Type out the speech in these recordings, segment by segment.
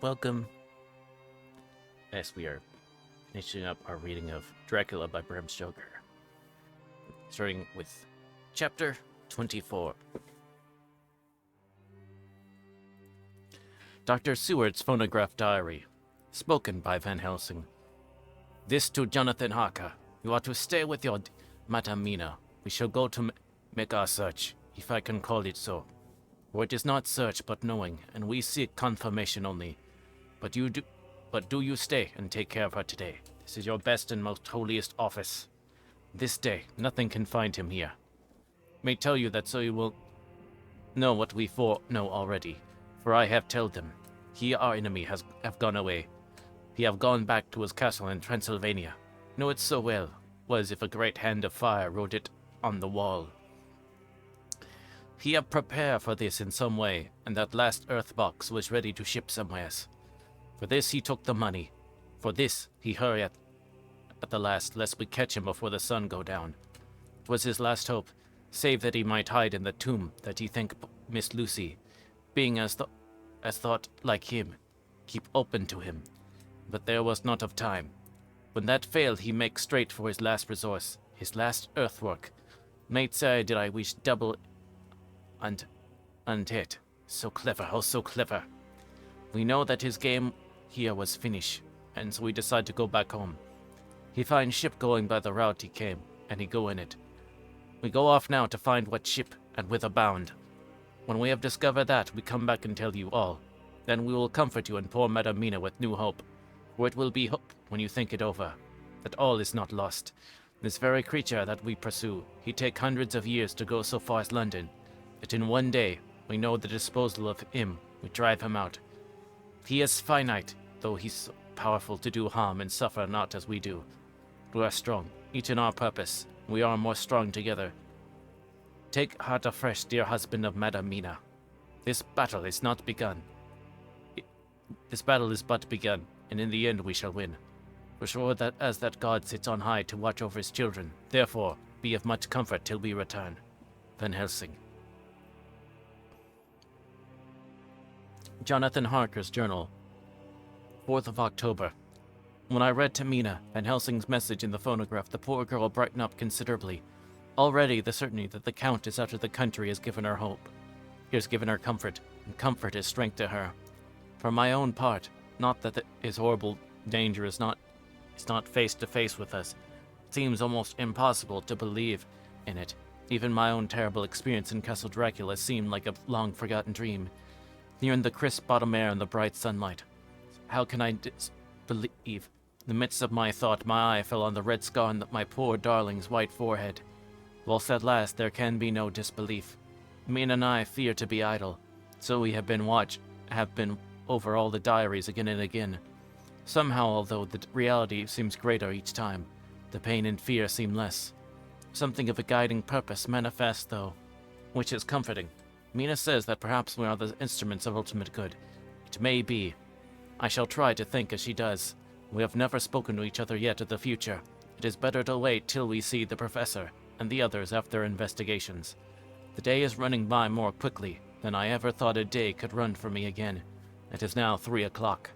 welcome. Yes, we are finishing up our reading of Dracula by Bram Stoker. Starting with chapter 24. Dr. Seward's phonograph diary, spoken by Van Helsing. This to Jonathan Harker. You are to stay with your Madame Mina. We shall go to make our search, if I can call it so. For it is not search but knowing, and we seek confirmation only. But do you stay and take care of her today. This is your best and most holiest office. This day, nothing can find him here. May tell you that so you will know what we know already. For I have told them, he our enemy have gone away. He have gone back to his castle in Transylvania. Know it so well, was if a great hand of fire wrote it on the wall. He have prepared for this in some way, and that last earth box was ready to ship somewheres. For this he took the money. For this he hurried at the last, lest we catch him before the sun go down. It was his last hope, save that he might hide in the tomb that he think Miss Lucy, being as thought like him, keep open to him. But there was not of time. When that failed, he make straight for his last resource, his last earthwork. Mate say did I wish double and hit. So clever, oh so clever. We know that his game here was finished, and so we decide to go back home. He find ship going by the route he came, and he go in it. We go off now to find what ship and whither bound. When we have discovered that, we come back and tell you all. Then we will comfort you and poor Madame Mina with new hope. For it will be hope when you think it over, that all is not lost. This very creature that we pursue, he take hundreds of years to go so far as London, that in one day we know the disposal of him, we drive him out. He is finite, though he's so powerful to do harm and suffer not as we do. We are strong, each in our purpose. We are more strong together. Take heart afresh, dear husband of Madame Mina. This battle is not begun. This battle is but begun, and in the end we shall win. For sure that as that God sits on high to watch over his children, therefore be of much comfort till we return. Van Helsing. Jonathan Harker's Journal, 4th of October. When I read to Mina Van Helsing's message in the phonograph, the poor girl brightened up considerably. Already the certainty that the Count is out of the country has given her hope. He has given her comfort, and comfort is strength to her. For my own part, not that his horrible danger is not face to face with us. It seems almost impossible to believe in it. Even my own terrible experience in Castle Dracula seemed like a long-forgotten dream. Here in the crisp autumn air and the bright sunlight, how can I disbelieve? In the midst of my thought, my eye fell on the red scar on my poor darling's white forehead. Whilst at last there can be no disbelief. Mina and I fear to be idle, so we have been over all the diaries again and again. Somehow, although the reality seems greater each time, the pain and fear seem less. Something of a guiding purpose manifest, though, which is comforting. Mina says that perhaps we are the instruments of ultimate good. It may be. I shall try to think as she does. We have never spoken to each other yet of the future. It is better to wait till we see the professor and the others after their investigations. The day is running by more quickly than I ever thought a day could run for me again. It is now 3 o'clock.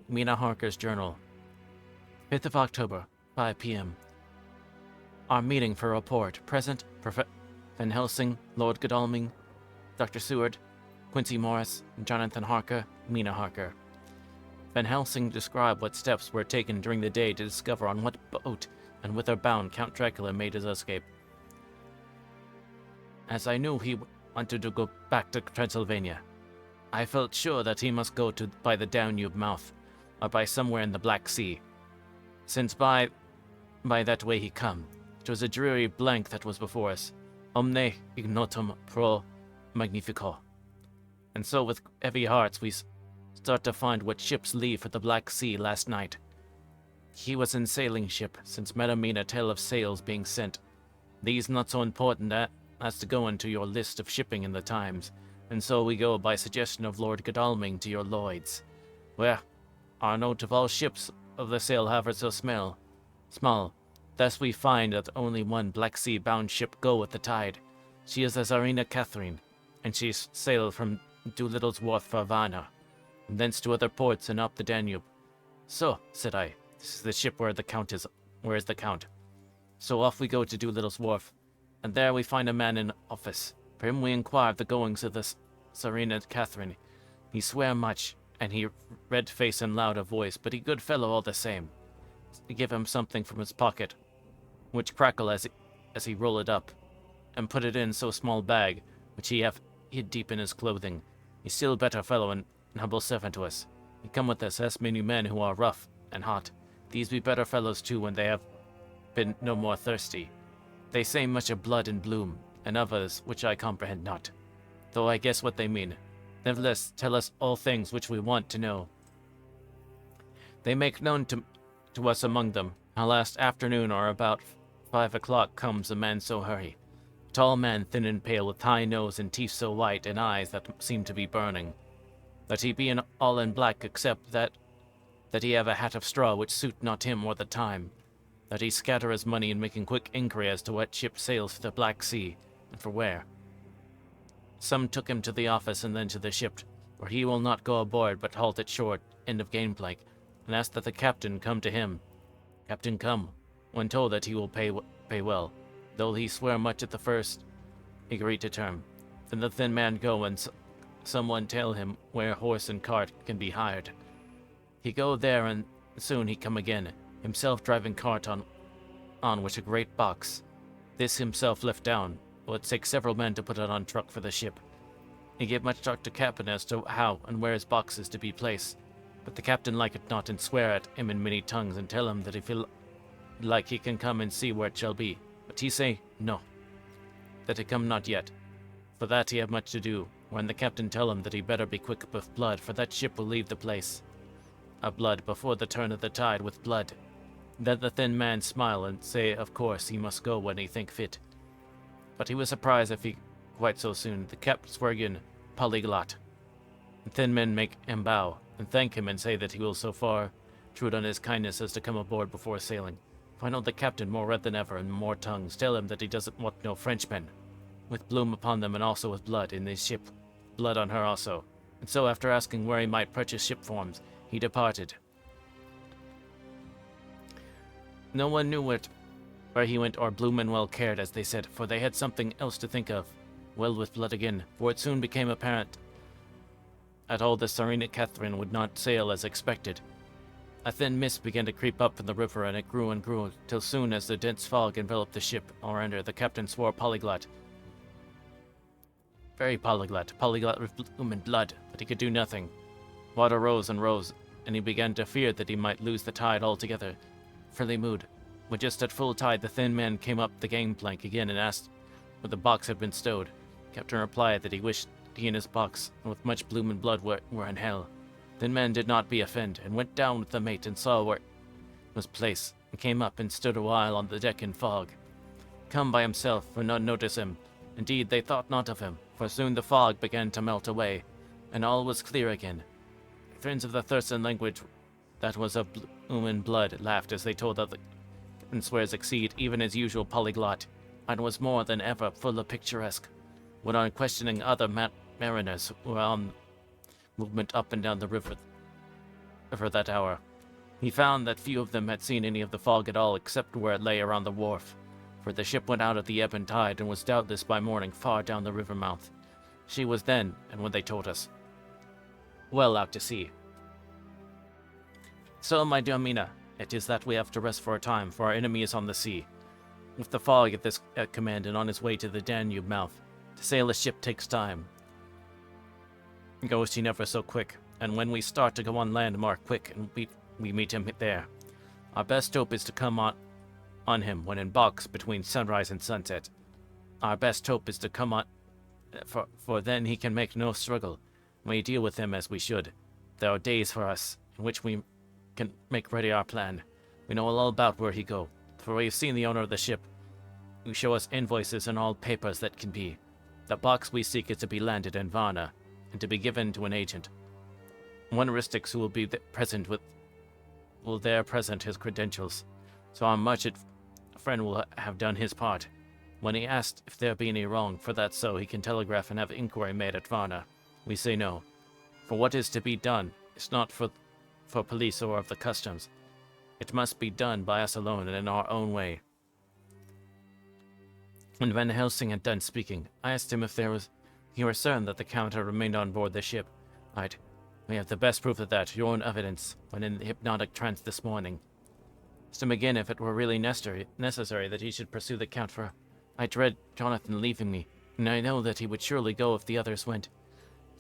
Mina Harker's Journal, 5th of October, 5 p.m. Our meeting for report. Present, Van Helsing, Lord Godalming, Dr. Seward, Quincy Morris, Jonathan Harker, Mina Harker. Van Helsing described what steps were taken during the day to discover on what boat and whither bound Count Dracula made his escape. As I knew he wanted to go back to Transylvania, I felt sure that he must go by the Danube mouth, or by somewhere in the Black Sea, since by that way he come. It was a dreary blank that was before us. Omne ignotum pro magnifico. And so with heavy hearts we start to find what ships leave for the Black Sea last night. He was in sailing ship, since Madame Mina tell of sails being sent. These not so important as to go into your list of shipping in the Times, and so we go by suggestion of Lord Godalming to your Lloyds, where our note of all ships of the sail haver so small. Thus we find that only one Black Sea bound ship go with the tide. She is the Tsarina Catherine, and she sailed from Doolittle's Wharf for Varna, and thence to other ports and up the Danube. So, said I, this is the ship where the Count is. Where is the Count? So off we go to Doolittle's Wharf, and there we find a man in office. For him we inquire of the goings of the Serena Catherine. He swear much, and he red face and loud of voice, but he good fellow all the same. He give him something from his pocket, which crackle as he roll it up, and put it in so small bag, which he have hid deep in his clothing. He still better fellow and humble servant to us. He come with us as many men who are rough and hot. These be better fellows too when they have been no more thirsty. They say much of blood and bloom, and others which I comprehend not, though I guess what they mean. Nevertheless, tell us all things which we want to know. They make known to us among them how last afternoon or about 5 o'clock comes a man so hurry. A tall man, thin and pale, with high nose and teeth so white, and eyes that seem to be burning. That he be all in black, except that he have a hat of straw which suit not him or the time. That he scatter his money in making quick inquiry as to what ship sails for the Black Sea, and for where. Some took him to the office and then to the ship, where he will not go aboard but halt at shore end of gangplank, and ask that the captain come to him. Captain come, when told that he will pay well, though he swear much at the first, agree to term. Then the thin man go and someone tell him where horse and cart can be hired. He go there and soon he come again, himself driving cart on which a great box. This himself left down. Will it take several men to put it on truck for the ship. He gave much talk to captain as to how and where his box is to be placed, but the captain like it not and swear at him in many tongues and tell him that if he like he can come and see where it shall be, but he say no, that he come not yet, for that he have much to do, when the captain tell him that he better be quick with blood, for that ship will leave the place. A blood before the turn of the tide with blood. Then the thin man smile and say of course he must go when he think fit. But he was surprised if he quite so soon. The captain swear again, polyglot. The thin men make him bow, and thank him and say that he will so far true on his kindness as to come aboard before sailing. Find out the captain more red than ever and more tongues. Tell him that he doesn't want no Frenchmen, with bloom upon them and also with blood in his ship. Blood on her also. And so after asking where he might purchase ship forms, he departed. No one knew where he went or Bloom well cared, as they said, for they had something else to think of. Well with blood again, for it soon became apparent at all the Serena Catherine would not sail as expected. A thin mist began to creep up from the river, and it grew and grew, till soon as the dense fog enveloped the ship, or under, the captain swore polyglot. Very polyglot with bloom and blood, but he could do nothing. Water rose and rose, and he began to fear that he might lose the tide altogether. Frilly mood. When just at full tide the thin man came up the gangplank again and asked where the box had been stowed. Captain replied that he wished he and his box, and with much bloom and blood, were in hell. Thin man did not be offended, and went down with the mate and saw where it was placed, and came up and stood a while on the deck in fog. Come by himself, for none noticed him. Indeed, they thought not of him, for soon the fog began to melt away, and all was clear again. Friends of the Thurston language that was of bloom and blood laughed as they told that the captain swears exceed even his usual polyglot, and was more than ever full of picturesque. When on questioning other mariners who were on movement up and down the river that hour, he found that few of them had seen any of the fog at all except where it lay around the wharf, for the ship went out at the ebb and tide and was doubtless by morning far down the river mouth. She was then, and when they told us, well out to sea. So, my dear Mina, it is that we have to rest for a time, for our enemy is on the sea. With the fog at this command and on his way to the Danube mouth, to sail a ship takes time. Goes he never so quick, and when we start to go on land, mark quick, and we meet him there. Our best hope is to come on him when in box between sunrise and sunset. Our best hope is to come on, for then he can make no struggle. We deal with him as we should. There are days for us in which we can make ready our plan. We know all about where he go, for we have seen the owner of the ship, who show us invoices and all papers that can be. The box we seek is to be landed in Varna, and to be given to an agent. One Aristix who will be present will there present his credentials, so our merchant friend will have done his part. When he asked if there be any wrong, for that so he can telegraph and have inquiry made at Varna. We say no. For what is to be done is not for police or of the customs. It must be done by us alone and in our own way. When Van Helsing had done speaking, I asked him if he were certain that the Count had remained on board the ship. We have the best proof of that, your own evidence, when in the hypnotic trance this morning. Asked him again if it were really necessary that he should pursue the Count, for I dread Jonathan leaving me, and I know that he would surely go if the others went.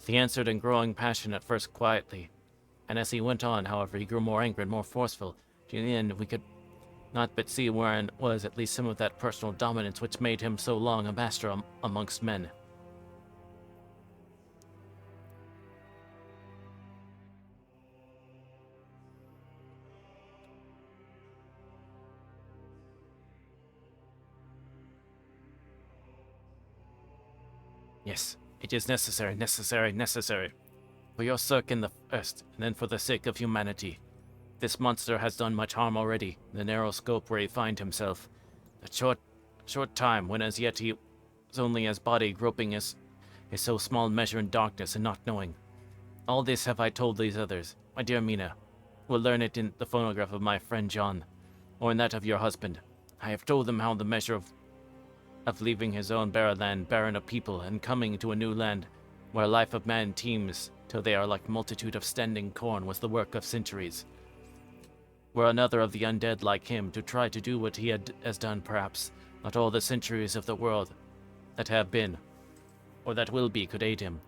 He answered in growing passion at first quietly, and as he went on, however, he grew more angry and more forceful. In the end, we could not but see wherein was at least some of that personal dominance which made him so long a master amongst men. Yes, it is necessary. For your sake in the first, and then for the sake of humanity. This monster has done much harm already, in the narrow scope where he finds himself. A short time, when as yet he was only as body groping as so small measure in darkness and not knowing. All this have I told these others. My dear Mina, will learn it in the phonograph of my friend John, or in that of your husband. I have told them how the measure of leaving his own barren land, barren of people, and coming to a new land, where life of man teems till they are like multitude of standing corn, was the work of centuries. Were another of the undead like him to try to do what he has done, perhaps not all the centuries of the world that have been, or that will be, could aid him.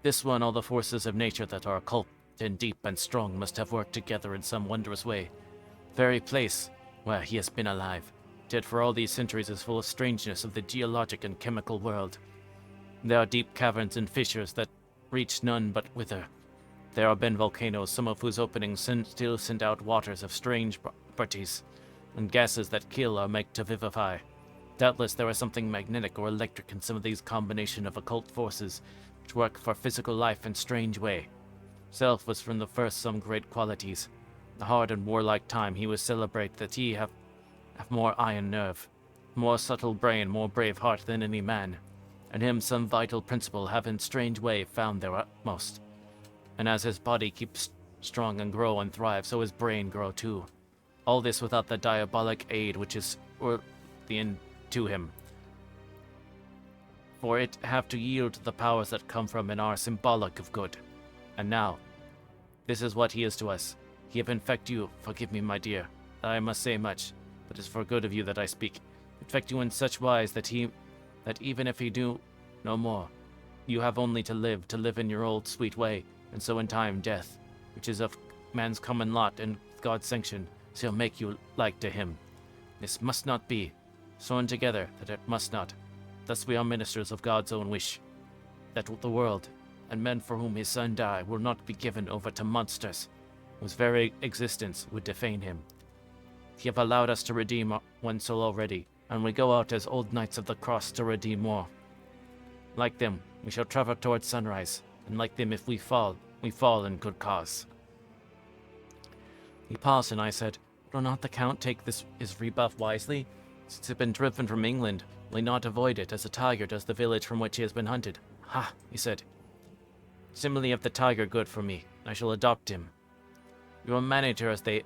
This one, all the forces of nature that are occult and deep and strong must have worked together in some wondrous way. Very place where he has been alive, yet for all these centuries is full of strangeness of the geologic and chemical world. There are deep caverns and fissures that reach none but whither. There are been volcanoes, some of whose openings still send out waters of strange properties, and gases that kill or make to vivify. Doubtless there is something magnetic or electric in some of these combination of occult forces, which work for physical life in strange way. Self was from the first some great qualities. The hard and warlike time he was celebrate that he have more iron nerve, more subtle brain, more brave heart than any man, and him some vital principle have in strange way found their utmost. And as his body keeps strong and grow and thrive, so his brain grow too. All this without the diabolic aid which is worthy to him. For it have to yield to the powers that come from and are symbolic of good. And now, this is what he is to us. He have infect you, forgive me, my dear, that I must say much, but it is for good of you that I speak. Infect you in such wise that even if he do no more, you have only to live in your old sweet way, and so in time death, which is of man's common lot and God's sanction, shall make you like to him. This must not be, sworn together that it must not. Thus we are ministers of God's own wish, that the world, and men for whom his son died, will not be given over to monsters, whose very existence would defame him. He have allowed us to redeem one soul already, and we go out as old knights of the cross to redeem more. Like them, we shall travel towards sunrise, and like them, if we fall in good cause. He paused, and I said, will not the Count take his rebuff wisely? Since he has been driven from England, will he not avoid it, as a tiger does the village from which he has been hunted? Ha, he said. Simile of the tiger good for me. I shall adopt him. Your manager, as they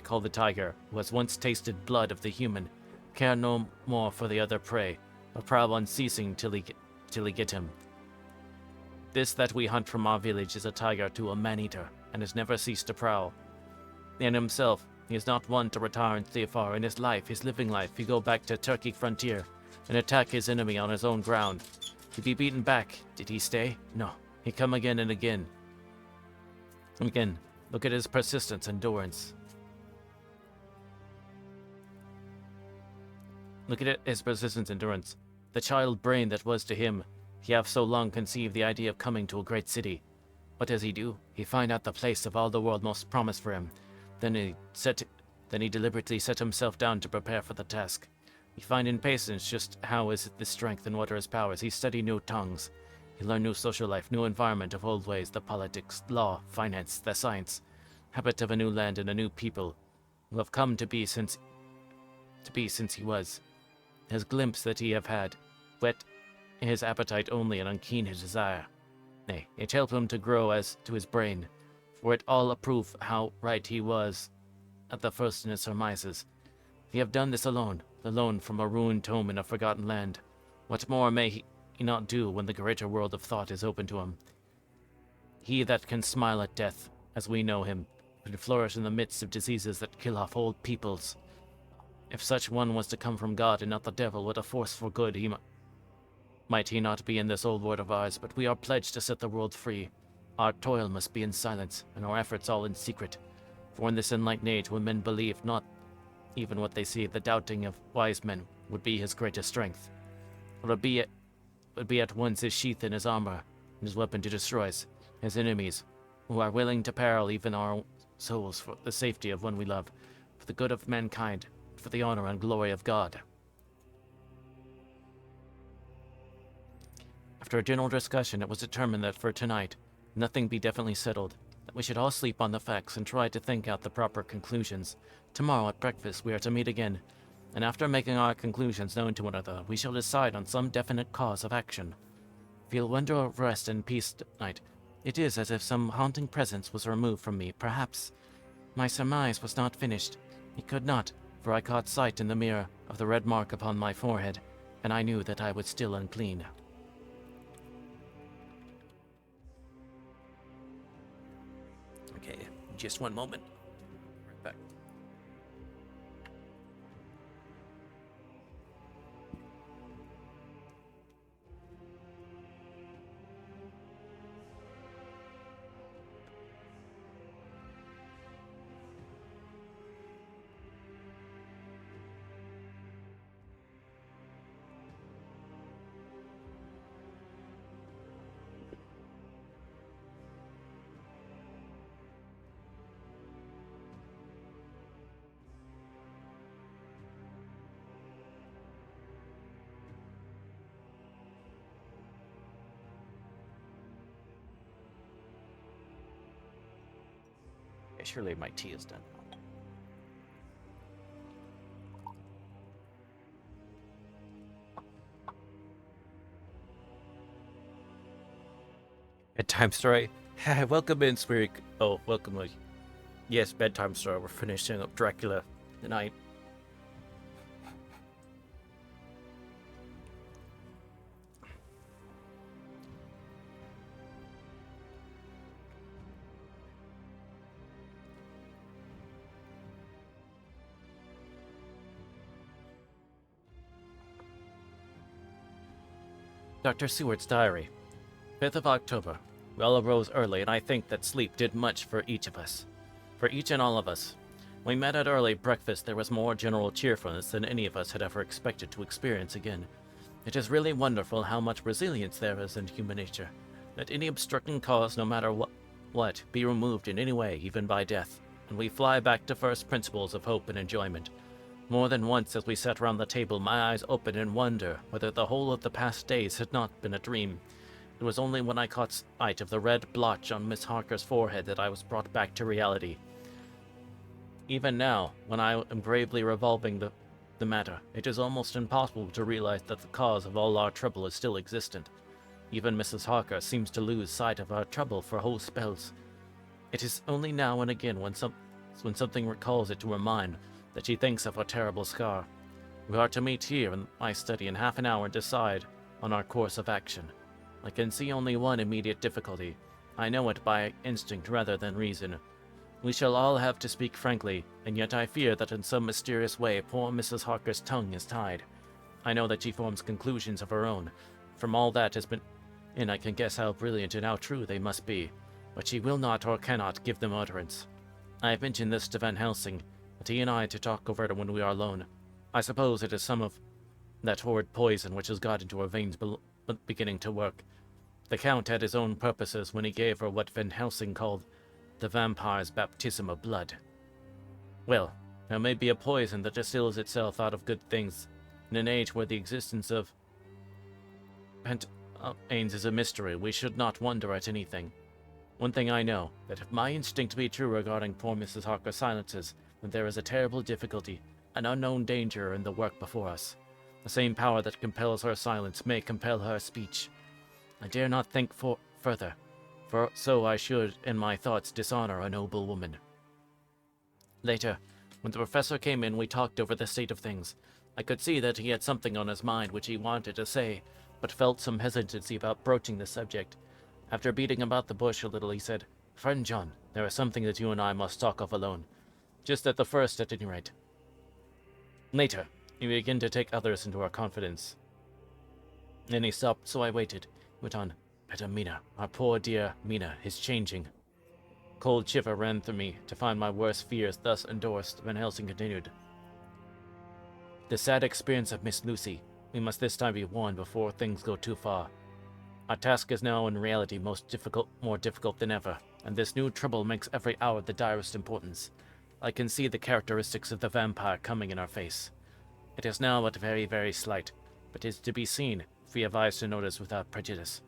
call the tiger, who has once tasted blood of the human, care no more for the other prey, but prowl unceasing till he get him. This that we hunt from our village is a tiger to a man-eater, and has never ceased to prowl. And himself, he is not one to retire and stay far. In his living life, he go back to Turkey frontier, and attack his enemy on his own ground. To be beaten back, did he stay? No, he come again and again. Again, look at his persistence, endurance. Look at his persistence, endurance. The child brain that was to him, he have so long conceived the idea of coming to a great city. What does he do? He find out the place of all the world most promised for him. Then he deliberately set himself down to prepare for the task. He find in patience just how is the strength and what are his powers. He study new tongues. He learn new social life, new environment of old ways, the politics, law, finance, the science, habit of a new land and a new people, who have come to be since he was. His glimpse that he have had, whet his appetite only and unkeen his desire. Nay, it helped him to grow as to his brain, for it all a proof how right he was at the first in his surmises. He have done this alone from a ruined home in a forgotten land. What more may he not do when the greater world of thought is open to him? He that can smile at death, as we know him, can flourish in the midst of diseases that kill off whole peoples. If such one was to come from God and not the devil, what a force for good might he not be in this old world of ours, but we are pledged to set the world free. Our toil must be in silence, and our efforts all in secret. For in this enlightened age, when men believe not even what they see, the doubting of wise men would be his greatest strength. It would be at once his sheath in his armor, and his weapon to destroy us, his enemies, who are willing to peril even our souls for the safety of one we love, for the good of mankind, for the honor and glory of God. After a general discussion, it was determined that for tonight, nothing be definitely settled, that we should all sleep on the facts and try to think out the proper conclusions. Tomorrow at breakfast we are to meet again, and after making our conclusions known to one another, we shall decide on some definite cause of action. Feel wonder of rest and peace tonight. It is as if some haunting presence was removed from me. Perhaps my surmise was not finished. It could not, for I caught sight in the mirror of the red mark upon my forehead, and I knew that I was still unclean. Okay, just one moment. Right back. Surely my tea is done. Bedtime story. Welcome in, Spirit. Oh, welcome. Yes, bedtime story. We're finishing up Dracula tonight. Dr. Seward's diary. 5th of October. We all arose early, and I think that sleep did much for each of us. For each and all of us. When we met at early breakfast, there was more general cheerfulness than any of us had ever expected to experience again. It is really wonderful how much resilience there is in human nature. Let any obstructing cause, no matter what, be removed in any way, even by death, and we fly back to first principles of hope and enjoyment. More than once as we sat round the table, my eyes opened in wonder whether the whole of the past days had not been a dream. It was only when I caught sight of the red blotch on Miss Harker's forehead that I was brought back to reality. Even now, when I am gravely revolving the matter, it is almost impossible to realize that the cause of all our trouble is still existent. Even Mrs. Harker seems to lose sight of our trouble for whole spells. It is only now and again when something recalls it to her mind that she thinks of her terrible scar. We are to meet here in my study in half an hour and decide on our course of action. I can see only one immediate difficulty. I know it by instinct rather than reason. We shall all have to speak frankly, and yet I fear that in some mysterious way poor Mrs. Harker's tongue is tied. I know that she forms conclusions of her own. From all that has been in, I can guess how brilliant and how true they must be, but she will not or cannot give them utterance. I have mentioned this to Van Helsing, but he and I to talk over it when we are alone. I suppose it is some of that horrid poison which has got into her veins beginning to work. The Count had his own purposes when he gave her what Van Helsing called the vampire's baptism of blood. Well, there may be a poison that distills itself out of good things. In an age where the existence of Pentaines is a mystery, we should not wonder at anything. One thing I know, that if my instinct be true regarding poor Mrs. Harker's silences, then there is a terrible difficulty, an unknown danger in the work before us. The same power that compels her silence may compel her speech. I dare not think further. for so I should, in my thoughts, dishonor a noble woman. Later, when the professor came in, we talked over the state of things. I could see that he had something on his mind which he wanted to say, but felt some hesitancy about broaching the subject. After beating about the bush a little, he said, "Friend John, there is something that you and I must talk of alone. Just at the first, at any rate. Later, we begin to take others into our confidence." Then he stopped, so I waited. He went on, "Better Mina, our poor dear Mina, is changing." Cold shiver ran through me to find my worst fears thus endorsed. Van Helsing continued. "The sad experience of Miss Lucy. We must this time be warned before things go too far. Our task is now in reality more difficult than ever, and this new trouble makes every hour the direst importance. I can see the characteristics of the vampire coming in our face. It is now but very, very slight, but is to be seen if we have eyes to notice without prejudice.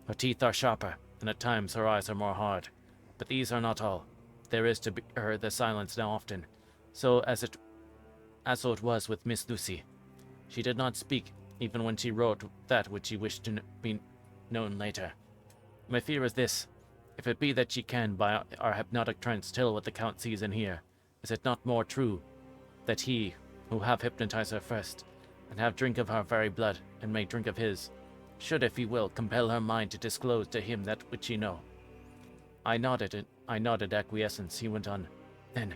Her teeth are sharper, and at times her eyes are more hard. But these are not all. There is to be heard the silence now often, so it was with Miss Lucy. She did not speak, even when she wrote that which she wished to be known later. My fear is this: if it be that she can, by our hypnotic trance, tell what the Count sees and hear, is it not more true that he, who have hypnotized her first, and have drink of her very blood, and may drink of his, should, if he will, compel her mind to disclose to him that which she know?" I nodded acquiescence. He went on, "Then,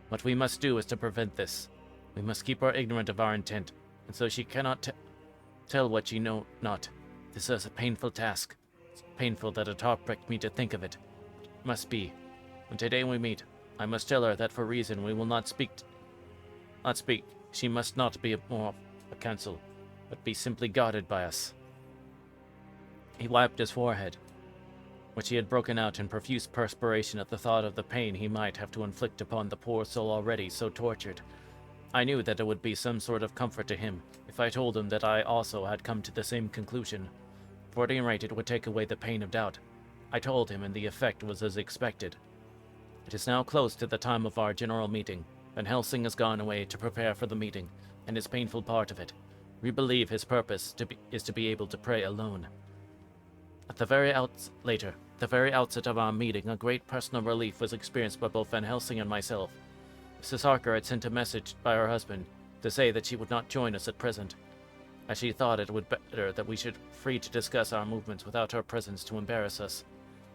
what we must do is to prevent this. We must keep her ignorant of our intent, and so she cannot tell what she know not. This is a painful task. It's painful that it heartbreaks me to think of it. But it must be. When today we meet, I must tell her that for reason we will not speak. She must not be more a counsel, but be simply guarded by us." He wiped his forehead, which he had broken out in profuse perspiration at the thought of the pain he might have to inflict upon the poor soul already so tortured. I knew that it would be some sort of comfort to him if I told him that I also had come to the same conclusion, for at any rate it would take away the pain of doubt. I told him, and the effect was as expected. It is now close to the time of our general meeting. Van Helsing has gone away to prepare for the meeting, and is painful part of it. We believe his purpose is to be able to pray alone. At the very outset of our meeting, a great personal relief was experienced by both Van Helsing and myself. Mrs. Harker had sent a message by her husband to say that she would not join us at present, as she thought it would be better that we should free to discuss our movements without her presence to embarrass us.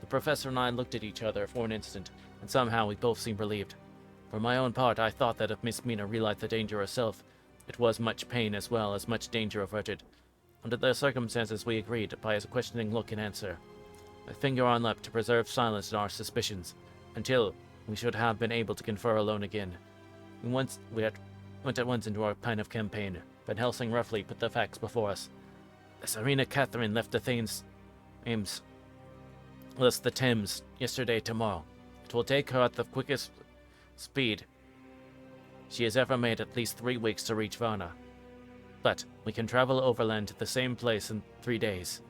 The professor and I looked at each other for an instant, and somehow we both seemed relieved. For my own part, I thought that if Miss Mina realized the danger herself, it was much pain as well as much danger averted. Under the circumstances, we agreed by his questioning look and answer, a finger on lip, to preserve silence in our suspicions, until we should have been able to confer alone again. We went at once into our plan of campaign. Van Helsing roughly put the facts before us. The Serena Catherine left the Thames yesterday tomorrow. It will take her at the quickest speed she has ever made at least 3 weeks to reach Varna. But we can travel overland to the same place in 3 days.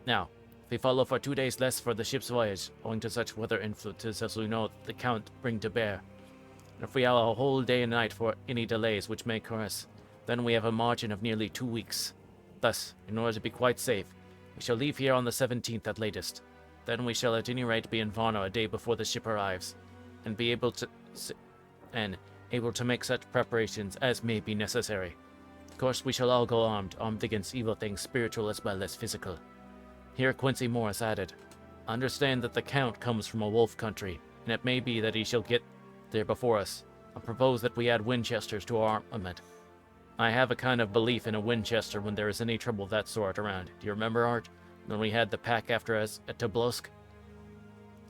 Now, if we follow for 2 days less for the ship's voyage, owing to such weather influences as we know the Count bring to bear, and if we allow a whole day and night for any delays which may occur, then we have a margin of nearly 2 weeks. Thus, in order to be quite safe, we shall leave here on the 17th at latest. Then we shall at any rate be in Varna a day before the ship arrives, and be able to make such preparations as may be necessary. Of course, we shall all go armed against evil things, spiritual as well as physical." Here Quincy Morris added, "Understand that the Count comes from a wolf country, and it may be that he shall get there before us. I propose that we add Winchesters to our armament. I have a kind of belief in a Winchester when there is any trouble of that sort around. Do you remember, Art, when we had the pack after us at Tobolsk?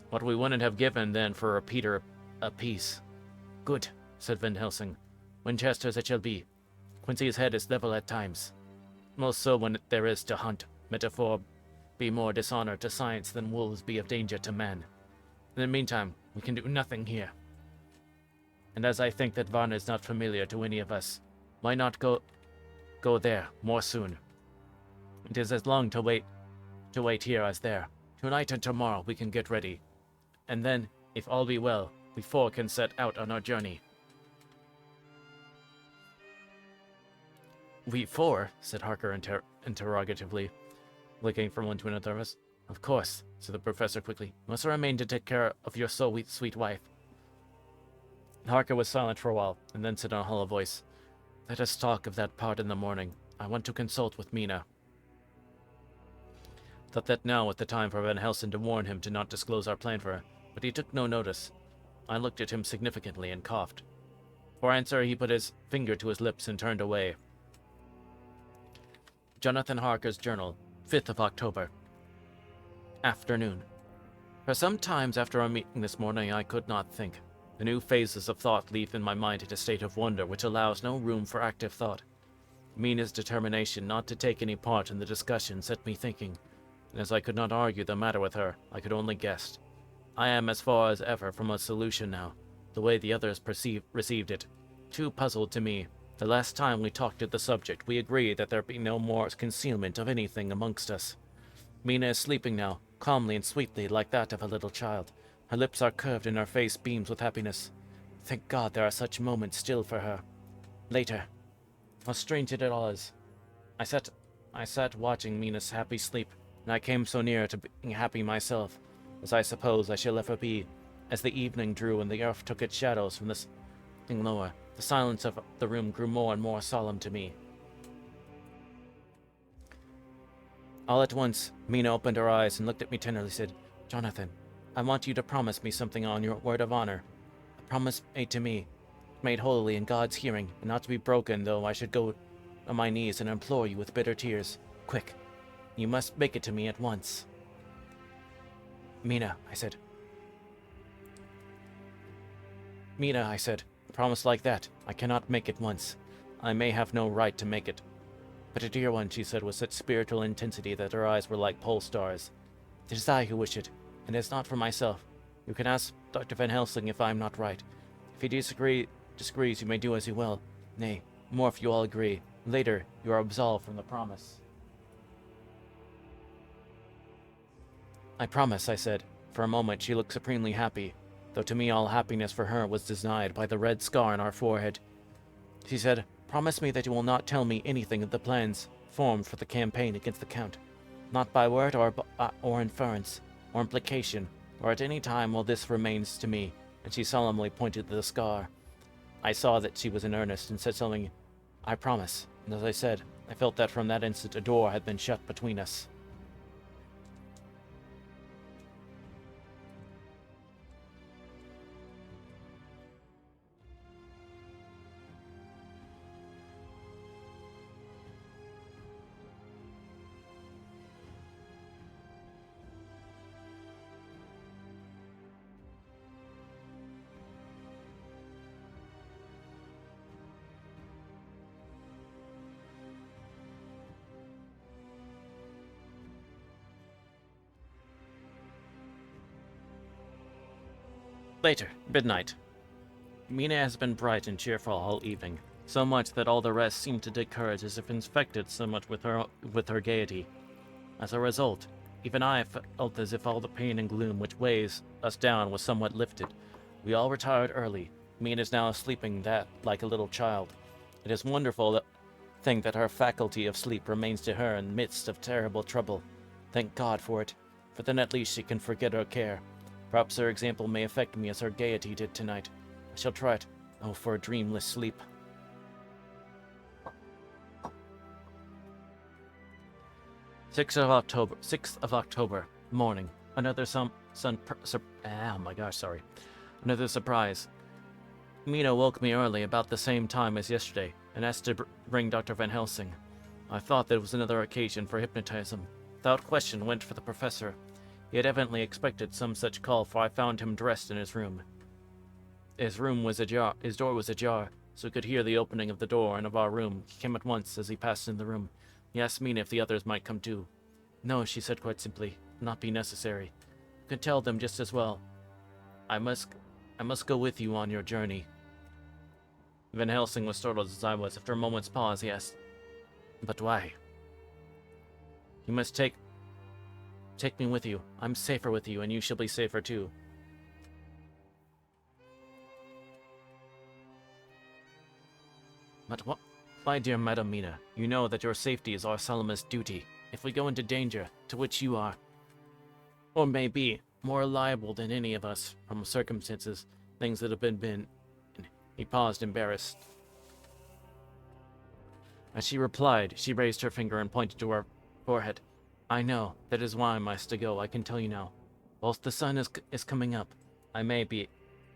What we wouldn't have given then for a repeater apiece." "Good," said Van Helsing. "Winchesters it shall be. Quincy's head is level at times. Most so when there is to hunt. Metaphor be more dishonor to science than wolves be of danger to man. In the meantime, we can do nothing here. And as I think that Varna is not familiar to any of us, why not go there more soon? It is as long to wait here as there. Tonight and tomorrow we can get ready, and then, if all be well, we 4 can set out on our journey." "We 4?" said Harker interrogatively, looking from one to another of us. Of course, said the professor quickly. You must remain to take care of your so sweet wife. Harker was silent for a while, and then said in a hollow voice, Let us talk of that part in the morning. I want to consult with Mina. Thought that now was the time for Van Helsing to warn him to not disclose our plan for her, but he took no notice. I looked at him significantly and coughed. For answer, he put his finger to his lips and turned away. Jonathan Harker's Journal, 5th of October. Afternoon. For some times after our meeting this morning, I could not think. The new phases of thought leave in my mind in a state of wonder which allows no room for active thought. Mina's determination not to take any part in the discussion set me thinking, and as I could not argue the matter with her, I could only guess. I am as far as ever from a solution now, the way the others received it. Too puzzled to me. The last time we talked of the subject, we agreed that there be no more concealment of anything amongst us. Mina is sleeping now, calmly and sweetly, like that of a little child. Her lips are curved and her face beams with happiness. Thank God there are such moments still for her. Later. How strange it all is. I sat watching Mina's happy sleep, and I came so near to being happy myself, as I suppose I shall ever be. As the evening drew and the earth took its shadows from the thing lower, the silence of the room grew more and more solemn to me. All at once, Mina opened her eyes and looked at me tenderly and said, Jonathan, I want you to promise me something on your word of honor. A promise made to me, made holily in God's hearing, and not to be broken, though I should go on my knees and implore you with bitter tears. Quick, you must make it to me at once. Mina, I said. Mina, I said, a promise like that, I cannot make it once. I may have no right to make it. But a dear one, she said with such spiritual intensity that her eyes were like pole stars. It is I who wish it, and it is not for myself. You can ask Dr. Van Helsing if I am not right. If he disagrees, you may do as you will. Nay, more if you all agree. Later, you are absolved from the promise. I promise, I said. For a moment, she looked supremely happy, though to me all happiness for her was denied by the red scar on our forehead. She said, Promise me that you will not tell me anything of the plans formed for the campaign against the Count, not by word or inference, or implication, or at any time while this remains to me, and she solemnly pointed to the scar. I saw that she was in earnest, and said something, I promise, and as I said, I felt that from that instant a door had been shut between us. Later, midnight. Mina has been bright and cheerful all evening, so much that all the rest seemed to take courage as if infected so much with her gaiety. As a result, even I felt as if all the pain and gloom which weighs us down was somewhat lifted. We all retired early. Mina is now sleeping like a little child. It is wonderful to think that her faculty of sleep remains to her in the midst of terrible trouble. Thank God for it, for then at least she can forget her care. Perhaps her example may affect me as her gaiety did tonight. I shall try it. Oh, for a dreamless sleep. 6th of October, morning. Another Another surprise. Mina woke me early about the same time as yesterday, and asked to bring Dr. Van Helsing. I thought that it was another occasion for hypnotism. Without question, went for the professor. He had evidently expected some such call, for I found him dressed in his room. His door was ajar, so we could hear the opening of the door and of our room. He came at once as he passed in the room. He asked Mina if the others might come too. No, she said quite simply, not be necessary. You can tell them just as well. I must go with you on your journey. Van Helsing was startled as I was. After a moment's pause, he asked, But why? You must take me with you. I'm safer with you, and you shall be safer too. But what? My dear Madam Mina, you know that your safety is our solemnest duty. If we go into danger, to which you are... or may be more liable than any of us from circumstances, things that have been. He paused, embarrassed. As she replied, she raised her finger and pointed to her forehead. I know. That is why I must go. I can tell you now. Whilst the sun is coming up, I may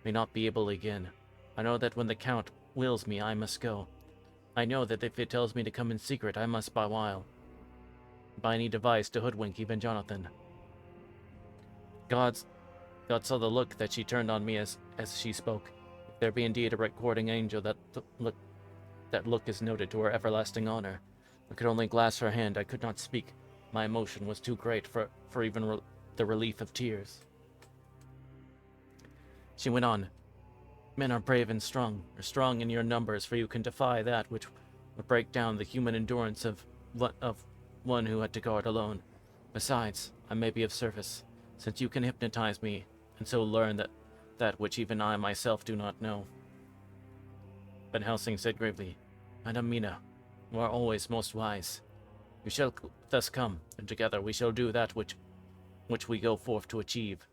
not be able again. I know that when the Count wills me, I must go. I know that if it tells me to come in secret, I must by any device to hoodwink even Jonathan. God saw the look that she turned on me as she spoke. If there be indeed a recording angel, that look is noted to her everlasting honor. I could only clasp her hand. I could not speak. My emotion was too great for even the relief of tears. She went on. Men are brave and strong, or strong in your numbers, for you can defy that which would break down the human endurance of one who had to guard alone. Besides, I may be of service, since you can hypnotize me, and so learn that which even I myself do not know. Van Helsing said gravely, Madam Mina, you are always most wise. You shall thus come, and together we shall do that which we go forth to achieve.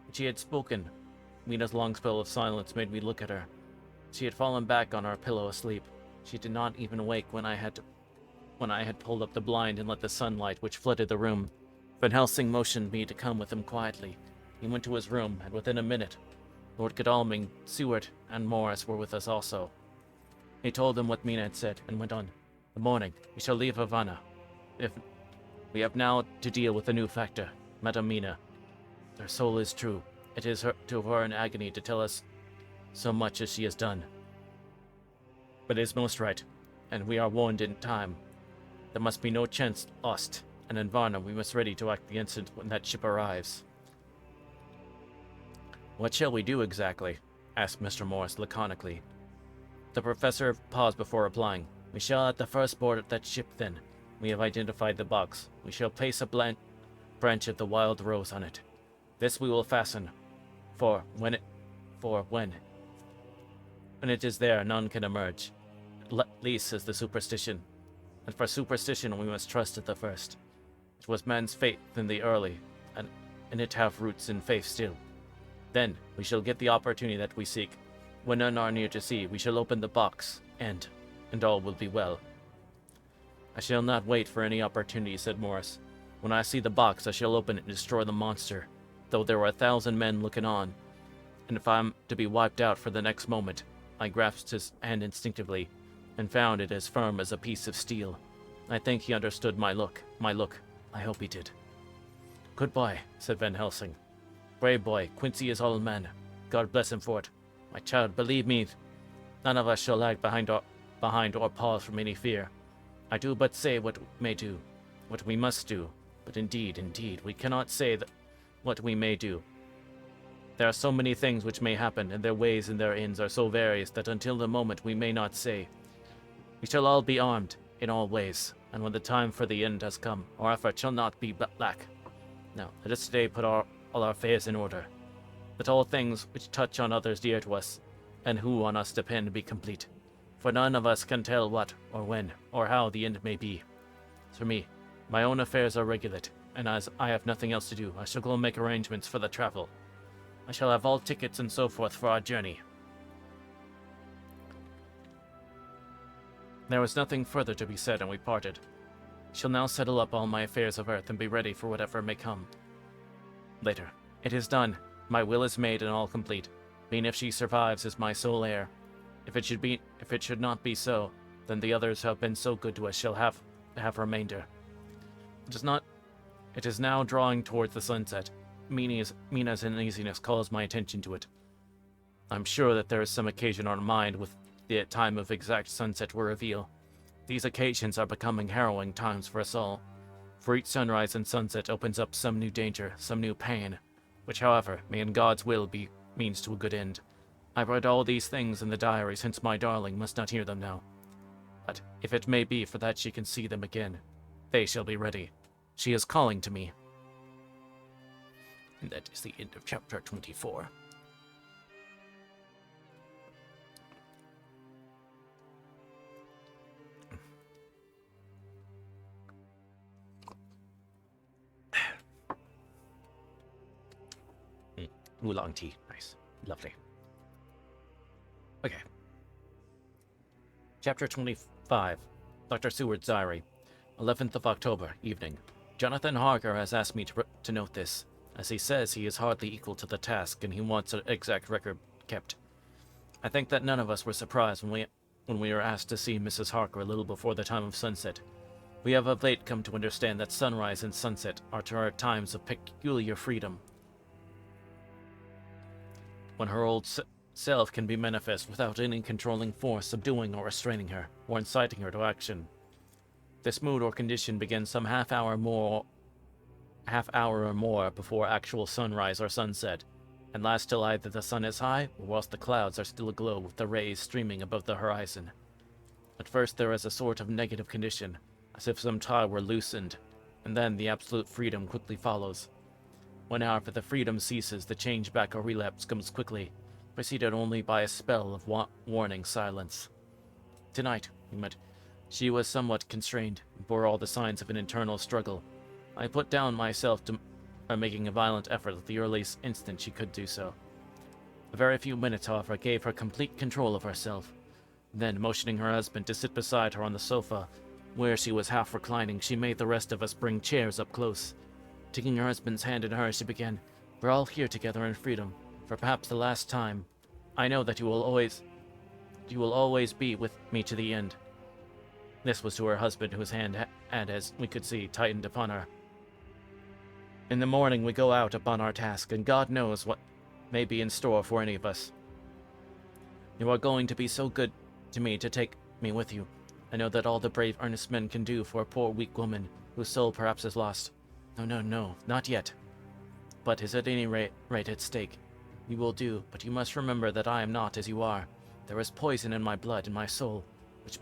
When she had spoken, Mina's long spell of silence made me look at her. She had fallen back on her pillow asleep. She did not even wake when I had pulled up the blind and let the sunlight which flooded the room. Van Helsing motioned me to come with him quietly. He went to his room, and within a minute, Lord Godalming, Seward, and Morris were with us also. He told them what Mina had said, and went on. The morning, we shall leave Havana. If we have now to deal with a new factor, Madam Mina. Her soul is true. It is to her an agony to tell us so much as she has done. But it is most right, and we are warned in time. There must be no chance lost, and in Varna we must ready to act the instant when that ship arrives. What shall we do exactly? Asked Mr. Morris laconically. The professor paused before replying. We shall at the first board of that ship then. We have identified the box. We shall place a branch of the wild rose on it. This we will fasten, for when it is there, none can emerge. At least is the superstition. And for superstition we must trust at the first. It was man's faith in the early, and it have roots in faith still. Then we shall get the opportunity that we seek. When none are near to see, we shall open the box, and all will be well. I shall not wait for any opportunity, said Morris. When I see the box, I shall open it and destroy the monster, though there were 1,000 men looking on. And if I'm to be wiped out for the next moment, I grasped his hand instinctively, and found it as firm as a piece of steel. I think he understood my look. I hope he did. Goodbye, said Van Helsing. Brave boy, Quincy is all man. God bless him for it. My child, believe me, none of us shall lag behind or pause from any fear. I do but say what we must do, but indeed, we cannot say what we may do. There are so many things which may happen, and their ways and their ends are so various that until the moment we may not say. We shall all be armed, in all ways, and when the time for the end has come, our effort shall not be lack. Now, let us today put all our affairs in order. Let all things which touch on others dear to us, and who on us depend, be complete. For none of us can tell what, or when, or how the end may be. As for me, my own affairs are regulate, and as I have nothing else to do, I shall go make arrangements for the travel. I shall have all tickets and so forth for our journey. There was nothing further to be said, and we parted. I shall now settle up all my affairs of earth and be ready for whatever may come. Later. It is done. My will is made and all complete. Being if she survives is my sole heir. If it should not be so, then the others who have been so good to us shall have remainder. It is now drawing towards the sunset. Mina's uneasiness calls my attention to it. I'm sure that there is some occasion on mind with the time of exact sunset will reveal. These occasions are becoming harrowing times for us all. For each sunrise and sunset opens up some new danger, some new pain, which, however, may in God's will be means to a good end. I've read all these things in the diary since my darling must not hear them now. But if it may be for that she can see them again, they shall be ready. She is calling to me. And that is the end of chapter 24. Oolong tea. Nice. Lovely. Okay. Chapter 25. Dr. Seward's Diary. 11th of October, evening. Jonathan Harker has asked me to note this, as he says he is hardly equal to the task and he wants an exact record kept. I think that none of us were surprised when we were asked to see Mrs. Harker a little before the time of sunset. We have of late come to understand that sunrise and sunset are to her times of peculiar freedom, when her old self can be manifest without any controlling force subduing or restraining her, or inciting her to action. This mood or condition begins some half hour or more before actual sunrise or sunset, and lasts till either the sun is high, or whilst the clouds are still aglow with the rays streaming above the horizon. At first there is a sort of negative condition, as if some tie were loosened, and then the absolute freedom quickly follows. When, however, the freedom ceases, the change back or relapse comes quickly, preceded only by a spell of warning silence. Tonight, she was somewhat constrained, and bore all the signs of an internal struggle. I put down myself by making a violent effort at the earliest instant she could do so. A very few minutes, however, gave her complete control of herself. Then, motioning her husband to sit beside her on the sofa, where she was half reclining, she made the rest of us bring chairs up close. Taking her husband's hand in hers, she began, "We're all here together in freedom, for perhaps the last time. I know that you will always be with me to the end." This was to her husband, whose hand had, as we could see, tightened upon her. "In the morning we go out upon our task, and God knows what may be in store for any of us. You are going to be so good to me to take me with you. I know that all the brave, earnest men can do for a poor, weak woman, whose soul perhaps is lost. No, not yet. But is at any rate at stake. You will do, but you must remember that I am not as you are. There is poison in my blood, in my soul, which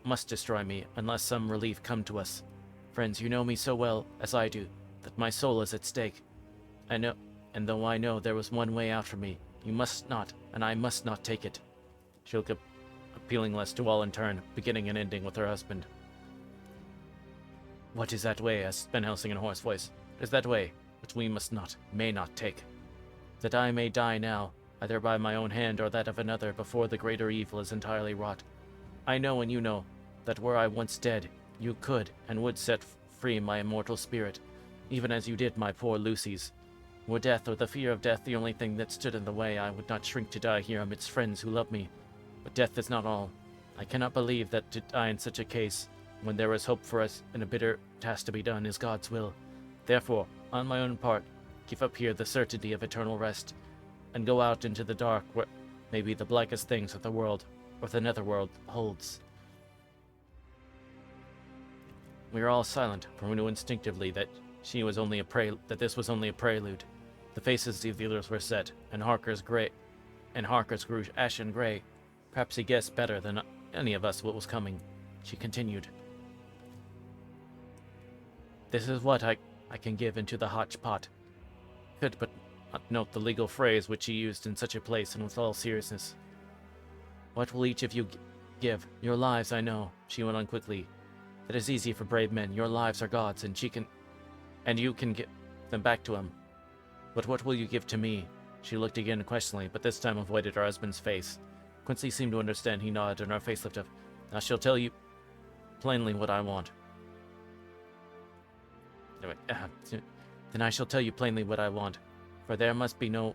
must destroy me, unless some relief come to us. Friends, you know me so well, as I do, that my soul is at stake. I know, and though I know there was one way out for me, you must not, and I must not take it." She looked appealing less to all in turn, beginning and ending with her husband. "What is that way?" asked Van Helsing in a hoarse voice. "It is that way, which we may not take. That I may die now, either by my own hand or that of another, before the greater evil is entirely wrought. I know, and you know, that were I once dead, you could and would set free my immortal spirit, even as you did my poor Lucy's. Were death or the fear of death the only thing that stood in the way, I would not shrink to die here amidst friends who love me. But death is not all. I cannot believe that to die in such a case, when there is hope for us and a bitter task to be done, is God's will. Therefore, on my own part, give up here the certainty of eternal rest, and go out into the dark where maybe the blackest things that the world, or the netherworld, holds." We were all silent, for we knew instinctively that this was only a prelude. The faces of the others were set, and Harker's grew ashen gray. Perhaps he guessed better than any of us what was coming. She continued, "This is what I can give into the hotch pot." Could but not note the legal phrase which she used in such a place, and with all seriousness. "What will each of you give? Your lives, I know," she went on quickly. "That is easy for brave men. Your lives are God's, and you can give them back to him. But what will you give to me?" She looked again questioningly, but this time avoided her husband's face. Quincy seemed to understand. He nodded, and her face lifted up. "I shall tell you plainly what I want." Then I shall tell you plainly what I want, for there must be no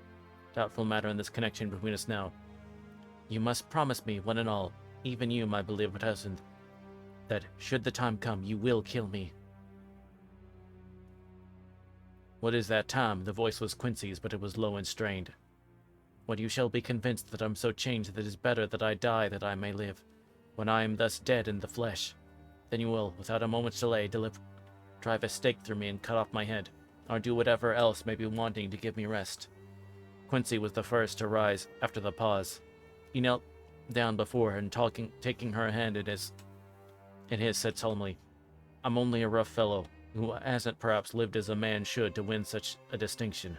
doubtful matter in this connection between us now. You must promise me, one and all, even you, my beloved husband, that, should the time come, you will kill me." "What is that time?" The voice was Quincy's, but it was low and strained. "When you shall be convinced that I'm so changed that it is better that I die that I may live. When I am thus dead in the flesh, then you will, without a moment's delay, drive a stake through me and cut off my head, or do whatever else may be wanting to give me rest." Quincy was the first to rise after the pause. He knelt down before her and taking her hand in his, said solemnly, "I'm only a rough fellow, who hasn't perhaps lived as a man should to win such a distinction.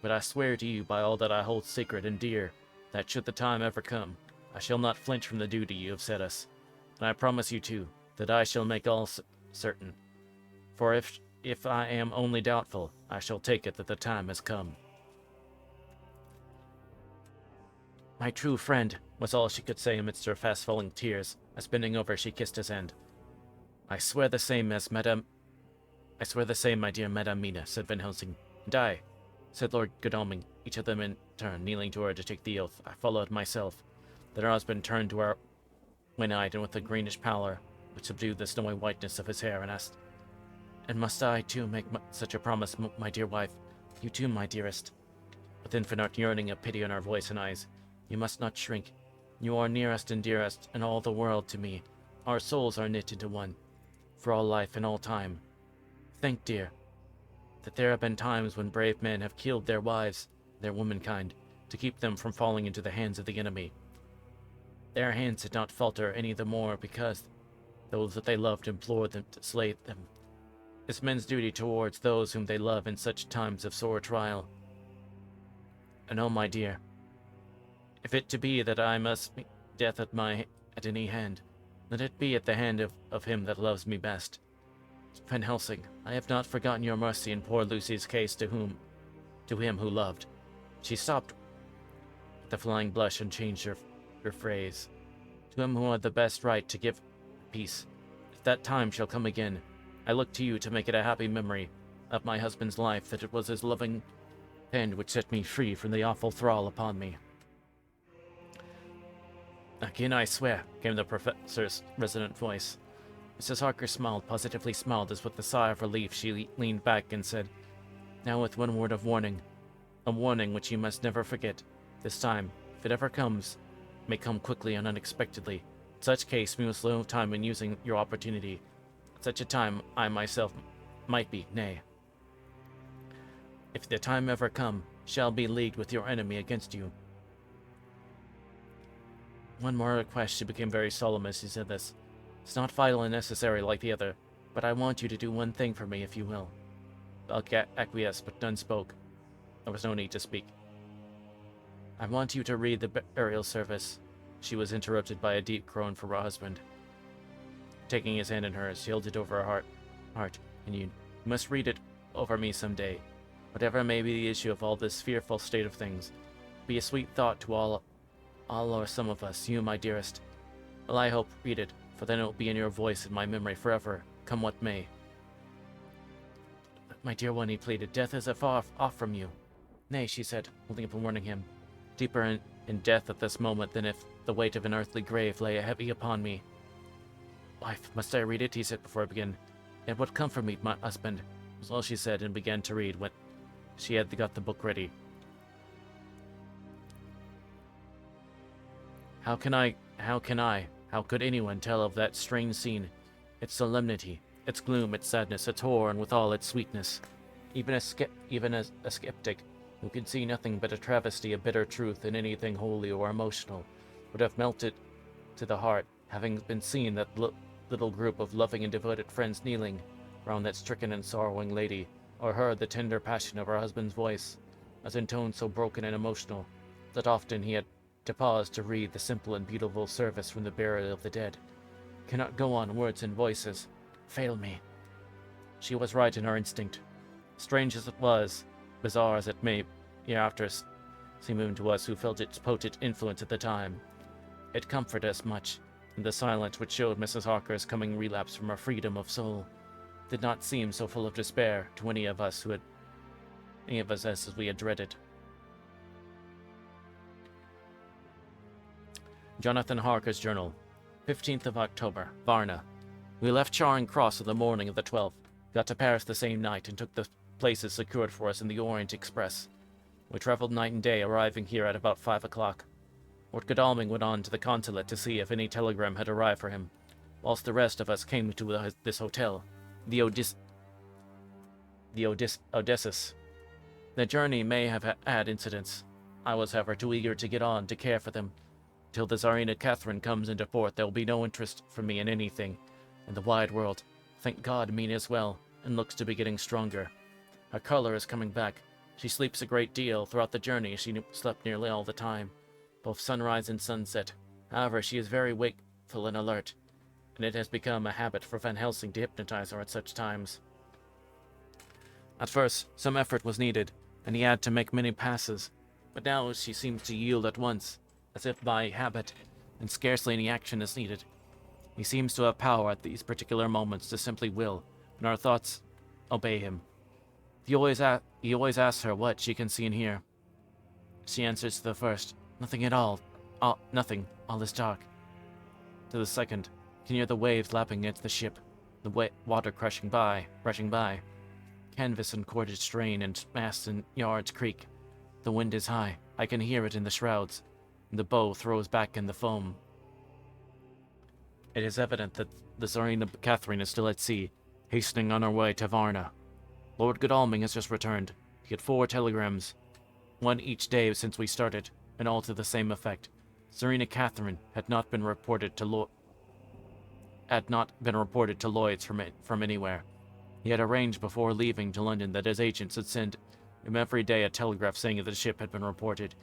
But I swear to you by all that I hold sacred and dear, that should the time ever come, I shall not flinch from the duty you have set us. And I promise you, too, that I shall make all certain. For if I am only doubtful, I shall take it that the time has come. My true friend, was all she could say amidst her fast-falling tears, as bending over she kissed his hand. I swear the same, my dear Madame Mina, said Van Helsing. And I, said Lord Godalming, each of them in turn, kneeling to her to take the oath. I followed myself. Then her husband turned to her, one-eyed and with a greenish pallor, which subdued the snowy whiteness of his hair, and asked, And must I, too, make such a promise, my dear wife? You too, my dearest. With infinite yearning of pity in her voice and eyes. You must not shrink. You are nearest and dearest, and all the world to me. Our souls are knit into one, for all life and all time. Think, dear, that there have been times when brave men have killed their wives, their womankind, to keep them from falling into the hands of the enemy. Their hands did not falter any the more because those that they loved implored them to slay them. It's men's duty towards those whom they love in such times of sore trial. And oh, my dear, if it to be that I must meet death at any hand, let it be at the hand of him that loves me best. Van Helsing, I have not forgotten your mercy in poor Lucy's case to him who loved. She stopped with a flying blush and changed her phrase. To him who had the best right to give peace. If that time shall come again, I look to you to make it a happy memory of my husband's life, that it was his loving hand which set me free from the awful thrall upon me. Again I swear, came the professor's resonant voice. Mrs. Harker smiled, positively smiled, as with a sigh of relief she leaned back and said, Now with one word of warning, a warning which you must never forget. This time, if it ever comes, may come quickly and unexpectedly. In such case, we must lose no time in using your opportunity. At such a time, I myself might be, nay, if the time ever come, shall be leagued with your enemy against you. One more request, she became very solemn as she said this. It's not vital and necessary like the other, but I want you to do one thing for me, if you will. Belk acquiesced, but none spoke. There was no need to speak. I want you to read the burial service. She was interrupted by a deep groan from her husband. Taking his hand in hers, she held it over her heart, and you must read it over me some day. Whatever may be the issue of all this fearful state of things, be a sweet thought to all or some of us, you, my dearest. Well, I hope, read it, for then it will be in your voice in my memory forever, come what may. My dear one, he pleaded, death is afar off from you. Nay, she said, holding up and warning him, deeper in death at this moment than if the weight of an earthly grave lay heavy upon me. Wife, must I read it? He said before I began. It would comfort me, my husband, was all she said, and began to read when she had got the book ready. How could anyone tell of that strange scene, its solemnity, its gloom, its sadness, its horror, and withal its sweetness? Even a skeptic, who could see nothing but a travesty of bitter truth in anything holy or emotional, would have melted to the heart, having been seen that little group of loving and devoted friends kneeling round that stricken and sorrowing lady, or heard the tender passion of her husband's voice, as in tones so broken and emotional, that often he had to pause to read the simple and beautiful service from the burial of the dead. Cannot go on, words and voices fail me. She was right in her instinct. Strange as it was, bizarre as it may hereafter seem even to us who felt its potent influence at the time, it comforted us much, and the silence which showed Mrs. Harker's coming relapse from her freedom of soul did not seem so full of despair to any of us as we had dreaded. Jonathan Harker's Journal, 15th of October, Varna. We left Charing Cross on the morning of the 12th, got to Paris the same night, and took the places secured for us in the Orient Express. We traveled night and day, arriving here at about 5 o'clock. Lord Godalming went on to the consulate to see if any telegram had arrived for him, whilst the rest of us came to this hotel, the Odysseus. The journey may have had incidents. I was, however, too eager to get on to care for them. Till the Tsarina Catherine comes into port, there will be no interest for me in anything in the wide world. Thank God, Mina is well, and looks to be getting stronger. Her color is coming back. She sleeps a great deal. Throughout the journey, she slept nearly all the time, both sunrise and sunset. However, she is very wakeful and alert, and it has become a habit for Van Helsing to hypnotize her at such times. At first, some effort was needed, and he had to make many passes, but now she seems to yield at once, as if by habit, and scarcely any action is needed. He seems to have power at these particular moments to simply will, and our thoughts obey him. He always asks her what she can see and hear. She answers to the first, "Nothing at all. Nothing. All is dark." To the second, can hear the waves lapping against the ship, the water rushing by. Canvas and cordage strain, and masts and yards creak. The wind is high. I can hear it in the shrouds, and the bow throws back in the foam. It is evident that the Tsarina Catherine is still at sea, hastening on her way to Varna. Lord Godalming has just returned. He had 4 telegrams, one each day since we started, and all to the same effect. Tsarina Catherine had not been reported to Lloyd's from anywhere. He had arranged before leaving to London that his agents would send him every day a telegraph saying that the ship had been reported.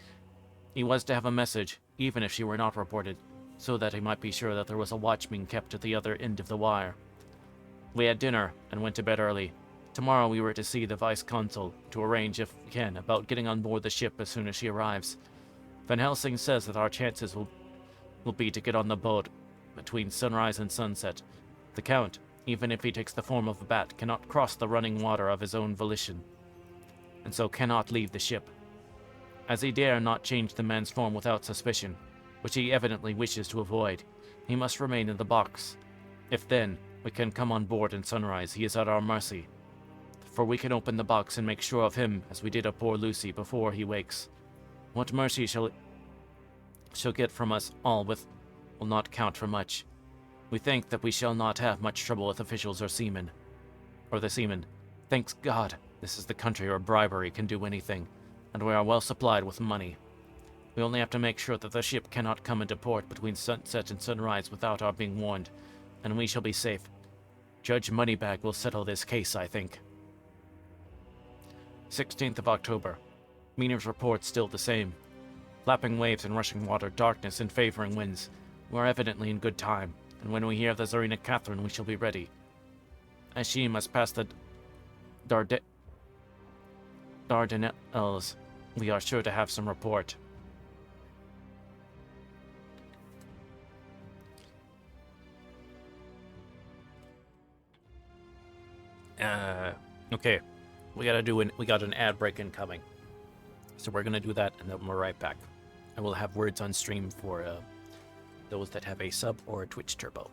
He was to have a message, even if she were not reported, so that he might be sure that there was a watchman kept at the other end of the wire. We had dinner and went to bed early. Tomorrow we were to see the vice-consul to arrange, if we can, about getting on board the ship as soon as she arrives. Van Helsing says that our chances will be to get on the boat between sunrise and sunset. The Count, even if he takes the form of a bat, cannot cross the running water of his own volition, and so cannot leave the ship. As he dare not change the man's form without suspicion, which he evidently wishes to avoid, he must remain in the box. If then we can come on board in sunrise, he is at our mercy, for we can open the box and make sure of him as we did of poor Lucy before he wakes. What mercy she'll get from us all will not count for much. We think that we shall not have much trouble with officials or seamen. Or the seamen. Thanks God, this is the country where bribery can do anything, and we are well supplied with money. We only have to make sure that the ship cannot come into port between sunset and sunrise without our being warned, and we shall be safe. Judge Moneybag will settle this case, I think. 16th of October. Meaner's report still the same. Lapping waves and rushing water, darkness and favoring winds. We are evidently in good time, and when we hear of the Tsarina Catherine, we shall be ready. As she must pass the Dardanelles, we are sure to have some report. Okay. We got an ad break incoming. So we're gonna do that, and then we're right back. I will have words on stream for those that have a sub or a Twitch turbo.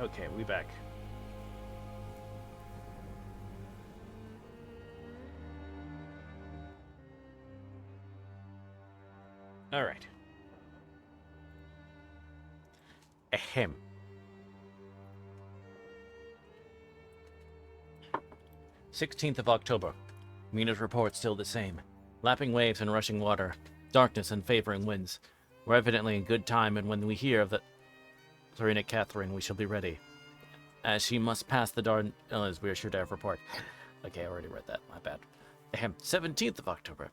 Okay, we back. Alright. Ahem. 16th of October. Mina's report still the same. Lapping waves and rushing water. Darkness and favoring winds. We're evidently in good time, and when we hear of the Serena Catherine, we shall be ready. As she must pass the Dardanelles, we are sure to have report. Okay, I already read that. My bad. Ahem. 17th of October.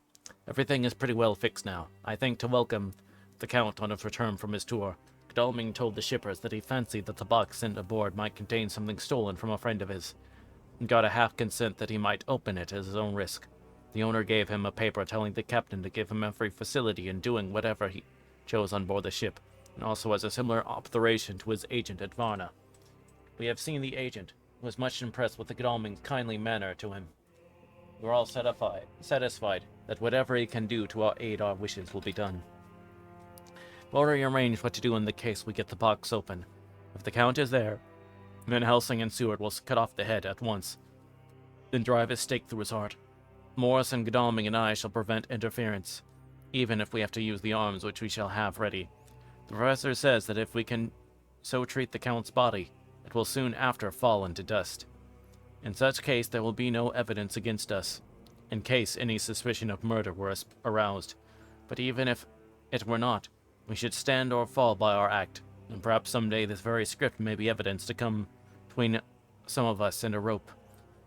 Everything is pretty well fixed now. I think to welcome the Count on his return from his tour. Godalming told the shippers that he fancied that the box sent aboard might contain something stolen from a friend of his, and got a half consent that he might open it at his own risk. The owner gave him a paper telling the captain to give him every facility in doing whatever he chose on board the ship, and also as a similar operation to his agent at Varna. We have seen the agent, who was much impressed with the Godalming's kindly manner to him. We are all satisfied that whatever he can do to aid our wishes will be done. We've already arranged what to do in the case we get the box open. If the Count is there, Van Helsing and Seward will cut off the head at once, then drive a stake through his heart. Morris and Godalming and I shall prevent interference, even if we have to use the arms which we shall have ready. The professor says that if we can so treat the Count's body, it will soon after fall into dust. In such case, there will be no evidence against us, in case any suspicion of murder were aroused. But even if it were not, we should stand or fall by our act, and perhaps someday this very script may be evidence to come between some of us and a rope.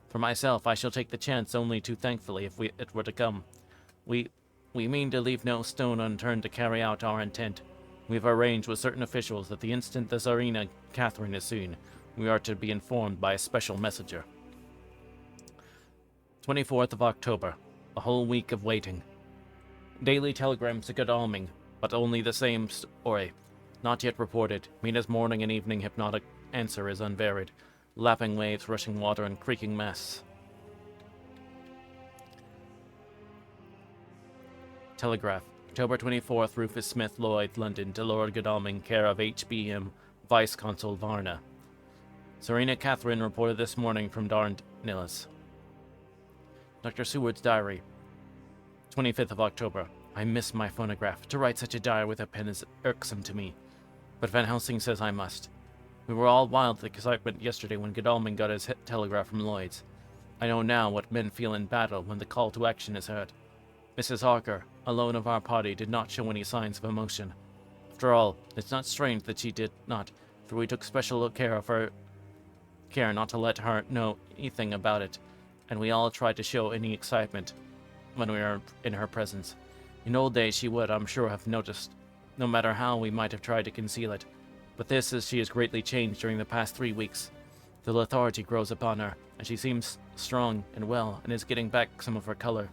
For myself, I shall take the chance only too thankfully if it were to come. We mean to leave no stone unturned to carry out our intent. We have arranged with certain officials that the instant the Tsarina Catherine is seen, we are to be informed by a special messenger. 24th of October. A whole week of waiting. Daily telegrams to Godalming, but only the same story. Not yet reported. Mina's morning and evening hypnotic answer is unvaried. Lapping waves, rushing water, and creaking masts. Telegraph. October 24th, Rufus Smith Lloyd, London, to Lord Godalming, care of H.B.M., Vice Consul Varna. Serena Catherine reported this morning from Dardanelles. Dr. Seward's diary. 25th of October. I miss my phonograph. To write such a diary with a pen is irksome to me. But Van Helsing says I must. We were all wild with excitement yesterday when Godalming got his telegraph from Lloyd's. I know now what men feel in battle when the call to action is heard. Mrs. Harker, alone of our party, did not show any signs of emotion. After all, it's not strange that she did not, for we took special care not to let her know anything about it, and we all tried to show any excitement when we were in her presence. In old days she would, I'm sure, have noticed, no matter how we might have tried to conceal it. But this is she has greatly changed during the past 3 weeks. The lethargy grows upon her, and she seems strong and well, and is getting back some of her color.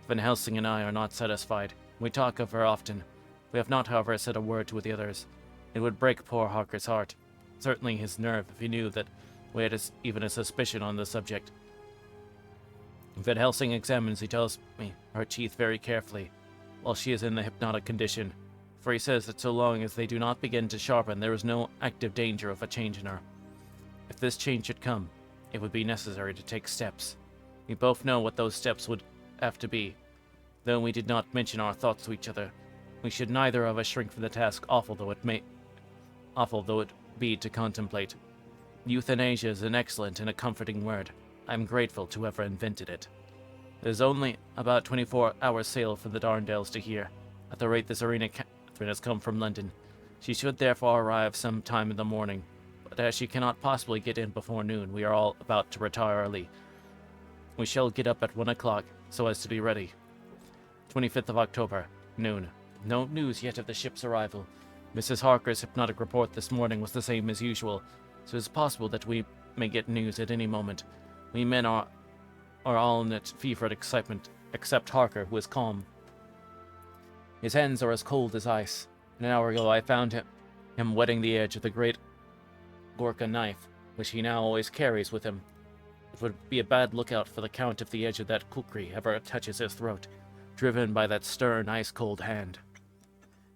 Van Helsing and I are not satisfied. We talk of her often. We have not, however, said a word to the others. It would break poor Harker's heart, certainly his nerve, if he knew that we had even a suspicion on the subject. Van Helsing examines, he tells me, her teeth very carefully, while she is in the hypnotic condition, for he says that so long as they do not begin to sharpen, there is no active danger of a change in her. If this change should come, it would be necessary to take steps. We both know what those steps would have to be. Though we did not mention our thoughts to each other, we should neither of us shrink from the task, awful though it be to contemplate. Euthanasia is an excellent and a comforting word. I am grateful to whoever invented it. There's only about 24 hours sail from the Dardanelles to here. At the rate the Serena Catherine has come from London, she should therefore arrive some time in the morning. But as she cannot possibly get in before noon, we are all about to retire early. We shall get up at 1 o'clock, so as to be ready. 25th of October, noon. No news yet of the ship's arrival. Mrs. Harker's hypnotic report this morning was the same as usual, so it's possible that we may get news at any moment. We men are all in fevered excitement, except Harker, who is calm. His hands are as cold as ice. An hour ago I found him wetting the edge of the great Gorka knife, which he now always carries with him. It would be a bad lookout for the Count if the edge of that kukri ever touches his throat, driven by that stern, ice-cold hand.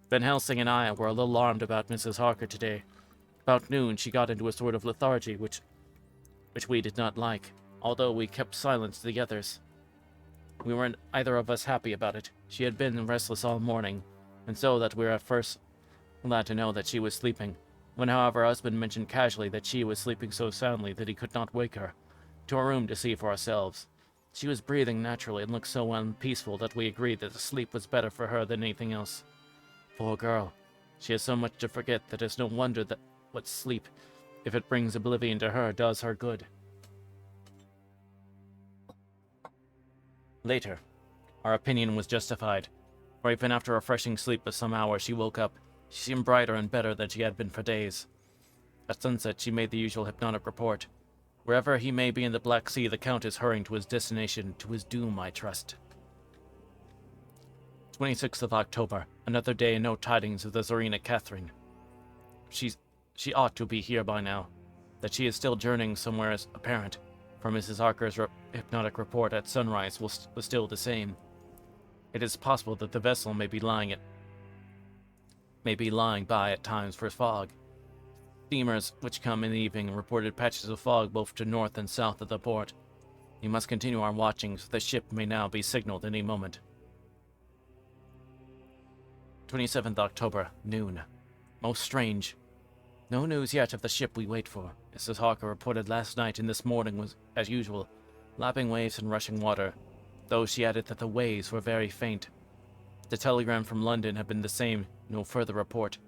Van Helsing and I were a little alarmed about Mrs. Harker today. About noon, she got into a sort of lethargy, which we did not like, although we kept silence to the others. We weren't either of us happy about it. She had been restless all morning, and so that we were at first glad to know that she was sleeping. When, however, her husband mentioned casually that she was sleeping so soundly that he could not wake her, to our room to see for ourselves. She was breathing naturally and looked so unpeaceful that we agreed that the sleep was better for her than anything else. Poor girl. She has so much to forget that it's no wonder that what sleep, if it brings oblivion to her, does her good. Later, our opinion was justified, for even after a refreshing sleep of some hours, she woke up. She seemed brighter and better than she had been for days. At sunset, she made the usual hypnotic report. Wherever he may be in the Black Sea, the Count is hurrying to his destination, to his doom, I trust. 26th of October, another day and no tidings of the Tsarina Catherine. She ought to be here by now. That she is still journeying somewhere is apparent, for Mrs. Harker's hypnotic report at sunrise was still the same. It is possible that the vessel may be lying by at times for fog. Steamers which come in the evening reported patches of fog both to north and south of the port. We must continue our watching, so the ship may now be signaled any moment. 27th October, noon. Most strange. No news yet of the ship we wait for. Mrs. Harker reported last night and this morning was, as usual, lapping waves and rushing water, though she added that the waves were very faint. The telegram from London had been the same, no further report.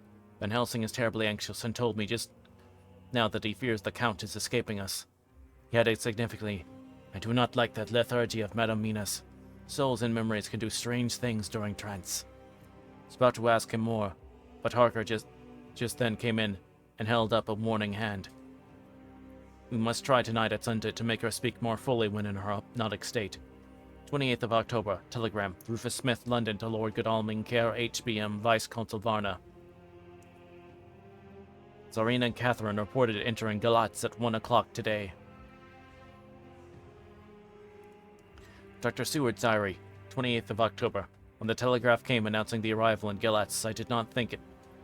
Van Helsing is terribly anxious and told me just now that he fears the Count is escaping us. He added significantly, I do not like that lethargy of Madame Mina's. Souls and memories can do strange things during trance. I was about to ask him more, but Harker just then came in and held up a warning hand. We must try tonight at sunset to make her speak more fully when in her hypnotic state. 28th of October, telegram, Rufus Smith, London to Lord Godalming, care HBM, Vice Consul Varna. Tsarina and Catherine reported entering Galatz at 1 o'clock today. Dr. Seward's diary, 28th of October. When the telegraph came announcing the arrival in Galatz, I did not think it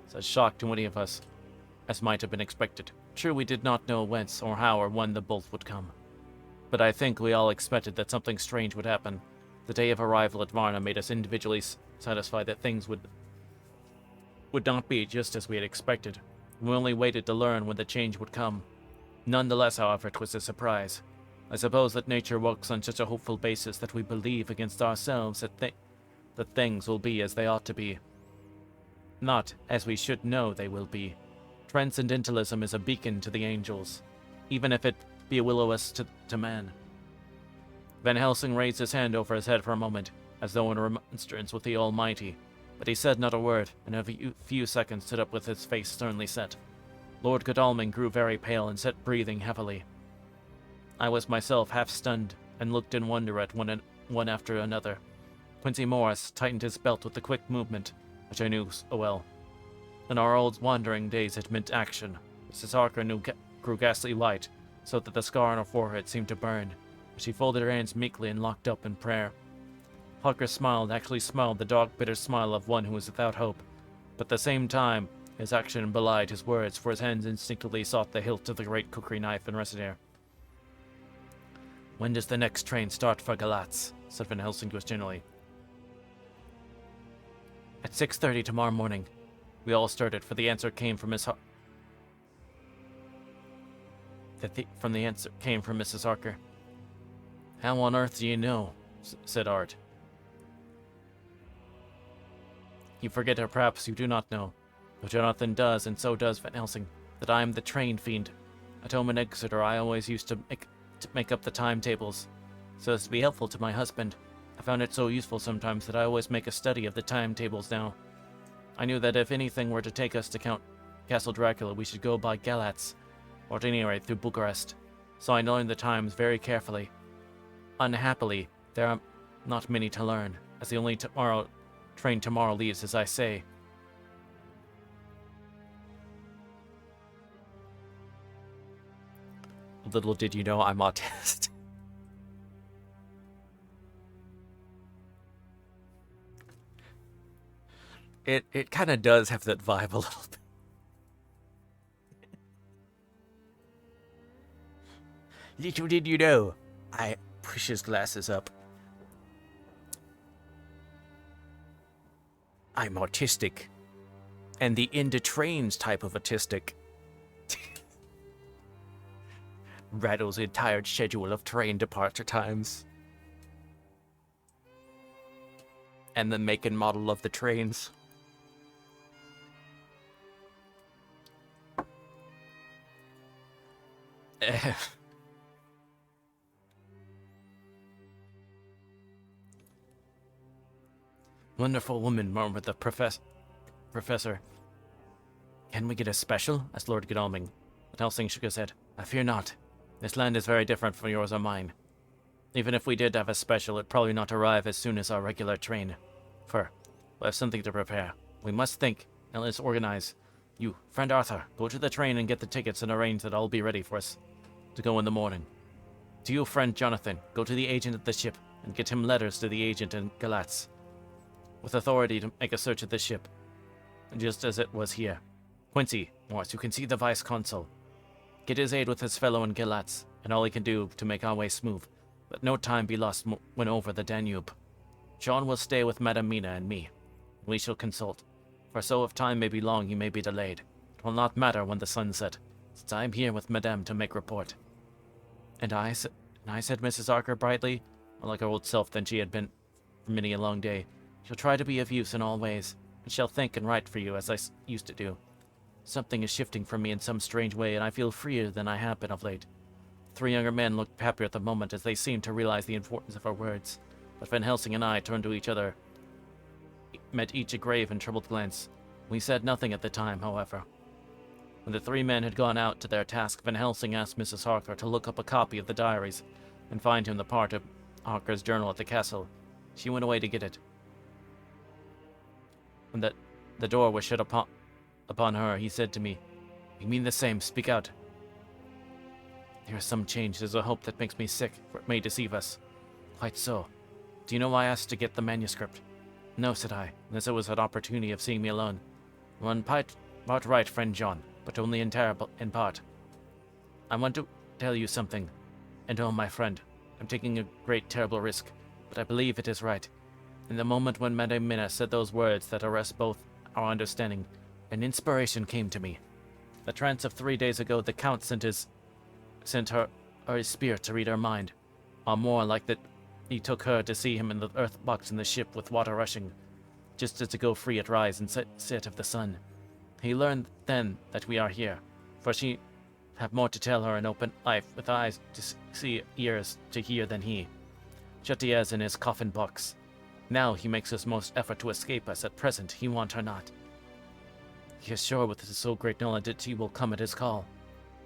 such shock to any of us, as might have been expected. True, we did not know whence or how or when the bolt would come. But I think we all expected that something strange would happen. The day of arrival at Varna made us individually satisfied that things would not be just as we had expected. We only waited to learn when the change would come. Nonetheless, however, it was a surprise. I suppose that nature works on such a hopeful basis that we believe against ourselves that things will be as they ought to be. Not as we should know they will be. Transcendentalism is a beacon to the angels, even if it be a will-o-wisp to man. Van Helsing raised his hand over his head for a moment, as though in remonstrance with the Almighty, but he said not a word, and in a few seconds stood up with his face sternly set. Lord Godalming grew very pale and sat breathing heavily. I was myself half stunned, and looked in wonder at one after another. Quincy Morris tightened his belt with a quick movement, which I knew so well. In our old wandering days it meant action. Mrs. Harker grew ghastly white, so that the scar on her forehead seemed to burn. She folded her hands meekly and locked up in prayer. Harker actually smiled the dark, bitter smile of one who is without hope, but at the same time, his action belied his words, for his hands instinctively sought the hilt of the great cookery knife and rested there. When does the next train start for Galatz? Said Van Helsing to us generally. At 6:30 tomorrow morning. We all started, for the answer came from Miss the answer came from Mrs. Harker. How on earth do you know? Said Art. You forget, or perhaps you do not know, though Jonathan does, and so does Van Helsing, that I am the train fiend. At home in Exeter, I always used to make up the timetables, so as to be helpful to my husband. I found it so useful sometimes that I always make a study of the timetables now. I knew that if anything were to take us to Castle Dracula, we should go by Galatz, or at any rate through Bucharest, so I learned the times very carefully. Unhappily, there are not many to learn, as the only train tomorrow leaves, as I say. Little did you know I'm autistic. It kind of does have that vibe a little bit. Little did you know. I push his glasses up. I'm autistic. And the into trains type of autistic. Rattles the entire schedule of train departure times. And the make and model of the trains. Wonderful woman, murmured the professor. Can we get a special? Asked Lord Godalming. But Helsing shook his head. I fear not. This land is very different from yours or mine. Even if we did have a special, it'd probably not arrive as soon as our regular train. For we'll have something to prepare. We must think, and let's organize. You, friend Arthur, go to the train and get the tickets and arrange that all be ready for us to go in the morning. To you, friend Jonathan, go to the agent at the ship and get him letters to the agent in Galatz, with authority to make a search of the ship, just as it was here. Quincy, Morris, you can see the vice-consul. Get his aid with his fellow in Galatz, and all he can do to make our way smooth. Let no time be lost when over the Danube. John will stay with Madame Mina and me. We shall consult, for so if time may be long, he may be delayed. It will not matter when the sun set, since I am here with Madame to make report. And I said Mrs. Archer brightly, more like her old self than she had been for many a long day. She'll try to be of use in all ways, and shall think and write for you as I used to do. Something is shifting from me in some strange way, and I feel freer than I have been of late. The three younger men looked happier at the moment as they seemed to realize the importance of our words, but Van Helsing and I turned to each other, met each a grave and troubled glance. We said nothing at the time, however. When the three men had gone out to their task, Van Helsing asked Mrs. Harker to look up a copy of the diaries and find him the part of Harker's journal at the castle. She went away to get it. When the door was shut upon her, he said to me, "You mean the same, speak out." There is some change, there's a hope that makes me sick, for it may deceive us. Quite so. Do you know why I asked to get the manuscript? No, said I, unless it was an opportunity of seeing me alone. Well, in part right, friend John, but only in part. I want to tell you something, and oh, my friend, I'm taking a great, terrible risk, but I believe it is right. In the moment when Madame Mina said those words that arrest both our understanding, an inspiration came to me. The trance of 3 days ago, the Count sent her his spirit to read her mind, or more like that he took her to see him in the earth box in the ship with water rushing, just as to go free at rise and set of the sun. He learned then that we are here, for she have more to tell her in open life, with eyes to see, ears to hear than he. Shut he is in his coffin box. Now he makes his most effort to escape us. At present he want her not. He is sure with his so great knowledge that she will come at his call.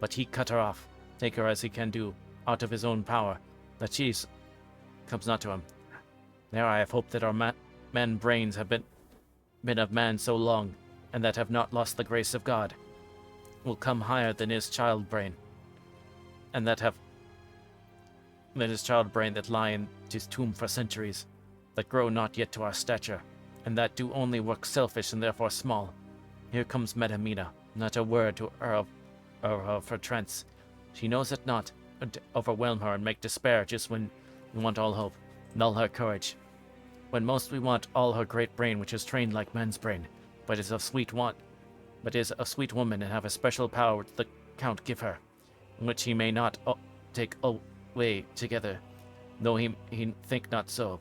But he cut her off, take her as he can do, out of his own power, that she comes not to him. There I have hoped that our men brains have been of man so long, and that have not lost the grace of God, will come higher than his child brain, and that lie in his tomb for centuries, that grow not yet to our stature, and that do only work selfish and therefore small. Here comes Madame Mina, not a word to her of her trance. She knows it not, but to overwhelm her and make despair just when we want all hope, and all her courage. When most we want all her great brain, which is trained like man's brain, but is a sweet woman, and have a special power which the Count give her, which he may not take away together, though he think not so.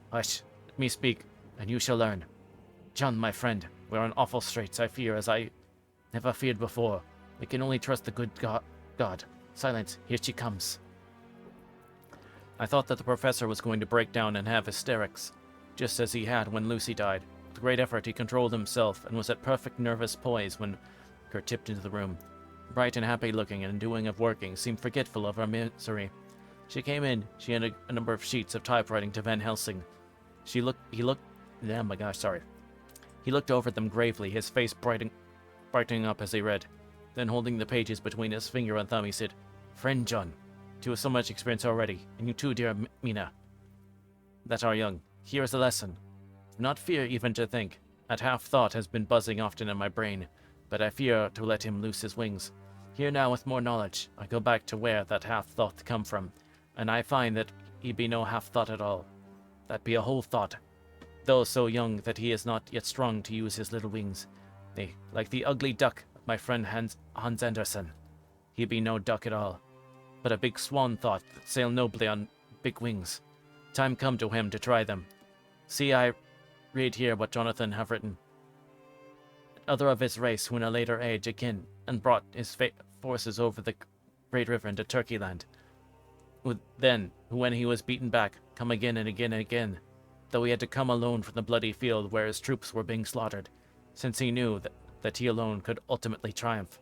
Hush, let me speak, and you shall learn. John, my friend, we're in awful straits, I fear, as I never feared before. We can only trust the good God. Silence, here she comes. I thought that the professor was going to break down and have hysterics, just as he had when Lucy died. With great effort he controlled himself, and was at perfect nervous poise when Kurt tipped into the room. Bright and happy looking, and doing of working, seemed forgetful of her misery. She came in, she had a number of sheets of typewriting to Van Helsing. He looked over them gravely, his face brightening up as he read. Then holding the pages between his finger and thumb, he said, "Friend John, you have so much experience already, and you too, dear Mina, that are young. Here is a lesson. Do not fear even to think. That half thought has been buzzing often in my brain, but I fear to let him loose his wings. Here now with more knowledge, I go back to where that half-thought come from, and I find that he be no half-thought at all. That be a whole thought, though so young that he is not yet strong to use his little wings. Nay, like the ugly duck of my friend Hans Andersen. He be no duck at all, but a big swan thought that sail nobly on big wings. Time come to him to try them. See, I read here what Jonathan have written. Other of his race who in a later age again and brought his forces over the great river into Turkey land. Who then, when he was beaten back, come again and again and again, though he had to come alone from the bloody field where his troops were being slaughtered, since he knew that he alone could ultimately triumph.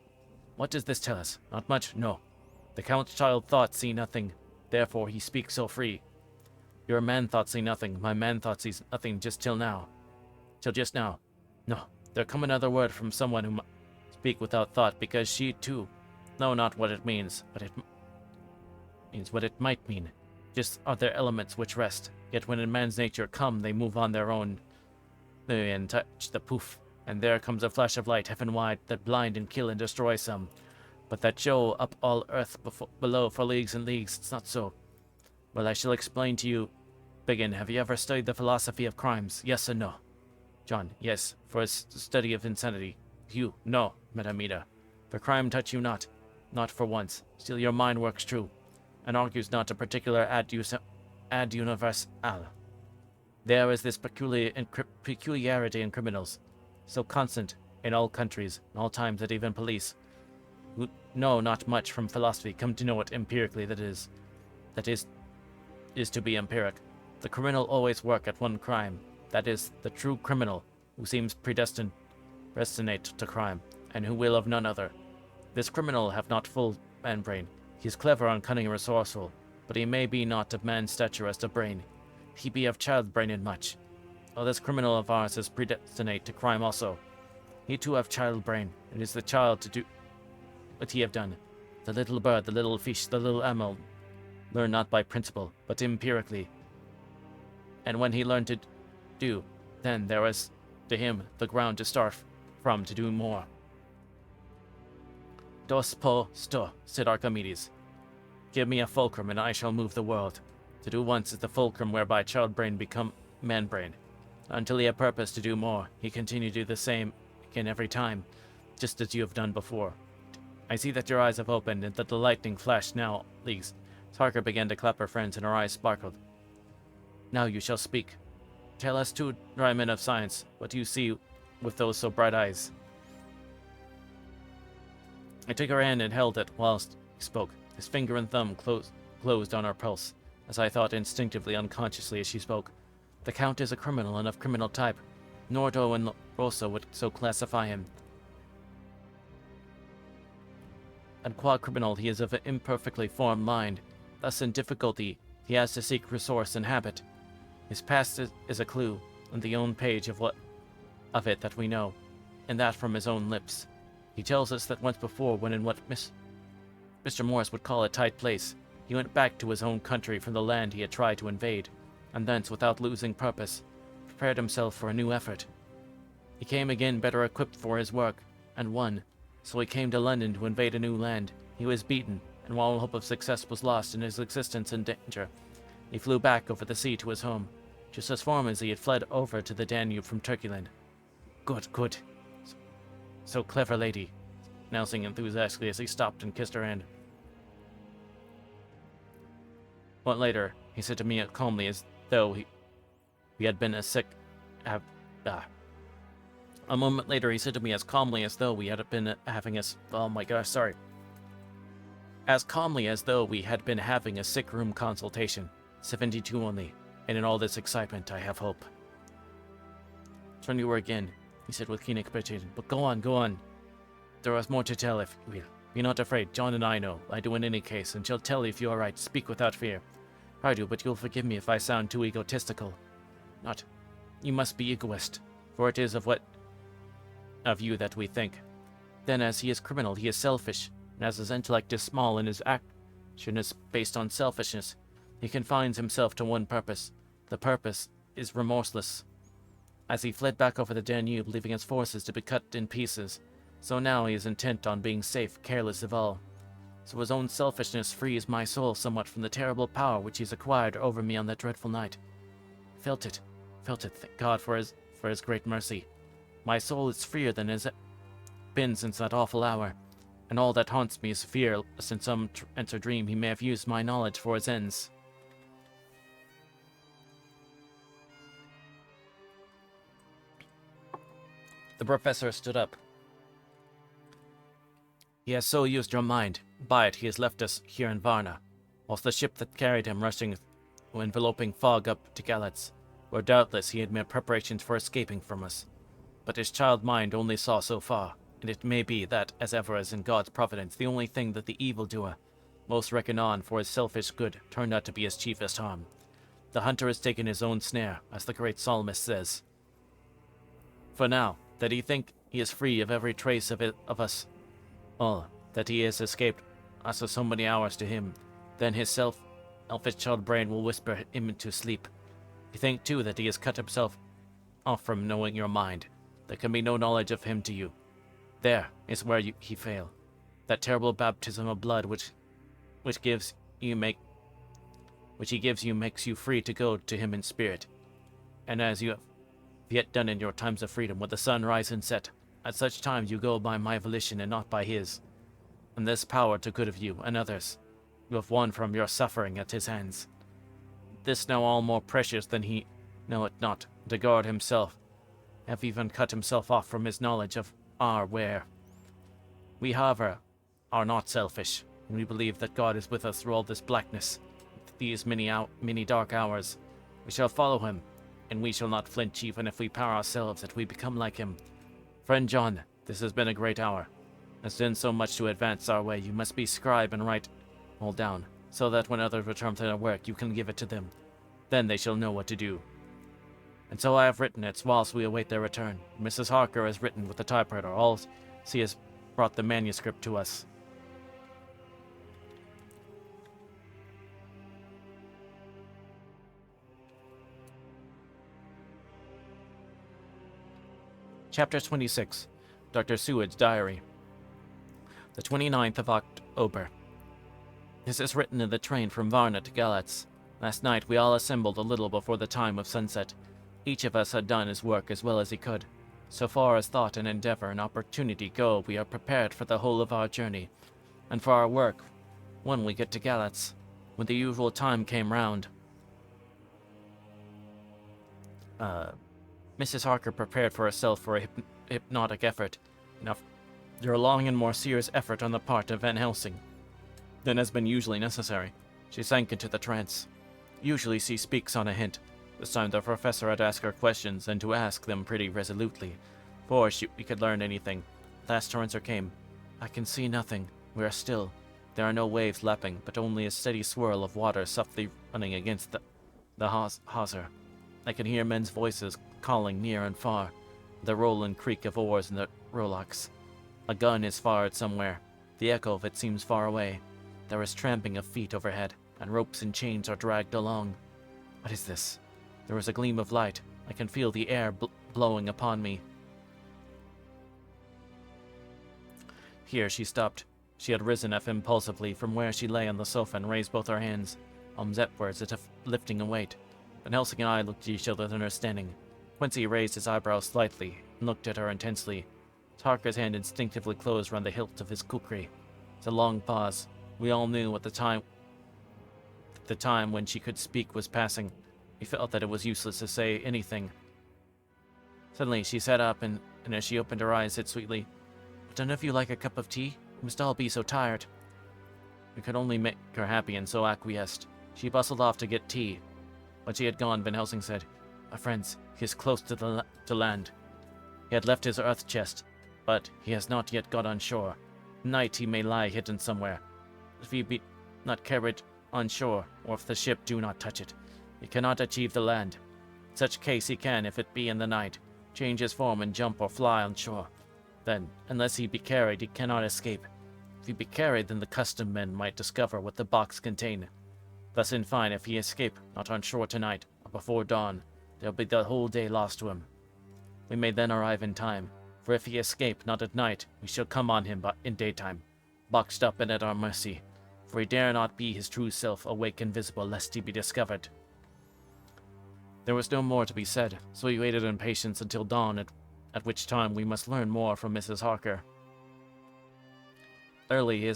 What does this tell us? Not much, no. The Count's child thought see nothing, therefore he speaks so free. Your man thought see nothing, my man thought sees nothing just till now. Till just now. No, there come another word from someone who speak without thought, because she too know not what it means, but it means what it might mean. Just are there elements which rest, yet when in man's nature come, they move on their own, and touch the poof, and there comes a flash of light heaven-wide that blind and kill and destroy some, but that show up all earth below for leagues and leagues. It's not so. Well, I shall explain to you. Begin. Have you ever studied the philosophy of crimes? Yes or no? John. Yes, for his study of insanity. You. No, Madame Ida. For crime touch you not. Not for once. Still your mind works true, and argues not a particular ad universal. There is this peculiarity in criminals, so constant in all countries, in all times, that even police, who know not much from philosophy, come to know it empirically. That is to be empiric. The criminal always work at one crime. That is, the true criminal, who seems predestinate to crime, and who will of none other. This criminal have not full man brain. He is clever and cunning and resourceful, but he may be not of man's stature as to brain. He be of child brain in much. Well, this criminal of ours is predestinate to crime also. He too have child brain. It is the child to do what he have done. The little bird, the little fish, the little animal, learn not by principle, but empirically. And when he learned to do, then there was to him the ground to start from to do more. Dos po sto, said Archimedes. Give me a fulcrum, and I shall move the world. To do once is the fulcrum whereby child brain become man brain. Until he had purpose to do more, he continued to do the same again every time, just as you have done before. I see that your eyes have opened, and that the lightning flashed now leagues. Harker began to clap her friends, and her eyes sparkled. Now you shall speak. Tell us too, dry men of science, what you see with those so bright eyes. I took her hand and held it whilst he spoke. His finger and thumb closed on her pulse, as I thought instinctively, unconsciously, as she spoke. The Count is a criminal, and of criminal type. Nordo and Rosa would so classify him. And qua criminal, he is of an imperfectly formed mind. Thus in difficulty, he has to seek resource and habit. His past is a clue, on the own page of it that we know, and that from his own lips. He tells us that once before, when in what Mr. Morris would call a tight place, he went back to his own country from the land he had tried to invade, and thence, without losing purpose, prepared himself for a new effort. He came again better equipped for his work, and won. So he came to London to invade a new land. He was beaten, and while all hope of success was lost and his existence in danger, he flew back over the sea to his home, just as formerly as he had fled over to the Danube from Turkeyland. Good, good. So clever lady, announcing enthusiastically as he stopped and kissed her hand. But later, he said to me calmly, as though we had been A moment later, he said to me as calmly as though we had been having as calmly as though we had been having a sick room consultation. 72 only, and in all this excitement, I have hope. Turn you again, he said with keen expectation. But go on. There is more to tell if you will. Be not afraid, John and I know. I do in any case, and shall tell if you are right. Speak without fear. I do, but you'll forgive me if I sound too egotistical. Not. You must be egoist, for it is of you that we think. Then as he is criminal, he is selfish, and as his intellect is small and his action is based on selfishness, he confines himself to one purpose. The purpose is remorseless. As he fled back over the Danube, leaving his forces to be cut in pieces, So now he is intent on being safe, careless of all. So his own selfishness frees my soul somewhat from the terrible power which he's acquired over me on that dreadful night. Felt it, thank God for his great mercy. My soul is freer than it has been since that awful hour, and all that haunts me is fear lest in some trance or dream he may have used my knowledge for his ends. The professor stood up. He has so used your mind. By it he has left us here in Varna, whilst the ship that carried him rushing enveloping fog up to Galatz, where doubtless he had made preparations for escaping from us. But his child mind only saw so far, and it may be that, as ever as in God's providence, the only thing that the evildoer most reckoned on for his selfish good turned out to be his chiefest harm. The hunter has taken his own snare, as the great psalmist says. For now, that he think he is free of every trace of us all, that he has escaped us of so many hours to him, then his selfish child brain will whisper him into sleep. You think, too, that he has cut himself off from knowing your mind. There can be no knowledge of him to you. There is where he fail. That terrible baptism of blood which he gives you makes you free to go to him in spirit. And as you have yet done in your times of freedom, when the sun rise and set, at such times you go by my volition and not by his. And this power to good of you and others you have won from your suffering at his hands. This now all more precious than he know it not, to guard himself, have even cut himself off from his knowledge of our where. We, however, are not selfish, and we believe that God is with us through all this blackness, these many dark hours. We shall follow him, and we shall not flinch even if we power ourselves that we become like him. Friend John, this has been a great hour. Has done so much to advance our way. You must be scribe and write all down, so that when others return to their work, you can give it to them. Then they shall know what to do. And so I have written it whilst we await their return. Mrs. Harker has written with the typewriter. All she has brought the manuscript to us. Chapter 26. Dr. Seward's Diary. The 29th of October. This is written in the train from Varna to Galatz. Last night we all assembled a little before the time of sunset. Each of us had done his work as well as he could. So far as thought and endeavor and opportunity go, we are prepared for the whole of our journey, and for our work when we get to Galatz. When the usual time came round, Mrs. Harker prepared for herself for a hypnotic effort, and after a long and more serious effort on the part of Van Helsing than has been usually necessary, she sank into the trance. Usually she speaks on a hint. This time the professor had to ask her questions, and to ask them pretty resolutely, before we could learn anything. Last her answer came. I can see nothing. We are still. There are no waves lapping, but only a steady swirl of water softly running against the hawser. I can hear men's voices calling near and far, the roll and creak of oars in the rowlocks. A gun is fired somewhere. The echo of it seems far away. There is tramping of feet overhead, and ropes and chains are dragged along. What is this? There is a gleam of light. I can feel the air blowing upon me. Here she stopped. She had risen up impulsively from where she lay on the sofa and raised both her hands, arms upwards as if lifting a weight. Van Helsing and I looked at each other understanding. Quincy raised his eyebrows slightly and looked at her intensely. Harker's hand instinctively closed round the hilt of his kukri. It's a long pause. We all knew at the time when she could speak was passing. We felt that it was useless to say anything. Suddenly she sat up and as she opened her eyes said sweetly, "Don't know if you like a cup of tea? We must all be so tired." We could only make her happy and so acquiesced. She bustled off to get tea. When she had gone, Van Helsing said, "My friends, he is close to land. He had left his earth chest, but he has not yet got on shore. Tonight he may lie hidden somewhere. If he be not carried on shore, or if the ship do not touch it, he cannot achieve the land. In such case he can, if it be in the night, change his form and jump or fly on shore. Then, unless he be carried, he cannot escape. If he be carried, then the custom men might discover what the box contained. Thus, in fine, if he escape not on shore tonight, or before dawn, there will be the whole day lost to him. We may then arrive in time, For if he escape not at night, we shall come on him in daytime, boxed up and at our mercy. For he dare not be his true self, awake and visible, lest he be discovered. There was no more to be said, so we waited in patience until dawn, at which time we must learn more from Mrs. Harker. Early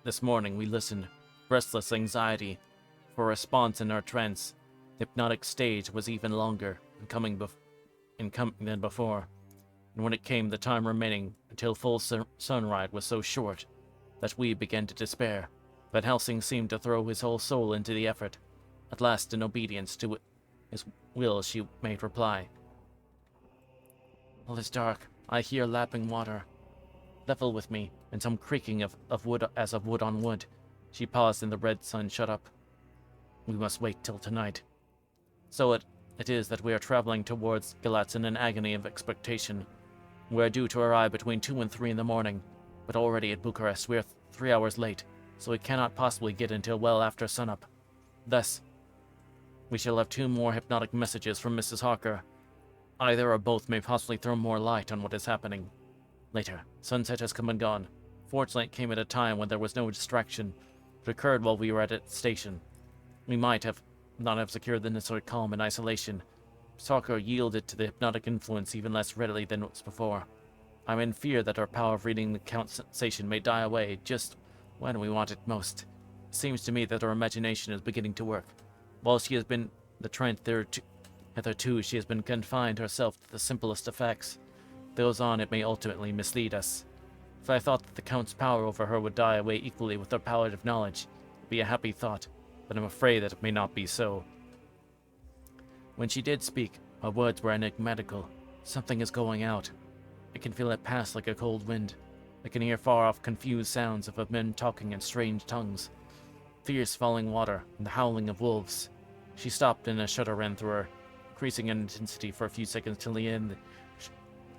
this morning we listened, restless anxiety, for a response in our trance. The hypnotic stage was even longer in coming than before, and when it came, the time remaining until full sunrise was so short that we began to despair. Van Helsing seemed to throw his whole soul into the effort. At last, in obedience to his will, she made reply. All is dark. I hear lapping water. Level with me, and some creaking of wood as of wood on wood. She paused, and the red sun shut up. We must wait till tonight. So it is that we are traveling towards Galatz in an agony of expectation. We are due to arrive between 2 and 3 in the morning, but already at Bucharest we are 3 hours late, so we cannot possibly get until well after sunup. Thus, we shall have 2 more hypnotic messages from Mrs. Harker. Either or both may possibly throw more light on what is happening. Later, sunset has come and gone. Fortunately, it came at a time when there was no distraction. It occurred while we were at its station. We might not have secured the necessary calm and isolation. Harker yielded to the hypnotic influence even less readily than it was before. I am in fear that our power of reading the Count's sensation may die away just when we want it most. It seems to me that our imagination is beginning to work. While she has been the trance hitherto, she has been confined herself to the simplest of facts. If it goes on, it may ultimately mislead us. If I thought that the Count's power over her would die away equally with her palette of knowledge, it would be a happy thought, but I'm afraid that it may not be so. When she did speak, her words were enigmatical. Something is going out. I can feel it pass like a cold wind. I can hear far-off confused sounds of men talking in strange tongues. Fierce falling water and the howling of wolves. She stopped and a shudder ran through her, increasing in intensity for a few seconds till the end.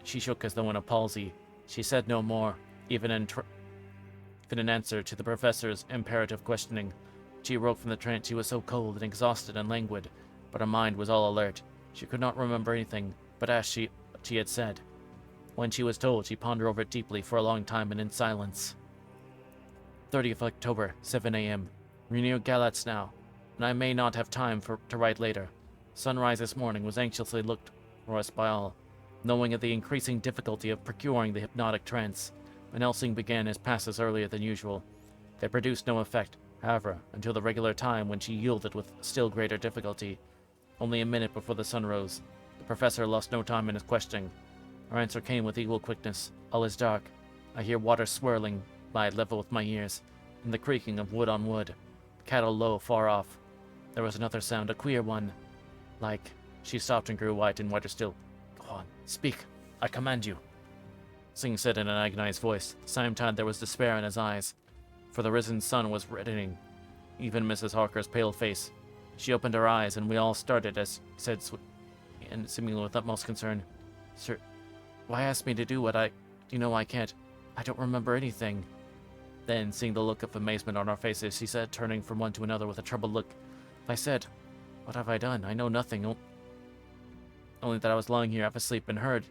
She shook as though in a palsy. She said no more, even in answer to the professor's imperative questioning. She awoke from the trance. She was so cold and exhausted and languid, but her mind was all alert. She could not remember anything but as she had said. When she was told, she pondered over it deeply for a long time and in silence. 30th October, 7 a.m. We're near Galatz now, and I may not have time to write later. Sunrise this morning was anxiously looked for us by all. Knowing of the increasing difficulty of procuring the hypnotic trance, Van Helsing began his passes earlier than usual. They produced no effect, however, until the regular time when she yielded with still greater difficulty. Only a minute before the sun rose, the professor lost no time in his questioning. Her answer came with equal quickness. All is dark. I hear water swirling by level with my ears, and the creaking of wood on wood. Cattle low far off. There was another sound, a queer one. Like... She stopped and grew white and whiter still. Go on, speak. I command you. Singh said in an agonized voice. At the same time there was despair in his eyes, for the risen sun was reddening even Mrs. Harker's pale face. She opened her eyes, and we all started as said, and seemingly with utmost concern, Sir, why ask me to do what you know I can't. I don't remember anything. Then, seeing the look of amazement on our faces, she said, turning from one to another with a troubled look, I said, what have I done? I know nothing, only that I was lying here half asleep and heard.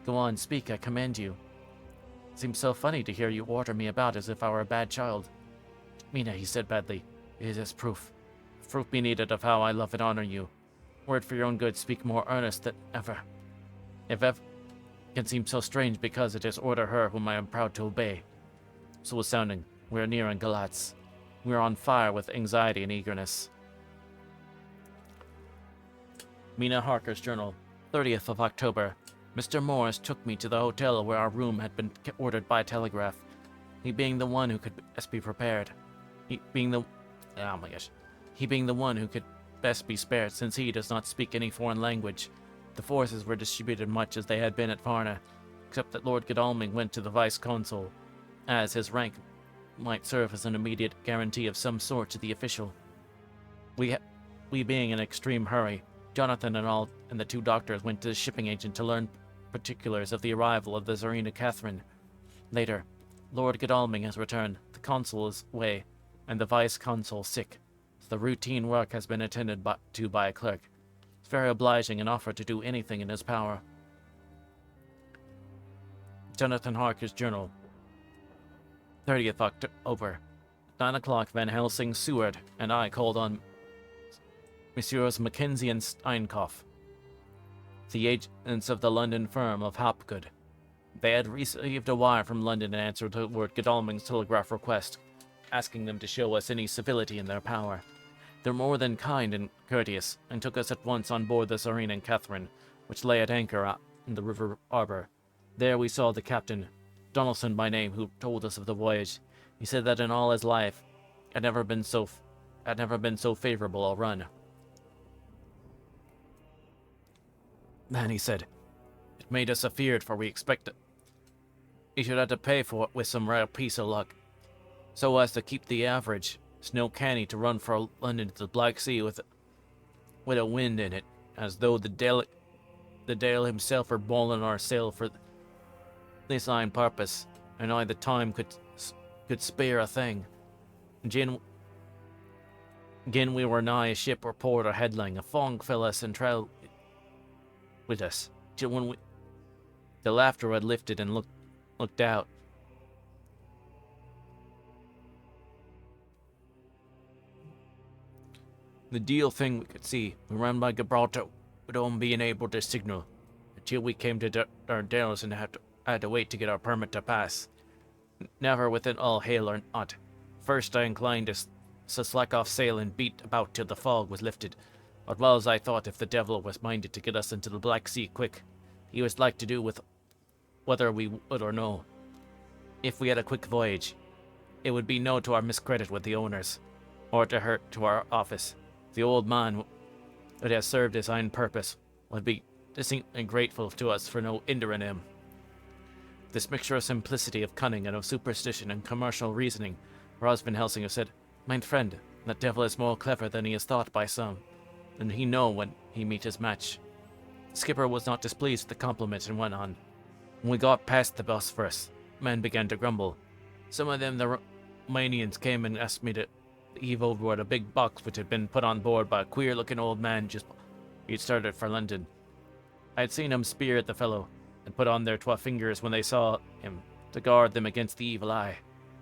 Go on, speak, I command you. It seems so funny to hear you order me about as if I were a bad child. Mina, he said badly, it is proof. If proof be needed of how I love and honor you. Word for your own good, speak more earnest than ever. If ever can seem so strange because it is order her whom I am proud to obey. So was sounding. We are near in Galatz. We are on fire with anxiety and eagerness. Mina Harker's journal, 30th of October. Mr. Morris took me to the hotel where our room had been ordered by telegraph. He being the one who could best be prepared. He being the one who could best be spared, since he does not speak any foreign language. The forces were distributed much as they had been at Varna, except that Lord Godalming went to the vice-consul, as his rank might serve as an immediate guarantee of some sort to the official. We being in extreme hurry, Jonathan and the 2 doctors went to the shipping agent to learn particulars of the arrival of the Tsarina Catherine. Later, Lord Godalming has returned, the consul is away, and the vice-consul sick, so the routine work has been attended to by a clerk. It's very obliging and offered to do anything in his power. Jonathan Harker's journal. 30th October. 9 o'clock, Van Helsing, Seward, and I called on Messrs. Mackenzie and Steinkopf, the agents of the London firm of Hopgood. They had received a wire from London in answer to Lord Godalming's telegraph request, asking them to show us any civility in their power. They were more than kind and courteous, and took us at once on board the Serene and Catherine, which lay at anchor in the river harbour. There we saw the captain, Donaldson by name, who told us of the voyage. He said that in all his life had never been so favourable a run. Then he said, it made us afeard, for we expected he should have to pay for it with some rare piece of luck, so as to keep the average. It's no canny to run for London to the Black Sea with a wind in it, as though the Dale himself were bawling our sail for this iron purpose, and I the time could spare a thing. Gin we were nigh a ship or port or headling, a fong fell us and trailed with us, till when the laughter had lifted and looked out. The deal thing we could see, we ran by Gibraltar without being able to signal, until we came to Dardanelles and had to wait to get our permit to pass. Never within all hail or not. First I inclined to slack off sail and beat about till the fog was lifted. But well as I thought, if the devil was minded to get us into the Black Sea quick, he was like to do with whether we would or no. If we had a quick voyage, it would be no to our miscredit with the owners, or to hurt to our office. The old man that has served his own purpose would be distinctly grateful to us for no hindering him. This mixture of simplicity, of cunning, and of superstition and commercial reasoning, Ros Van Helsing said, "Mein friend, that devil is more clever than he is thought by some, and he know when he meet his match." The skipper was not displeased with the compliment and went on. When we got past the Bosphorus, men began to grumble. Some of them, the Romanians, came and asked me to heave overboard a big box which had been put on board by a queer-looking old man just he'd started for London. I had seen him spear at the fellow, and put on their 12 fingers when they saw him, to guard them against the evil eye.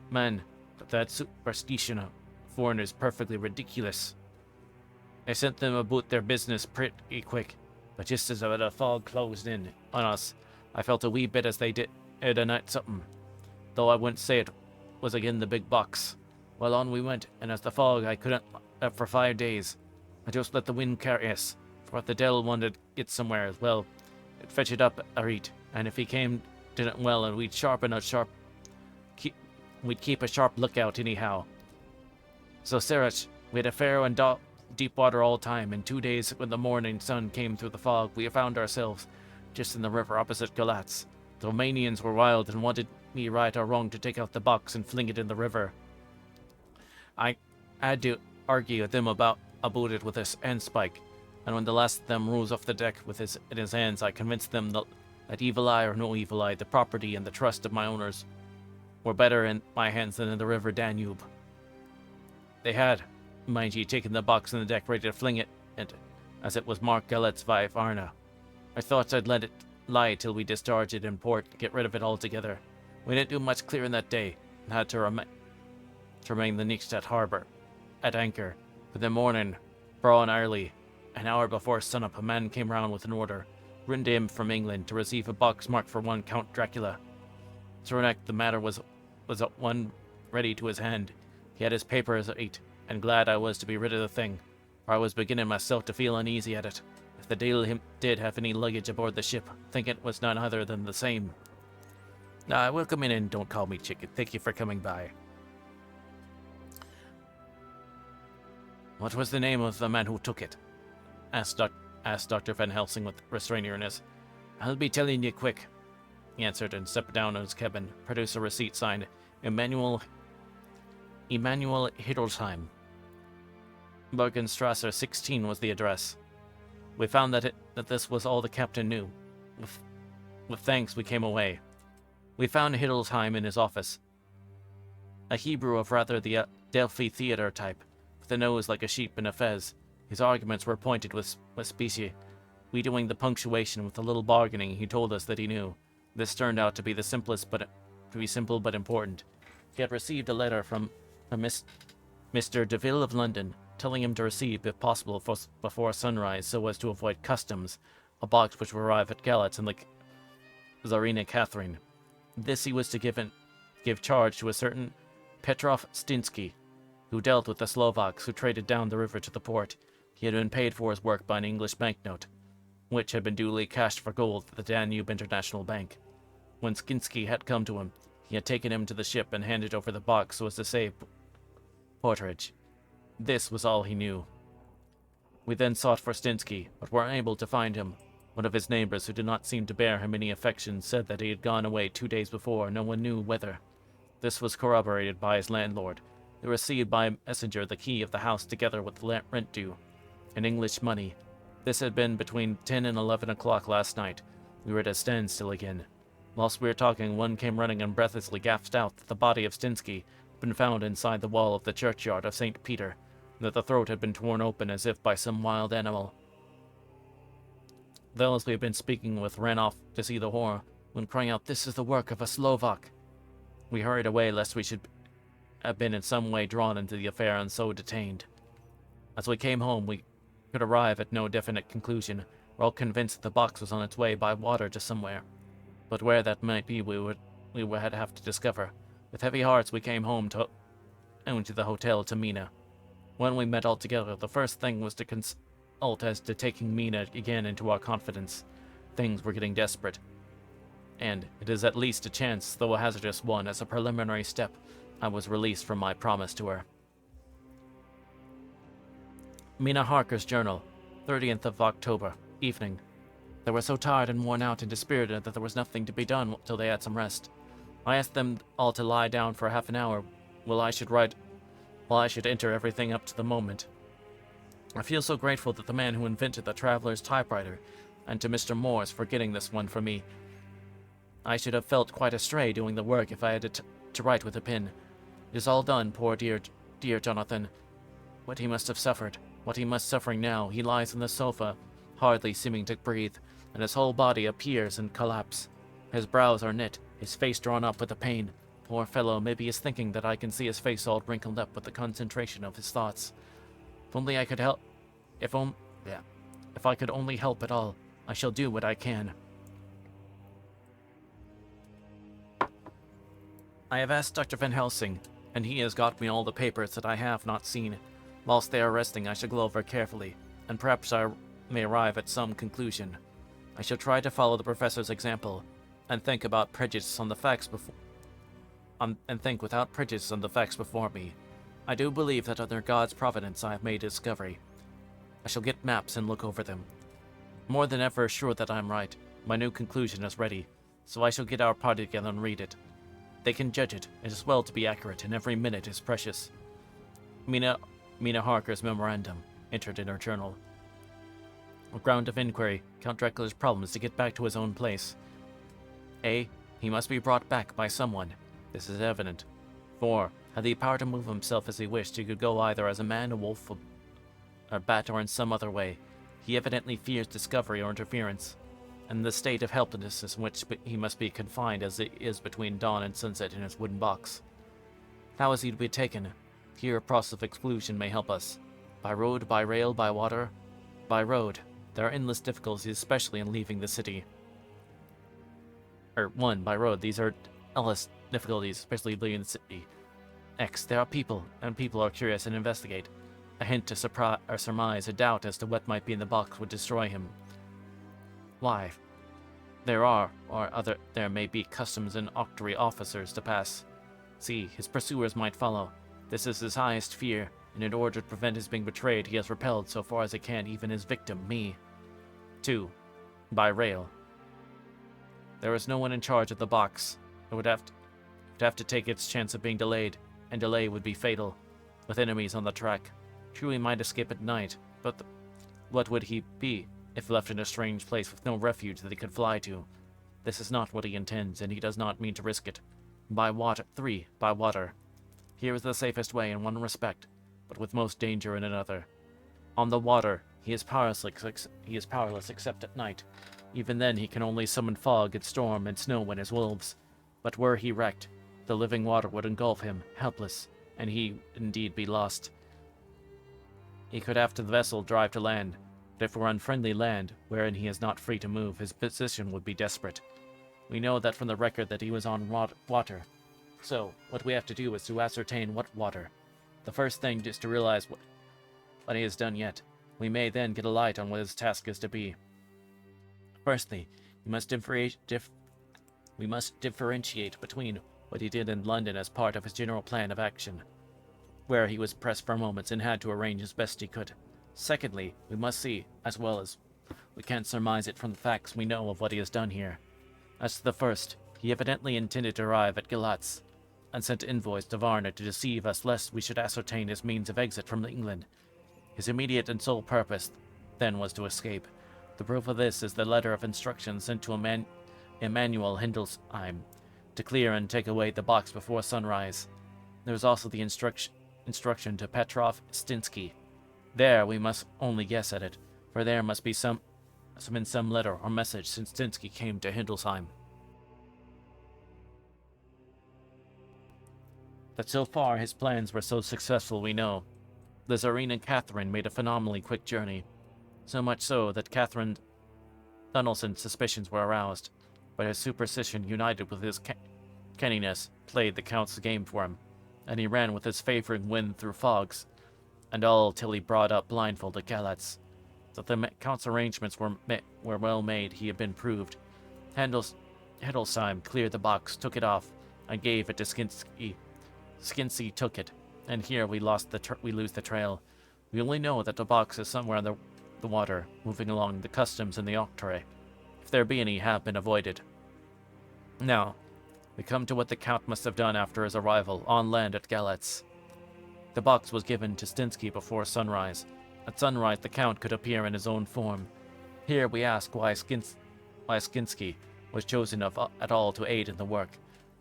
Man, but that superstition of foreigners perfectly ridiculous. I sent them about their business pretty quick, but just as the fog closed in on us, I felt a wee bit as they did a night something, though I wouldn't say it was again the big box. Well, on we went, and as the fog I couldn't up for 5 days. I just let the wind carry us, for if the devil wanted to get somewhere, well, it'd fetch it up a reet, and if he came, did it well, and we'd keep a sharp lookout anyhow. So, Sarach, we had a fair and deep water all time. In 2 days, when the morning sun came through the fog, we found ourselves just in the river opposite Galatz. The Romanians were wild and wanted me right or wrong to take out the box and fling it in the river. I had to argue with them about it with his handspike, and when the last of them rose off the deck in his hands, I convinced them that evil eye or no evil eye, the property and the trust of my owners were better in my hands than in the river Danube. They had, mind ye, taken the box on the deck ready to fling it, and as it was marked Galatz via Varna, I thought I'd let it lie till we discharged it in port and get rid of it altogether. We didn't do much clearing that day, and had to remain the Nystadt harbour, at anchor. But the morning, braw and early, an hour before sunup, a man came round with an order, written to him from England, to receive a box marked for one Count Dracula. Through the matter was at one ready to his hand. He had his papers at, and glad I was to be rid of the thing, for I was beginning myself to feel uneasy at it. If the deal did have any luggage aboard the ship, think it was none other than the same. We'll come in and don't call me chicken. Thank you for coming by. What was the name of the man who took it? Asked Dr. Van Helsing with restrainingness. I'll be telling you quick, he answered, and stepped down in his cabin, produced a receipt signed Emanuel Hiddlesheim. Bergenstrasse 16 was the address. We found that this was all the captain knew. With thanks, we came away. We found Hiddlesheim in his office. A Hebrew of rather the Delphi theatre type, with a nose like a sheep and a fez. His arguments were pointed with specie. We doing the punctuation with a little bargaining he told us that he knew. This turned out to be simple but important. He had received a letter from Mr. Deville of London, telling him to receive, if possible, before sunrise, so as to avoid customs, a box which would arrive at Galatz in the Tsarina Catherine. This he was to give charge to a certain Petrov Stinsky, who dealt with the Slovaks who traded down the river to the port. He had been paid for his work by an English banknote, which had been duly cashed for gold at the Danube International Bank. When Stinsky had come to him, he had taken him to the ship and handed over the box so as to save porterage. This was all he knew. We then sought for Stinsky, but were unable to find him. One of his neighbors, who did not seem to bear him any affection, said that he had gone away 2 days before, no one knew whither. This was corroborated by his landlord, who received by a messenger the key of the house together with the rent due, in English money. This had been between 10 and 11 o'clock last night. We were at a standstill again. Whilst we were talking, one came running and breathlessly gasped out that the body of Stinsky had been found inside the wall of the churchyard of St. Peter, and that the throat had been torn open as if by some wild animal. Those we had been speaking with ran off to see the horror, when crying out, "This is the work of a Slovak!" We hurried away lest we should have been in some way drawn into the affair and so detained. As we came home, we could arrive at no definite conclusion. We're all convinced that the box was on its way by water to somewhere. But where that might be, we would have to discover. With heavy hearts, we came home to the hotel to Mina. When we met all together, the first thing was to consult as to taking Mina again into our confidence. Things were getting desperate. And it is at least a chance, though a hazardous one. As a preliminary step, I was released from my promise to her. Mina Harker's journal, 30th of October, evening. They were so tired and worn out and dispirited that there was nothing to be done till they had some rest. I asked them all to lie down for half an hour while I should enter everything up to the moment. I feel so grateful that the man who invented the traveler's typewriter, and to Mr. Morse for getting this one for me. I should have felt quite astray doing the work if I had to write with a pen. It is all done, poor dear Jonathan. What he must have suffered, what he must suffering now. He lies on the sofa, hardly seeming to breathe, and his whole body appears in collapse. His brows are knit, his face drawn up with the pain. Poor fellow, maybe he is thinking that I can see his face all wrinkled up with the concentration of his thoughts. If only I could help. If I could only help at all, I shall do what I can. I have asked Dr. Van Helsing, and he has got me all the papers that I have not seen. Whilst they are resting, I shall go over carefully, and perhaps I may arrive at some conclusion. I shall try to follow the professor's example, and think without prejudice on the facts before me. I do believe that under God's providence I have made a discovery. I shall get maps and look over them. More than ever sure that I am right, my new conclusion is ready, so I shall get our party together and read it. They can judge it. It is well to be accurate, and every minute is precious. Mina Harker's memorandum, entered in her journal. A ground of inquiry, Count Dracula's problem is to get back to his own place. A. He must be brought back by someone. This is evident. 4. Had the power to move himself as he wished, he could go either as a man, a wolf, a bat, or in some other way. He evidently fears discovery or interference, and the state of helplessness in which he must be confined as it is between dawn and sunset in his wooden box. How is he to be taken? Here a process of exclusion may help us. By road, by rail, by water? By road. There are endless difficulties, especially in leaving the city. 1. By road. These are endless difficulties, especially leaving the city. X. There are people, and people are curious and investigate. A hint to surmise, a doubt as to what might be in the box would destroy him. Y. There may be customs and octroi officers to pass. Z. His pursuers might follow. This is his highest fear, and in order to prevent his being betrayed, he has repelled so far as he can even his victim, me. 2. By rail. There is no one in charge of the box. It would have to take its chance of being delayed, and delay would be fatal, with enemies on the track. True, he might escape at night, but what would he be if left in a strange place with no refuge that he could fly to? This is not what he intends, and he does not mean to risk it. By water. 3. By water. Here is the safest way in one respect, but with most danger in another. On the water, he is powerless except at night. Even then he can only summon fog and storm and snow when his wolves. But were he wrecked, the living water would engulf him, helpless, and he would indeed be lost. He could after the vessel drive to land, but if we're unfriendly land, wherein he is not free to move, his position would be desperate. We know that from the record that he was on water. So, what we have to do is to ascertain what water. The first thing is to realize what he has done yet. We may then get a light on what his task is to be. Firstly, we must differentiate between what he did in London as part of his general plan of action, where he was pressed for moments and had to arrange as best he could. Secondly, we must see, as well as we can't surmise it from the facts we know of what he has done here. As to the first, he evidently intended to arrive at Galatz, and sent envoys to Varna to deceive us lest we should ascertain his means of exit from England. His immediate and sole purpose then was to escape. The proof of this is the letter of instructions sent to Emanuel Hindelsheim to clear and take away the box before sunrise. There was also the instruction to Petrov Stinsky. There we must only guess at it, for there must be some letter or message since Stinsky came to Hindelsheim. That so far his plans were so successful we know. The Tsarina Catherine made a phenomenally quick journey, so much so that Catherine Donelson's suspicions were aroused, but his superstition united with his canniness played the Count's game for him, and he ran with his favoring wind through fogs, and all till he brought up blindfolded Galatz. That the Count's arrangements were well made he had been proved. Hindelsheim cleared the box, took it off, and gave it to Skinsky. Skinsky took it, and here we lose the trail. We only know that the box is somewhere in the water, moving along the customs and the octroi. If there be any, have been avoided. Now, we come to what the Count must have done after his arrival on land at Galatz. The box was given to Stinsky before sunrise. At sunrise, the Count could appear in his own form. Here we ask why Skinsky was chosen at all to aid in the work.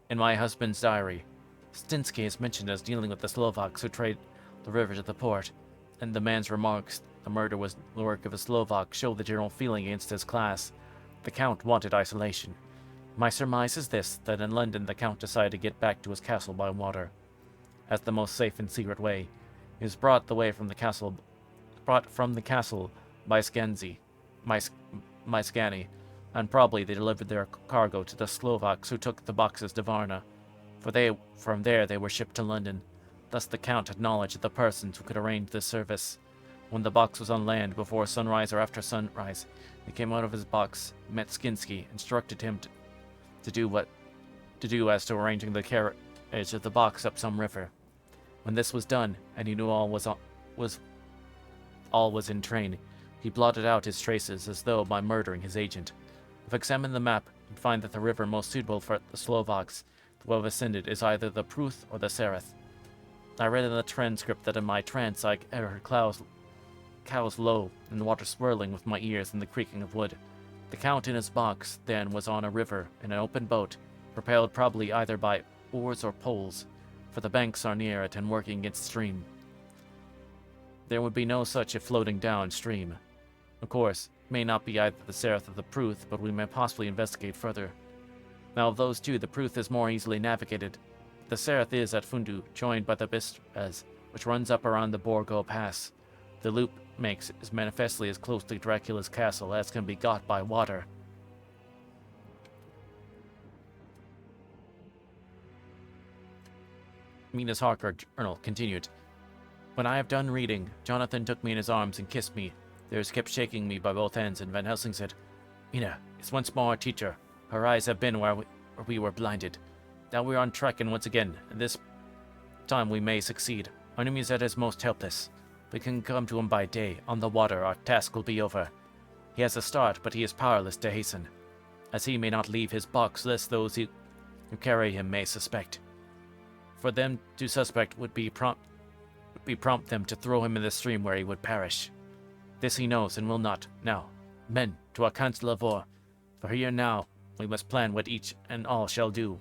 In my husband's diary, Stinsky is mentioned as dealing with the Slovaks who trade the river to the port, and the man's remarks, the murder was the work of a Slovak, show the general feeling against his class. The Count wanted isolation. My surmise is this, that in London the Count decided to get back to his castle by water, as the most safe and secret way. He was brought from the castle by Myskani, and probably they delivered their cargo to the Slovaks who took the boxes to Varna, for from there they were shipped to London. Thus the Count had knowledge of the persons who could arrange this service. When the box was on land, before sunrise or after sunrise, he came out of his box, met Skinsky, instructed him to do as to arranging the carriage of the box up some river. When this was done, and he knew all was in train, he blotted out his traces as though by murdering his agent. If examine the map, you find that the river most suitable for the Slovaks to have ascended is either the Pruth or the Sereth. I read in the transcript that in my trance I heard cows low and water swirling with my ears and the creaking of wood. The Count in his box, then, was on a river in an open boat, propelled probably either by oars or poles, for the banks are near it and working against stream. There would be no such if floating downstream. Of course, it may not be either the Sereth or the Pruth, but we may possibly investigate further. Now of those two, the Pruth is more easily navigated. The Sereth is at Fundu, joined by the Bistrez, which runs up around the Borgo Pass. The loop makes is manifestly as close to Dracula's castle as can be got by water. Mina's Harker journal continued. When I have done reading, Jonathan took me in his arms and kissed me. There kept shaking me by both ends, and Van Helsing said, Mina is once more our teacher. Her eyes have been where we were blinded. Now we are on track and once again, and this time we may succeed. Our enemy is at his most helpless. We can come to him by day. On the water, our task will be over. He has a start, but he is powerless to hasten, as he may not leave his box lest those who carry him may suspect. For them to suspect would be prompt them to throw him in the stream where he would perish. This he knows and will not. Now, men, to our council of war, for here now we must plan what each and all shall do.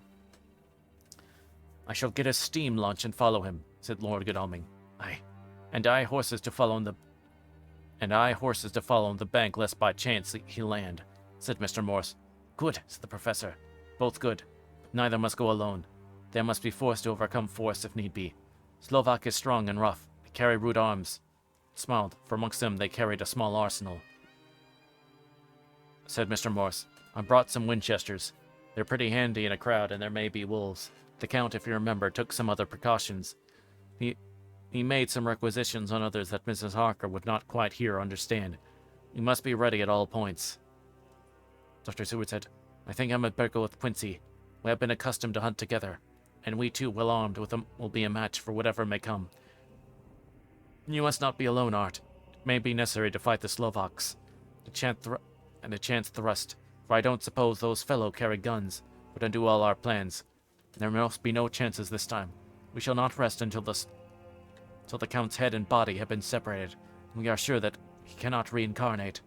I shall get a steam launch and follow him, said Lord Godalming. And I horses to follow on the bank lest by chance he land. said Mr. Morse. Good, said the professor. Both good. But neither must go alone. They must be forced to overcome force if need be. Slovak is strong and rough. They carry rude arms. He smiled, for amongst them they carried a small arsenal. Said Mr. Morse. I brought some Winchesters. They're pretty handy in a crowd, and there may be wolves. The Count, if you remember, took some other precautions. He made some requisitions on others that Mrs. Harker would not quite hear or understand. We must be ready at all points. Dr. Seward said, I think I might better go with Quincy. We have been accustomed to hunt together, and we too, well armed with them, will be a match for whatever may come. You must not be alone, Art. It may be necessary to fight the Slovaks. A chance thrust, for I don't suppose those fellow carry guns, but undo all our plans. There must be no chances this time. We shall not rest until the Count's head and body have been separated, and we are sure that he cannot reincarnate.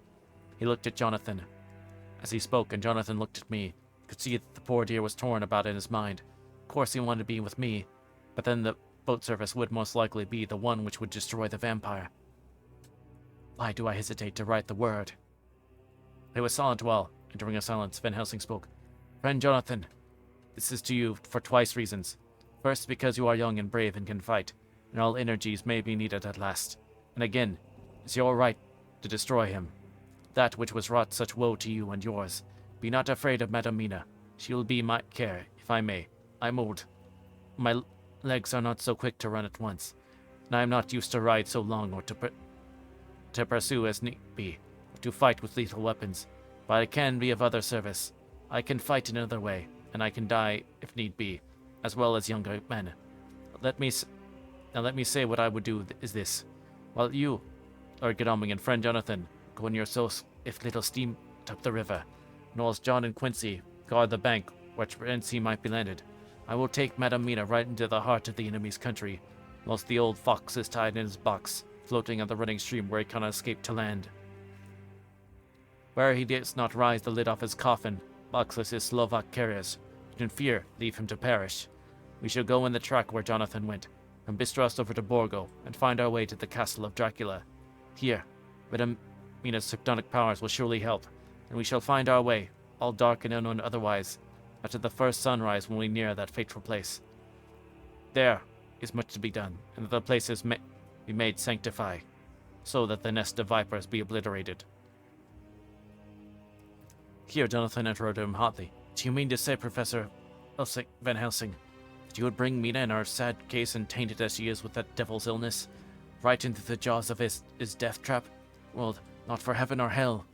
He looked at Jonathan. As he spoke, and Jonathan looked at me, could see that the poor dear was torn about in his mind. Of course he wanted to be with me, but then the boat service would most likely be the one which would destroy the vampire. Why do I hesitate to write the word? They were silent a while, and during a silence, Van Helsing spoke. Friend Jonathan, this is to you for twice reasons. First, because you are young and brave and can fight, and all energies may be needed at last. And again, it's your right to destroy him. That which was wrought such woe to you and yours. Be not afraid of Madam Mina. She will be my care, if I may. I'm old. My legs are not so quick to run at once, and I am not used to ride so long or to pursue as need be, or to fight with lethal weapons. But I can be of other service. I can fight in another way, and I can die if need be, as well as younger men. Let me say what I would do is this. While you, Lord Godalming and friend Jonathan, go in your if little steam up the river, and whilst John and Quincy guard the bank which he might be landed, I will take Madam Mina right into the heart of the enemy's country, whilst the old fox is tied in his box, floating on the running stream where he cannot escape to land. Where he dares not rise the lid off his coffin, boxless his Slovak carriers, but in fear leave him to perish. We shall go in the track where Jonathan went, from Bistros over to Borgo, and find our way to the castle of Dracula. Here, Madam Mina's psionic powers will surely help, and we shall find our way, all dark and unknown otherwise, after the first sunrise when we near that fateful place. There is much to be done, and the places may be made sanctify, so that the nest of vipers be obliterated. Here Jonathan interrupted him hotly. Do you mean to say, Professor Van Helsing, that you would bring Mina in her sad case and tainted as she is with that devil's illness, right into the jaws of his death trap? Well, not for heaven or hell.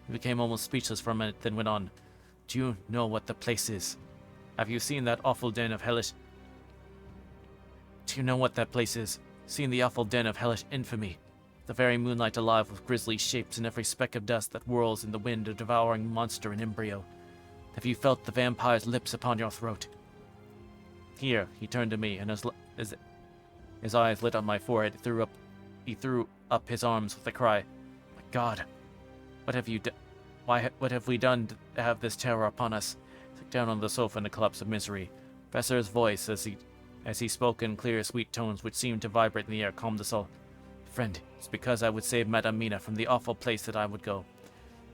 He became almost speechless for a minute, then went on. Do you know what the place is? Have you seen that awful den of hellish... Do you know what that place is? Seen the awful den of hellish infamy? The very moonlight alive with grisly shapes and every speck of dust that whirls in the wind, a devouring monster in embryo. Have you felt the vampire's lips upon your throat? Here, he turned to me, and his eyes lit on my forehead. He threw up his arms with a cry. My God, what have you done? What have we done to have this terror upon us? Sat down on the sofa in a collapse of misery. Professor's voice, as he spoke in clear, sweet tones which seemed to vibrate in the air, calmed us all. Friend, it's because I would save Madam Mina from the awful place that I would go.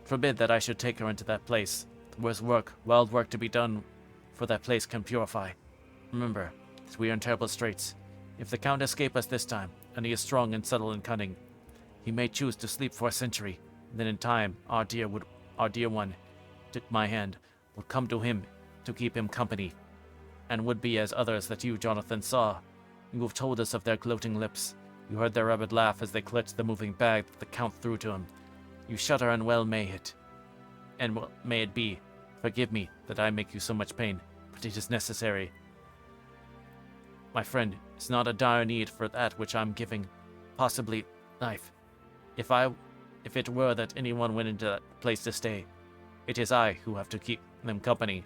Forbid that I should take her into that place. There was wild work to be done, for that place can purify. Remember that we are in terrible straits. If the Count escape us this time, and he is strong and subtle and cunning, he may choose to sleep for a century, and then in time our dear one, took my hand, would come to him to keep him company, and would be as others that you, Jonathan, saw. You have told us of their gloating lips. You heard their rabid laugh as they clutched the moving bag that the Count threw to him. You shudder, and well may it. And well may it be. Forgive me that I make you so much pain, but it is necessary. My friend, it's not a dire need for that which I'm giving. Possibly life. If it were that anyone went into that place to stay, it is I who have to keep them company.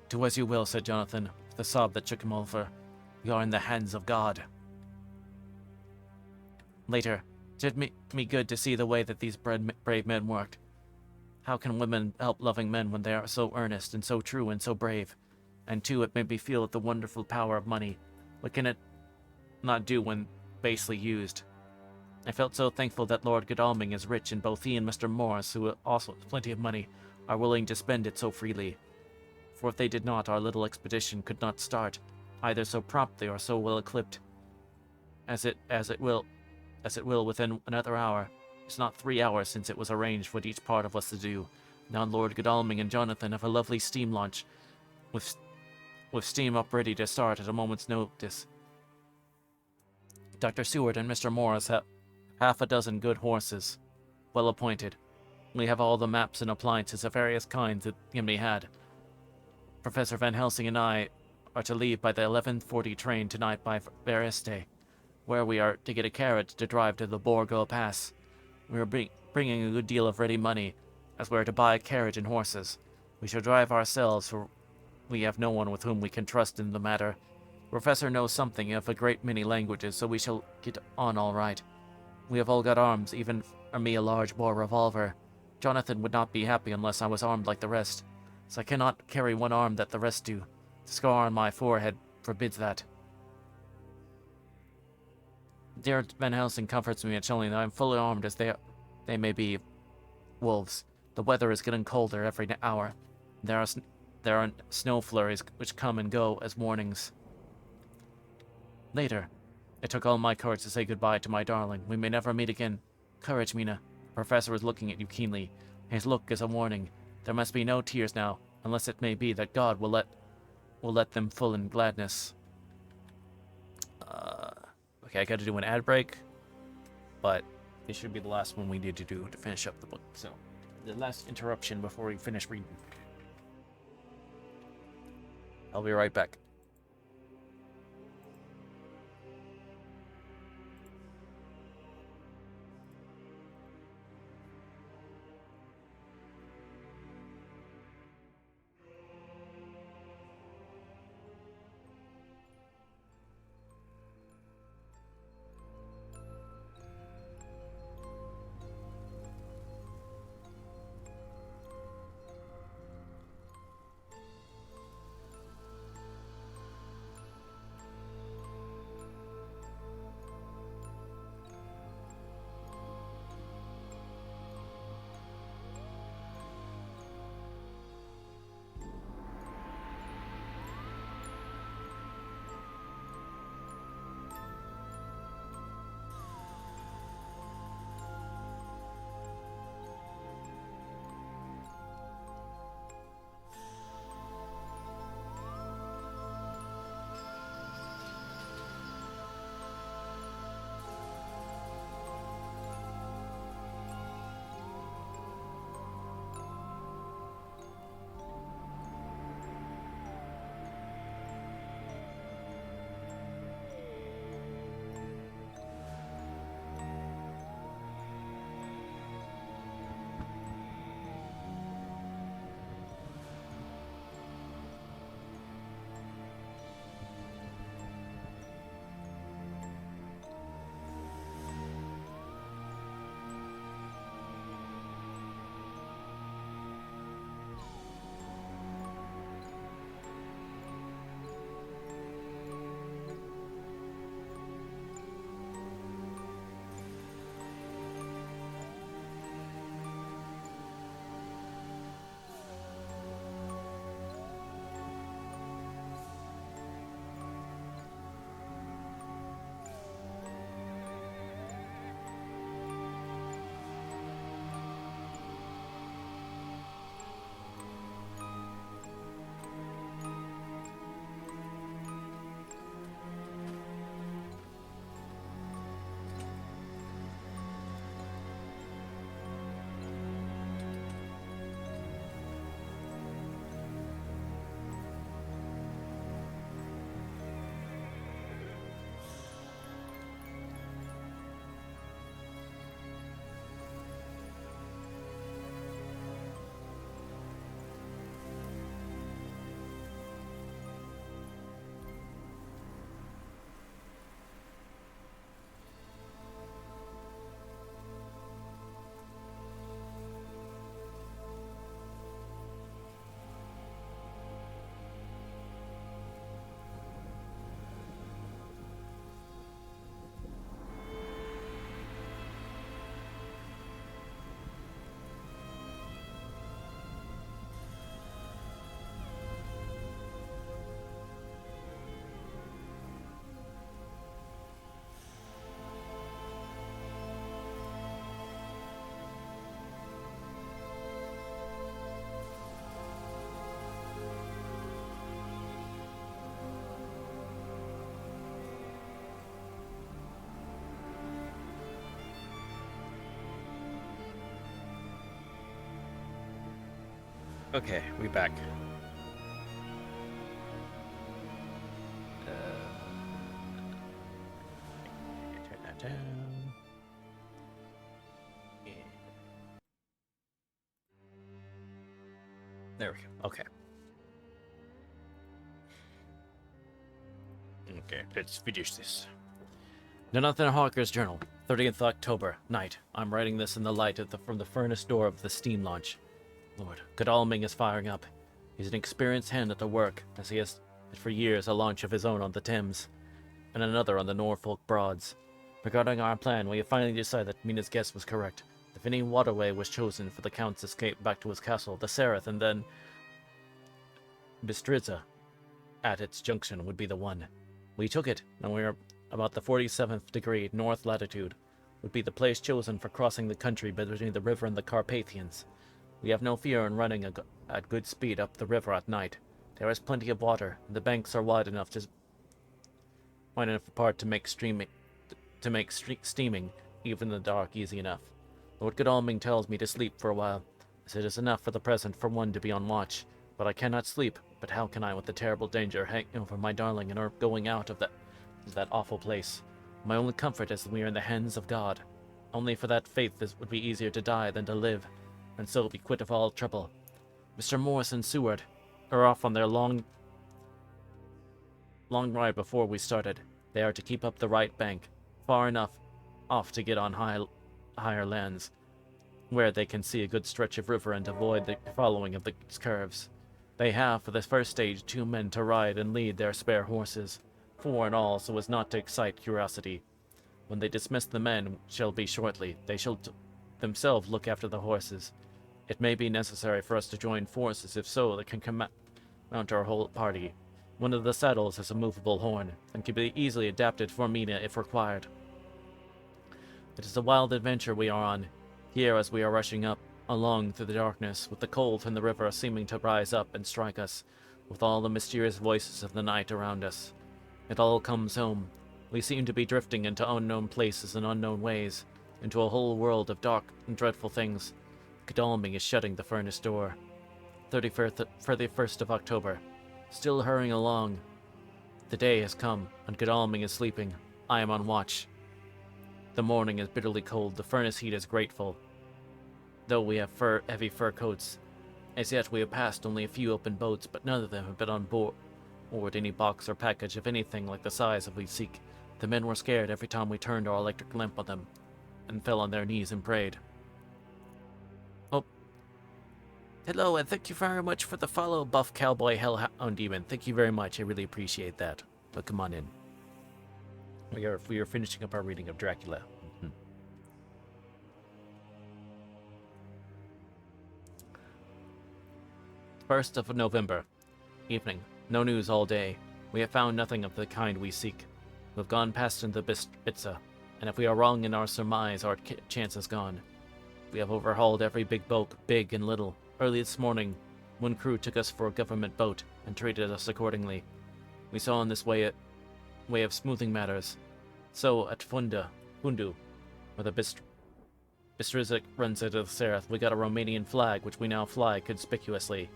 Do as you will, said Jonathan, with a sob that shook him over. We are in the hands of God. Later, it did me good to see the way that these brave men worked. How can women help loving men when they are so earnest and so true and so brave? And too, it made me feel the wonderful power of money. What can it not do when basely used? I felt so thankful that Lord Godalming is rich, and both he and Mr. Morris, who also has plenty of money, are willing to spend it so freely. For if they did not, our little expedition could not start, either so promptly or so well equipped as it will within another hour. It's not 3 hours since it was arranged what each part of us to do. Now Lord Godalming and Jonathan have a lovely steam launch, with steam up ready to start at a moment's notice. Dr. Seward and Mr. Morris have half a dozen good horses, well appointed. We have all the maps and appliances of various kinds that can be had. Professor Van Helsing and I are to leave by the 11:40 train tonight by Vereste, where we are to get a carriage to drive to the Borgo Pass. We are bringing a good deal of ready money, as we are to buy a carriage and horses. We shall drive ourselves, for we have no one with whom we can trust in the matter. The Professor knows something of a great many languages, so we shall get on all right. We have all got arms, even for me a large bore revolver. Jonathan would not be happy unless I was armed like the rest, so I cannot carry one arm that the rest do. The scar on my forehead forbids that. Dear Van Helsing comforts me at showing that I am fully armed as they may be wolves. The weather is getting colder every hour. There are snow flurries which come and go as warnings. Later, it took all my courage to say goodbye to my darling. We may never meet again. Courage, Mina. The Professor is looking at you keenly. His look is a warning. There must be no tears now, unless it may be that God will let them full in gladness. Okay, I gotta do an ad break, but this should be the last one we need to do to finish up the book. So, the last interruption before we finish reading. I'll be right back. Okay, we back. Turn that down. Yeah. There we go. Okay. Okay, let's finish this. Jonathan Hawker's Journal, 30th October, night. I'm writing this in the light from the furnace door of the steam launch. Lord, Godalming is firing up. He's an experienced hand at the work, as he has had for years a launch of his own on the Thames, and another on the Norfolk Broads. Regarding our plan, we have finally decided that Mina's guess was correct. If any waterway was chosen for the Count's escape back to his castle, the Sereth and then Bystryza at its junction would be the one. We took it, and we are about the 47th degree north latitude, would be the place chosen for crossing the country between the river and the Carpathians. We have no fear in running at good speed up the river at night. There is plenty of water, and the banks are wide enough apart to make steaming, even in the dark, easy enough. Lord Godalming tells me to sleep for a while, as it is enough for the present for one to be on watch. But I cannot sleep. But how can I, with the terrible danger hanging over my darling and her going out of that awful place? My only comfort is that we are in the hands of God. Only for that faith this would be easier to die than to live, and so be quit of all trouble. Mr. Morris and Seward are off on their long ride before we started. They are to keep up the right bank, far enough off to get on higher lands, where they can see a good stretch of river and avoid the following of the curves. They have, for the first stage, 2 men to ride and lead their spare horses, 4 in all, so as not to excite curiosity. When they dismiss the men, shall be shortly, they shall themselves look after the horses. It may be necessary for us to join forces, if so, that can mount our whole party. One of the saddles has a movable horn, and can be easily adapted for Mina if required. It is a wild adventure we are on, here as we are rushing along through the darkness, with the cold from the river seeming to rise up and strike us, with all the mysterious voices of the night around us. It all comes home. We seem to be drifting into unknown places and unknown ways, into a whole world of dark and dreadful things. Godalming is shutting the furnace door. 31st of October. Still hurrying along. The day has come, and Godalming is sleeping. I am on watch. The morning is bitterly cold. The furnace heat is grateful, though we have heavy fur coats. As yet we have passed only a few open boats, but none of them have been on board any box or package of anything like the size that we seek. The men were scared every time we turned our electric lamp on them, and fell on their knees and prayed. Oh. Hello, and thank you very much for the follow, Buff Cowboy Hellhound Demon. Thank you very much, I really appreciate that. But come on in. We are finishing up our reading of Dracula. 1st of November. Evening. No news all day. We have found nothing of the kind we seek. We have gone past into the Bystryza, and if we are wrong in our surmise, our chance is gone. We have overhauled every big boat, big and little. Early this morning, one crew took us for a government boat and treated us accordingly. We saw in this way of smoothing matters. So at Fundu, where the Bystryza runs into the Sereth, we got a Romanian flag, which we now fly conspicuously.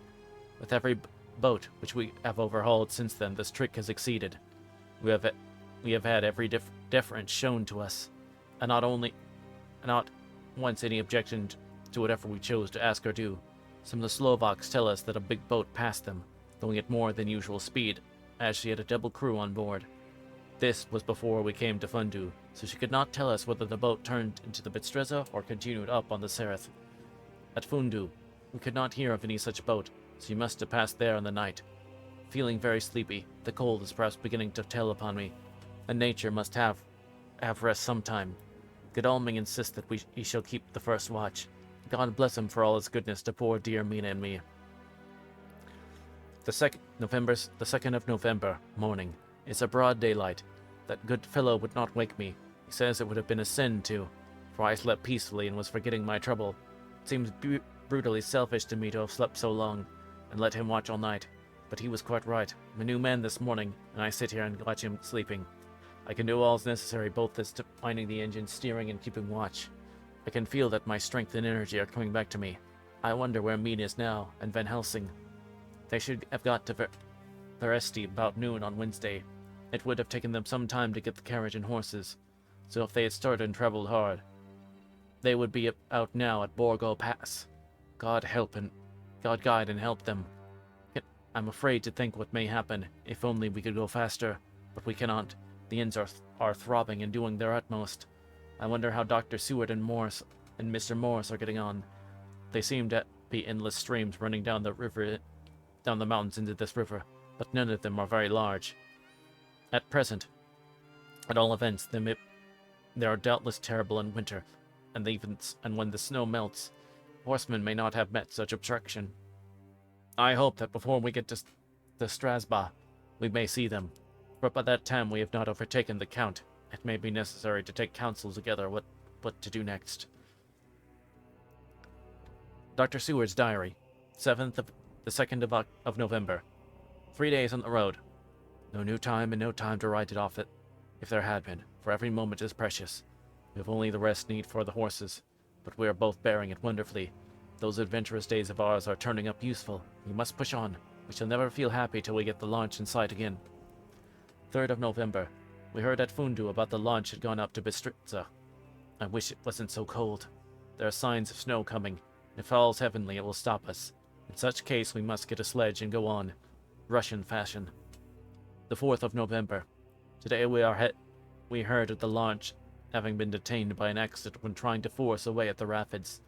With every boat which we have overhauled since then, this trick has exceeded. We have had every deference shown to us, and not once any objection to whatever we chose to ask or do. Some of the Slovaks tell us that a big boat passed them, going at more than usual speed, as she had a double crew on board. This was before we came to Fundu, so she could not tell us whether the boat turned into the Bystryza or continued up on the Sereth. At Fundu, we could not hear of any such boat, so you must have passed there in the night. Feeling very sleepy, the cold is perhaps beginning to tell upon me, and nature must have rest sometime. Godalming insists that he shall keep the first watch. God bless him for all his goodness to poor dear Mina and me. The 2nd of November, morning. It's a broad daylight. That good fellow would not wake me. He says it would have been a sin to, for I slept peacefully and was forgetting my trouble. It seems brutally selfish to me to have slept so long, and let him watch all night. But he was quite right. I'm a new man this morning, and I sit here and watch him sleeping. I can do all necessary, both as to finding the engine, steering, and keeping watch. I can feel that my strength and energy are coming back to me. I wonder where Mean is now, and Van Helsing. They should have got to Veresti about noon on Wednesday. It would have taken them some time to get the carriage and horses, so if they had started and traveled hard, they would be out now at Borgo Pass. God guide and help them. I'm afraid to think what may happen. If only we could go faster, but we cannot. The inns are throbbing and doing their utmost. I wonder how Dr. Seward and Mr. Morris are getting on. They seem to be endless streams running down the mountains into this river, but none of them are very large. At present, at all events, they are doubtless terrible in winter, and when the snow melts, horsemen may not have met such obstruction. I hope that before we get to Strasbourg, we may see them, but by that time we have not overtaken the Count. It may be necessary to take counsel together what to do next. Dr. Seward's diary, the 2nd of November. 3 days on the road. No new time and no time to write it off it, if there had been, for every moment is precious. We have only the rest need for the horses, but we are both bearing it wonderfully. Those adventurous days of ours are turning up useful. We must push on. We shall never feel happy till we get the launch in sight again. 3rd of November. We heard at Fundu about the launch had gone up to Bistritza. I wish it wasn't so cold. There are signs of snow coming. If it falls heavenly, it will stop us. In such case, we must get a sledge and go on, Russian fashion. The 4th of November. Today we heard of the launch having been detained by an accident when trying to force away at the rapids.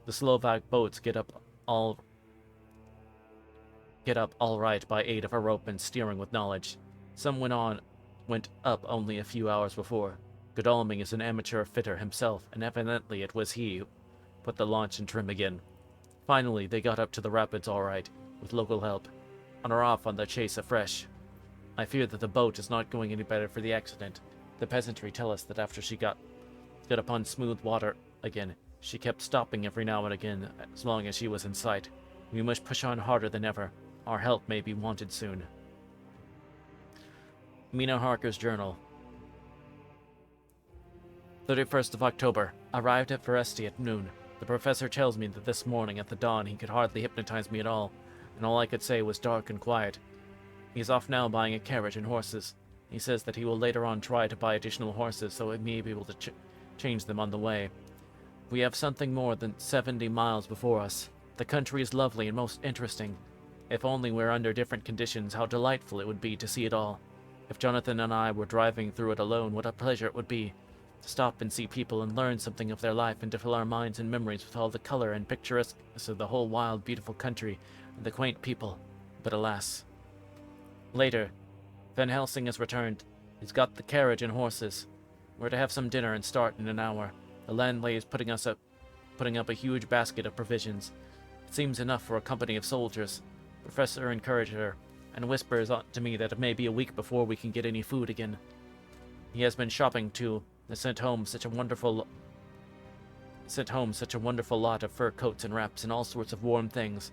The Slovak boats get up all right by aid of a rope and steering with knowledge. Some went up only a few hours before. Godalming is an amateur fitter himself, and evidently it was he who put the launch in trim again. Finally, they got up to the rapids all right, with local help, and are off on the chase afresh. I fear that the boat is not going any better for the accident. The peasantry tell us that after she got upon smooth water again, she kept stopping every now and again as long as she was in sight. We must push on harder than ever. Our help may be wanted soon. Mina Harker's journal. 31st of October. Arrived at Veresti at noon. The professor tells me that this morning at the dawn he could hardly hypnotize me at all, and all I could say was dark and quiet. He is off now buying a carriage and horses. He says that he will later on try to buy additional horses so he may be able to change them on the way. We have something more than 70 miles before us. The country is lovely and most interesting. If only we were under different conditions, how delightful it would be to see it all. If Jonathan and I were driving through it alone, what a pleasure it would be to stop and see people and learn something of their life and to fill our minds and memories with all the color and picturesqueness of the whole wild, beautiful country and the quaint people. But alas. Later, Van Helsing has returned. He's got the carriage and horses. We're to have some dinner and start in an hour. The landlady is putting up a huge basket of provisions. It seems enough for a company of soldiers. Professor encouraged her, and whispers to me that it may be a week before we can get any food again. He has been shopping too, and sent home such a wonderful lot of fur coats and wraps and all sorts of warm things.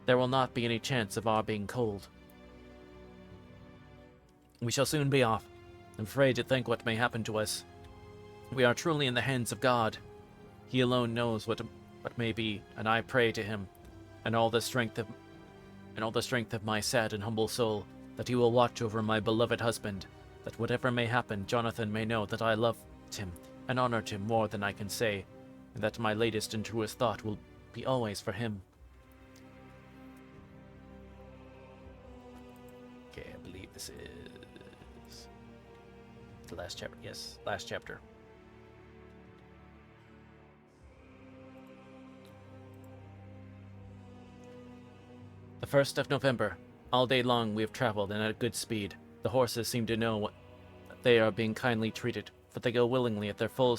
There will not be any chance of our being cold. We shall soon be off. I'm afraid to think what may happen to us. We are truly in the hands of God. He alone knows what may be, and I pray to him, and all the strength of my sad and humble soul, that he will watch over my beloved husband, that whatever may happen, Jonathan may know that I loved him and honored him more than I can say, and that my latest and truest thought will be always for him. Okay, I believe this is the last chapter. Yes, last chapter. The 1st of November. All day long we have traveled and at a good speed. The horses seem to know that they are being kindly treated, for they go willingly at their full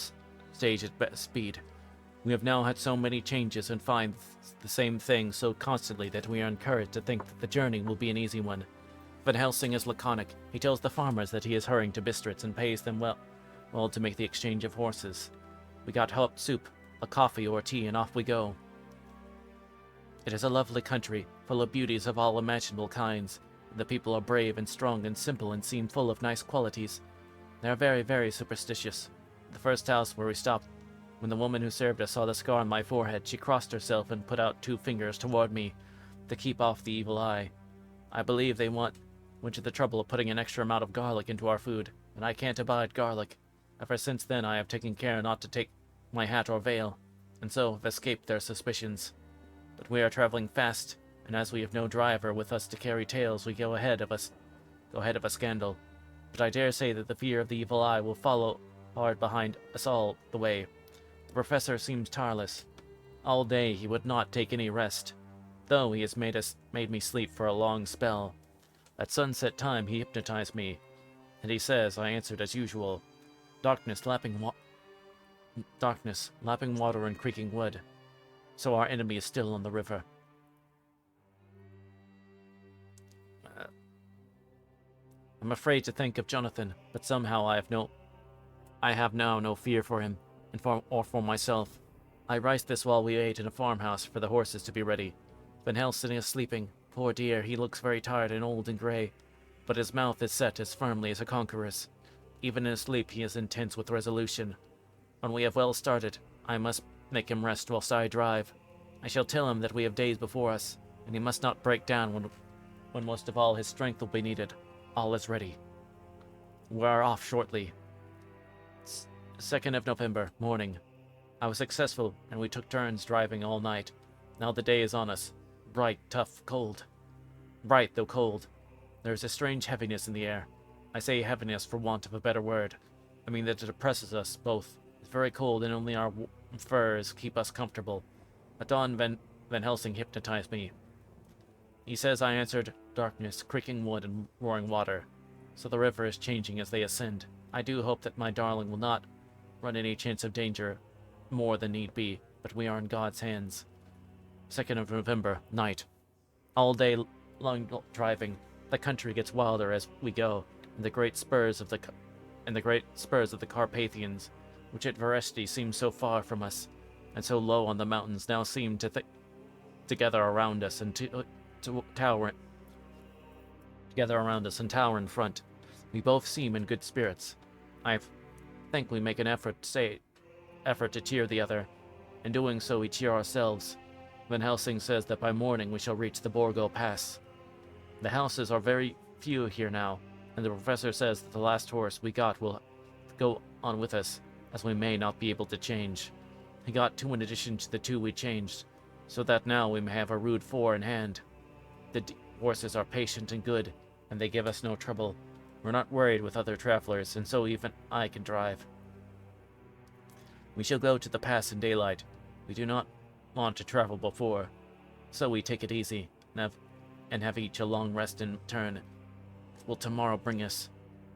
stage at best speed. We have now had so many changes and find the same thing so constantly that we are encouraged to think that the journey will be an easy one. Van Helsing is laconic. He tells the farmers that he is hurrying to Bistritz and pays them well to make the exchange of horses. We got hot soup, a coffee or tea, and off we go. It is a lovely country, full of beauties of all imaginable kinds. The people are brave and strong and simple and seem full of nice qualities. They are very, very superstitious. The first house where we stopped When the woman who served us saw the scar on my forehead, she crossed herself and put out 2 fingers toward me to keep off the evil eye. I believe they went to the trouble of putting an extra amount of garlic into our food, and I can't abide garlic. Ever since then I have taken care not to take my hat or veil, and so have escaped their suspicions. But we are traveling fast, and as we have no driver with us to carry tales, we go ahead of a scandal. But I dare say that the fear of the evil eye will follow hard behind us all the way. The professor seems tireless. All day he would not take any rest, though he has made me sleep for a long spell. At sunset time he hypnotized me, and he says I answered as usual. Darkness, lapping water and creaking wood. So our enemy is still on the river. I'm afraid to think of Jonathan, but somehow I have now no fear for him, or for myself. I write this while we wait in a farmhouse for the horses to be ready. Van Helsing is sleeping. Poor dear, he looks very tired and old and grey, but his mouth is set as firmly as a conqueror's. Even in his sleep he is intense with resolution. When we have well started, I must make him rest whilst I drive. I shall tell him that we have days before us, and he must not break down when most of all his strength will be needed. All is ready. We are off shortly. 2nd of November, morning. I was successful, and we took turns driving all night. Now the day is on us. Bright, tough, cold. Bright, though cold. There is a strange heaviness in the air. I say heaviness for want of a better word. I mean that it oppresses us both. It's very cold, and only our furs keep us comfortable. At dawn, Van Helsing hypnotized me. He says I answered darkness, creaking wood, and roaring water. So the river is changing as they ascend. I do hope that my darling will not run any chance of danger more than need be, but we are in God's hands. 2nd of November, night. All day long driving. The country gets wilder as we go, and the great spurs of the Carpathians, which at Veresti seem so far from us, and so low on the mountains, now seem to gather around us and to tower in front. We both seem in good spirits. I think we make an effort to cheer the other. In doing so, we cheer ourselves. Van Helsing says that by morning we shall reach the Borgo Pass. The houses are very few here now, and the professor says that the last horse we got will go on with us, as we may not be able to change. He got 2 in addition to the 2 we changed, so that now we may have a rude 4 in hand. The horses are patient and good, and they give us no trouble. We're not worried with other travelers, and so even I can drive. We shall go to the pass in daylight. We do not want to travel before, so we take it easy, and have each a long rest in turn. Will tomorrow bring us?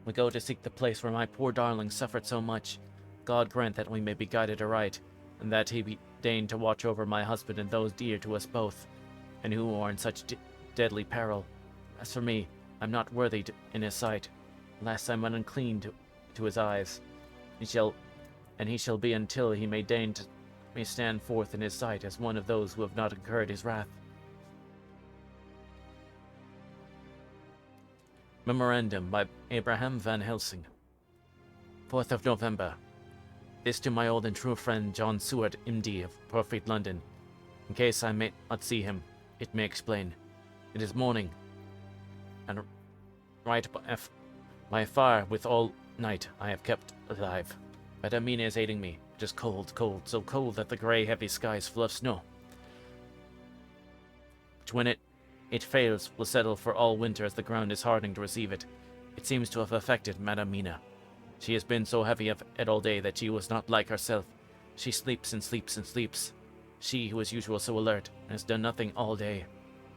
We go to seek the place where my poor darling suffered so much. God grant that we may be guided aright, and that he be deigned to watch over my husband and those dear to us both, and who are in such deadly peril. As for me, I'm not worthy in his sight. Alas, I'm unclean to his eyes. He shall be until he may deign to may stand forth in his sight as one of those who have not incurred his wrath. Memorandum by Abraham Van Helsing. 4th of November. This to my old and true friend John Seward, M.D. of Purfleet, London. In case I may not see him, it may explain. It is morning, and right by far with all night I have kept alive. But Amina is aiding me. It is cold, so cold that the grey heavy sky is full of snow, which when it fails will settle for all winter as the ground is hardening to receive it. It seems to have affected Madame Mina. She has been so heavy of it all day that she was not like herself. She sleeps and sleeps and sleeps. She who is usually so alert and has done nothing all day.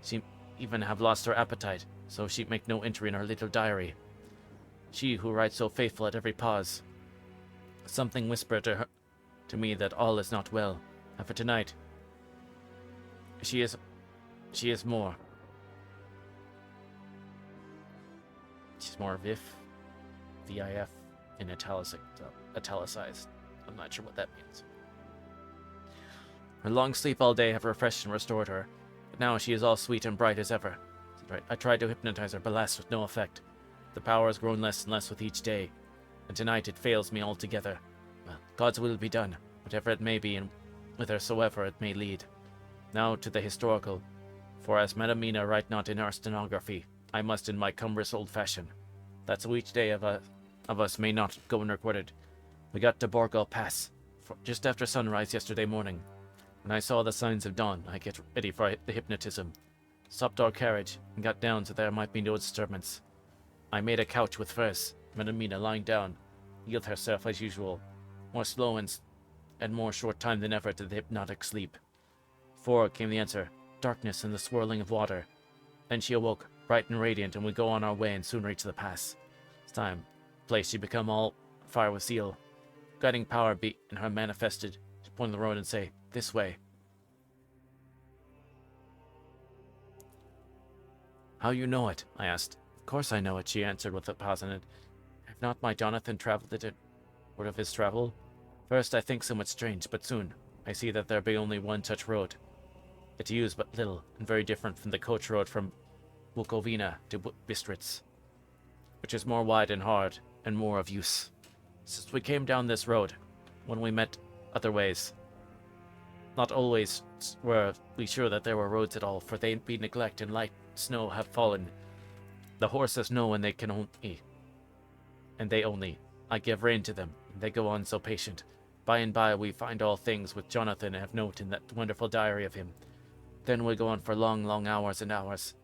She even have lost her appetite, so she make no entry in her little diary. She who writes so faithful at every pause. Something whispered to me that all is not well, and for tonight she is more. She's more VIF, VIF in italicized. I'm not sure what that means. Her long sleep all day have refreshed and restored her, but now she is all sweet and bright as ever. I tried to hypnotize her, but alas, with no effect. The power has grown less and less with each day, and tonight it fails me altogether. Well, God's will be done. whatever it may be and whithersoever it may lead. Now to the historical, for as Madam Mina write not in our stenography, I must in my cumbrous old fashion, that so each day of us may not go unrecorded. We got to Borgo Pass just after sunrise yesterday morning. When I saw the signs of dawn, I get ready for the hypnotism, stopped our carriage, and got down so there might be no disturbance. I made a couch with furs, Madam Mina lying down, yield herself as usual, more slow and more short time than ever to the hypnotic sleep. 4 came the answer, darkness and the swirling of water. Then she awoke, bright and radiant, and we go on our way and soon reach the pass. This time, place she become all fire with zeal. Guiding power be in her manifested, to point the road and say, this way. How you know it? I asked. Of course I know it, she answered with a pause in it. Have not my Jonathan travelled it? Word of his travel? First I think somewhat strange, but soon I see that there be only one such road. It used but little, and very different from the coach road from Bukovina to Bistritz, which is more wide and hard, and more of use. Since we came down this road, when we met other ways, not always were we sure that there were roads at all, for they be neglect and light snow have fallen. The horses know when they can only, and they only. I give rein to them, and they go on so patient. By and by we find all things with Jonathan have note in that wonderful diary of him. Then we go on for long, long hours and hours.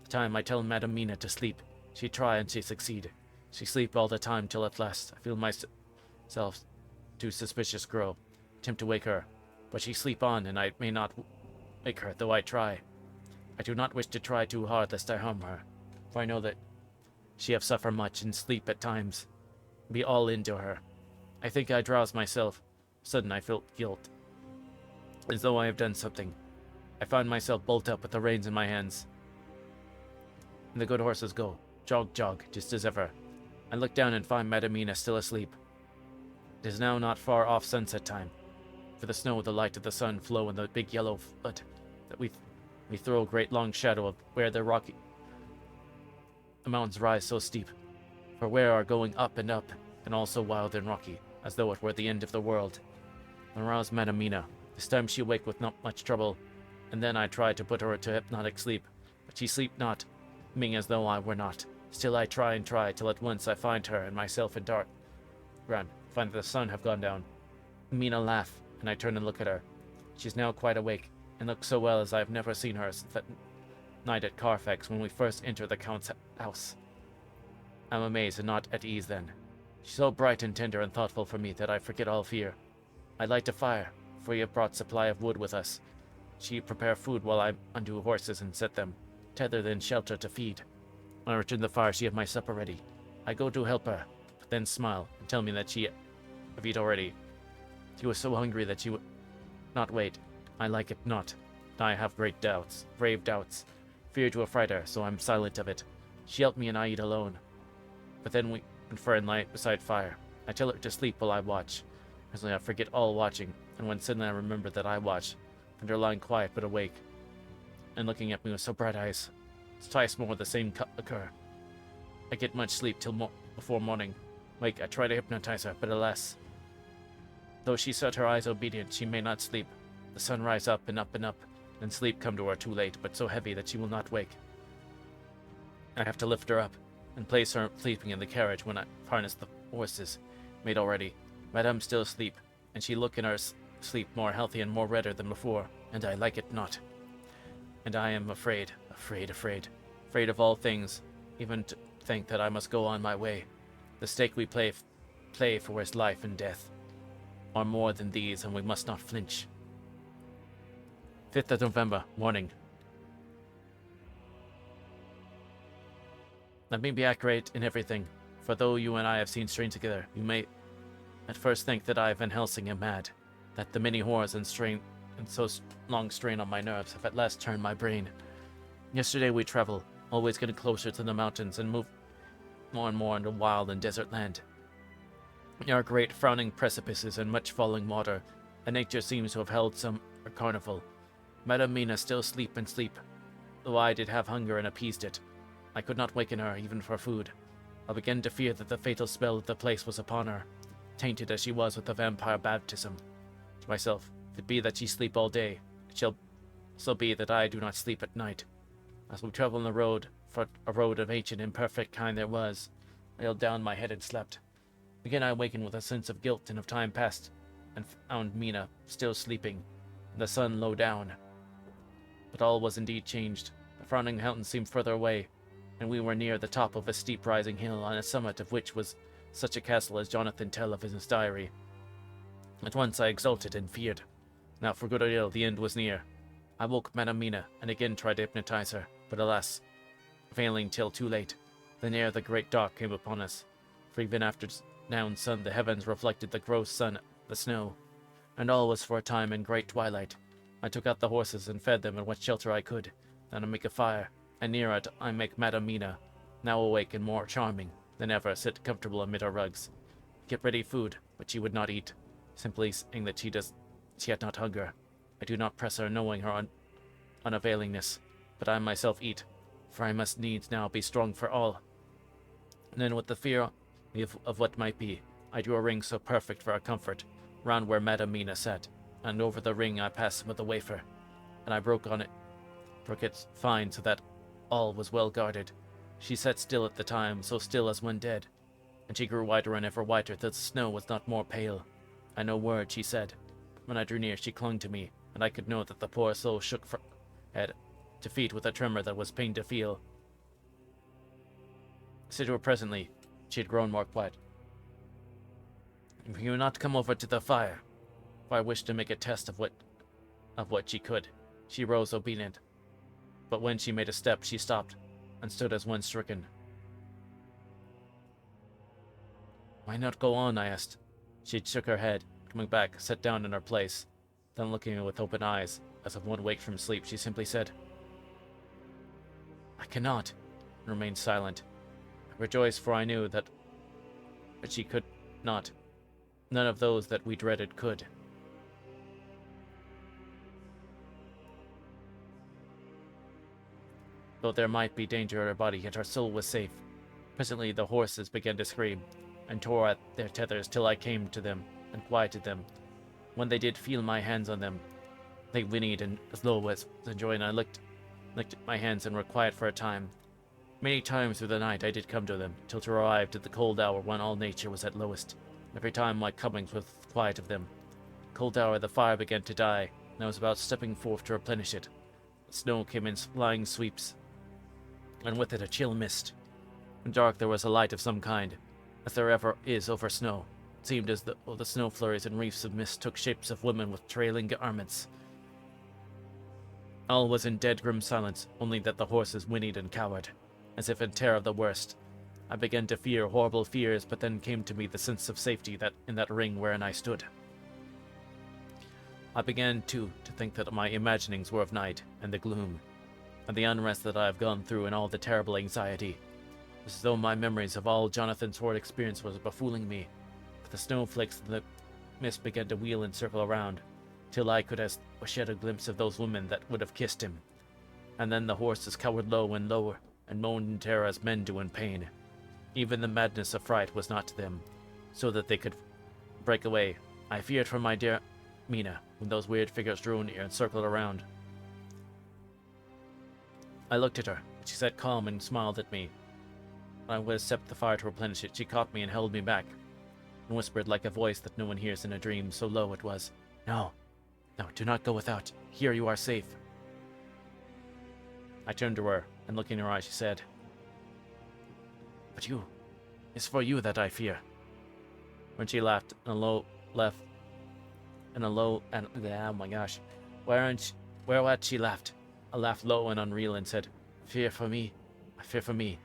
The time I tell Madam Mina to sleep, she try and she succeed. She sleep all the time till at last I feel myself too suspicious grow, attempt to wake her, but she sleep on, and I may not wake her, though I try. I do not wish to try too hard lest I harm her, for I know that she have suffered much in sleep at times. Be all into her. I think I drowse myself. Sudden I felt guilt, as though I have done something. I find myself bolt up with the reins in my hands, and the good horses go, jog, jog, just as ever. I look down and find Madam Mina still asleep. It is now not far off sunset time, for the snow, the light of the sun flow in the big yellow flood that we throw a great long shadow of where the mountains rise so steep, for where are going up, and also wild and rocky, as though it were the end of the world. I rouse Madam Mina. This time she wake with not much trouble, and then I try to put her to hypnotic sleep, but she sleep not, being as though I were not. Still I try and try, till at once I find her and myself in dark ground, find that the sun have gone down. Mina laugh, and I turn and look at her. She is now quite awake, and looks so well as I have never seen her since that night at Carfax when we first entered the Count's house. I am amazed and not at ease then. She is so bright and tender and thoughtful for me that I forget all fear. I light a fire, for we have brought supply of wood with us. She prepare food while I undo horses and set them, tethered in shelter to feed. When I return the fire, she have my supper ready. I go to help her, but then smile and tell me that she have eat already. She was so hungry that she would not wait. I like it not. I have great doubts, grave doubts. Fear to affright her, so I'm silent of it. She helped me and I eat alone. But then we confer and lie beside fire. I tell her to sleep while I watch. Presently I forget all watching, and when suddenly I remember that I watch, and her lying quiet but awake, and looking at me with so bright eyes, twice more the same occur. I get much sleep till before morning. Wake, I try to hypnotize her, but alas, though she set her eyes obedient, she may not sleep. The sun rise up and up and up, and sleep come to her too late, but so heavy that she will not wake. I have to lift her up, and place her sleeping in the carriage when I harness the horses, made already. Madame still asleep, and she look in her sleep more healthy and more redder than before, and I like it not. And I am afraid of all things, even to think that I must go on my way. The stake we play for is life and death, or more than these, and we must not flinch. 5th of November, morning. Let me be accurate in everything, for though you and I have seen strange together, you may at first think that I, Van Helsing, am mad, that the many horrors and so long strain on my nerves have at last turned my brain. Yesterday we travel, always getting closer to the mountains and move more and more into wild and desert land. There are great frowning precipices and much falling water, and nature seems to have held some carnival. Madam Mina still sleep and sleep, though I did have hunger and appeased it. I could not waken her even for food. I began to fear that the fatal spell of the place was upon her, tainted as she was with the vampire baptism. to myself, if it be that ye sleep all day, it shall so be that I do not sleep at night. As we travel on the road, for a road of ancient imperfect kind there was, I held down my head and slept. Again I awakened with a sense of guilt and of time past, and found Mina still sleeping, and the sun low down. But all was indeed changed. The frowning mountain seemed further away, and we were near the top of a steep rising hill, on the summit of which was such a castle as Jonathan tell of in his diary. At once I exulted and feared. Now for good or ill, the end was near. I woke Madam Mina, and again tried to hypnotize her, but alas, failing till too late. Then ere the great dark came upon us, for even after down sun the heavens reflected the gross sun, the snow, and all was for a time in great twilight. I took out the horses and fed them in what shelter I could. Then I make a fire, and near it I make Madam Mina, now awake and more charming than ever, sit comfortable amid her rugs. Get ready food, but she would not eat, simply saying that she had not hunger. I do not press her, knowing her unavailingness, but I myself eat, for I must needs now be strong for all. And then with the fear of what might be, I drew a ring so perfect for our comfort, round where Madam Mina sat, and over the ring I passed with a wafer, and I broke it fine so that all was well guarded. She sat still at the time, so still as one dead, and she grew whiter and ever whiter, till the snow was not more pale. And no word she said. When I drew near, she clung to me, and I could know that the poor soul shook from head to feet with a tremor that was pain to feel. I said to her presently, she had grown more quiet, "Will you not come over to the fire?" For I wished to make a test of what she could. She rose obedient, but when she made a step, she stopped, and stood as one stricken. "Why not go on?" I asked. She shook her head, coming back, sat down in her place. Then looking at me with open eyes, as of one waked from sleep, she simply said, "I cannot," and remained silent. I rejoiced, for I knew that she could not. None of those that we dreaded could. Though there might be danger in her body, yet her soul was safe. Presently the horses began to scream, and tore at their tethers till I came to them, and quieted them. When they did feel my hands on them, they whinnied and as low as joy, and I licked at my hands and were quiet for a time. Many times through the night I did come to them, till to arrive at the cold hour when all nature was at lowest. Every time my comings was quiet of them. Cold hour the fire began to die, and I was about stepping forth to replenish it. The snow came in flying sweeps, and with it a chill mist. In dark there was a light of some kind, as there ever is over snow. It seemed as though the snow flurries and wreaths of mist took shapes of women with trailing garments. All was in dead grim silence, only that the horses whinnied and cowered, as if in terror of the worst. I began to fear horrible fears, but then came to me the sense of safety that in that ring wherein I stood. I began, too, to think that my imaginings were of night, and the gloom, and the unrest that I have gone through, and all the terrible anxiety. It was as though my memories of all Jonathan's horrid experience was befooling me, for the snowflakes and the mist began to wheel and circle around, till I could have shed a glimpse of those women that would have kissed him. And then the horses cowered low and lower, and moaned in terror as men do in pain. Even the madness of fright was not to them, so that they could break away. I feared for my dear Mina, when those weird figures drew near and circled around. I looked at her. She sat calm and smiled at me. When I would have stepped the fire to replenish it, she caught me and held me back, and whispered like a voice that no one hears in a dream, so low it was, "No, no, do not go without. Here you are safe." I turned to her, and looking in her eyes, she said, "But you, it's for you that I fear." When she laughed in a low, oh my gosh, whereat she laughed, a laugh low and unreal, and said, "Fear for me, I fear for me.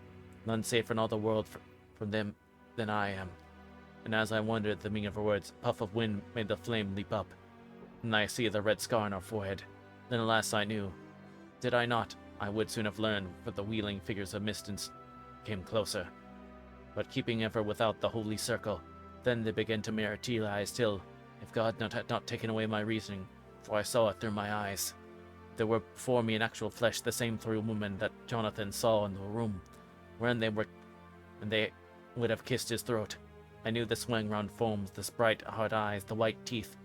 None safer in all the world from them than I am." And as I wondered at the meaning of her words, a puff of wind made the flame leap up, and I see the red scar on her forehead. Then alas I knew. Did I not, I would soon have learned, for the wheeling figures of mist came closer, but keeping ever without the holy circle. Then they began to materialize till, if God had not taken away my reasoning, for I saw it through my eyes, there were before me in actual flesh the same three women that Jonathan saw in the room, wherein they would have kissed his throat. I knew the swaying round forms, the bright hard eyes, the white teeth,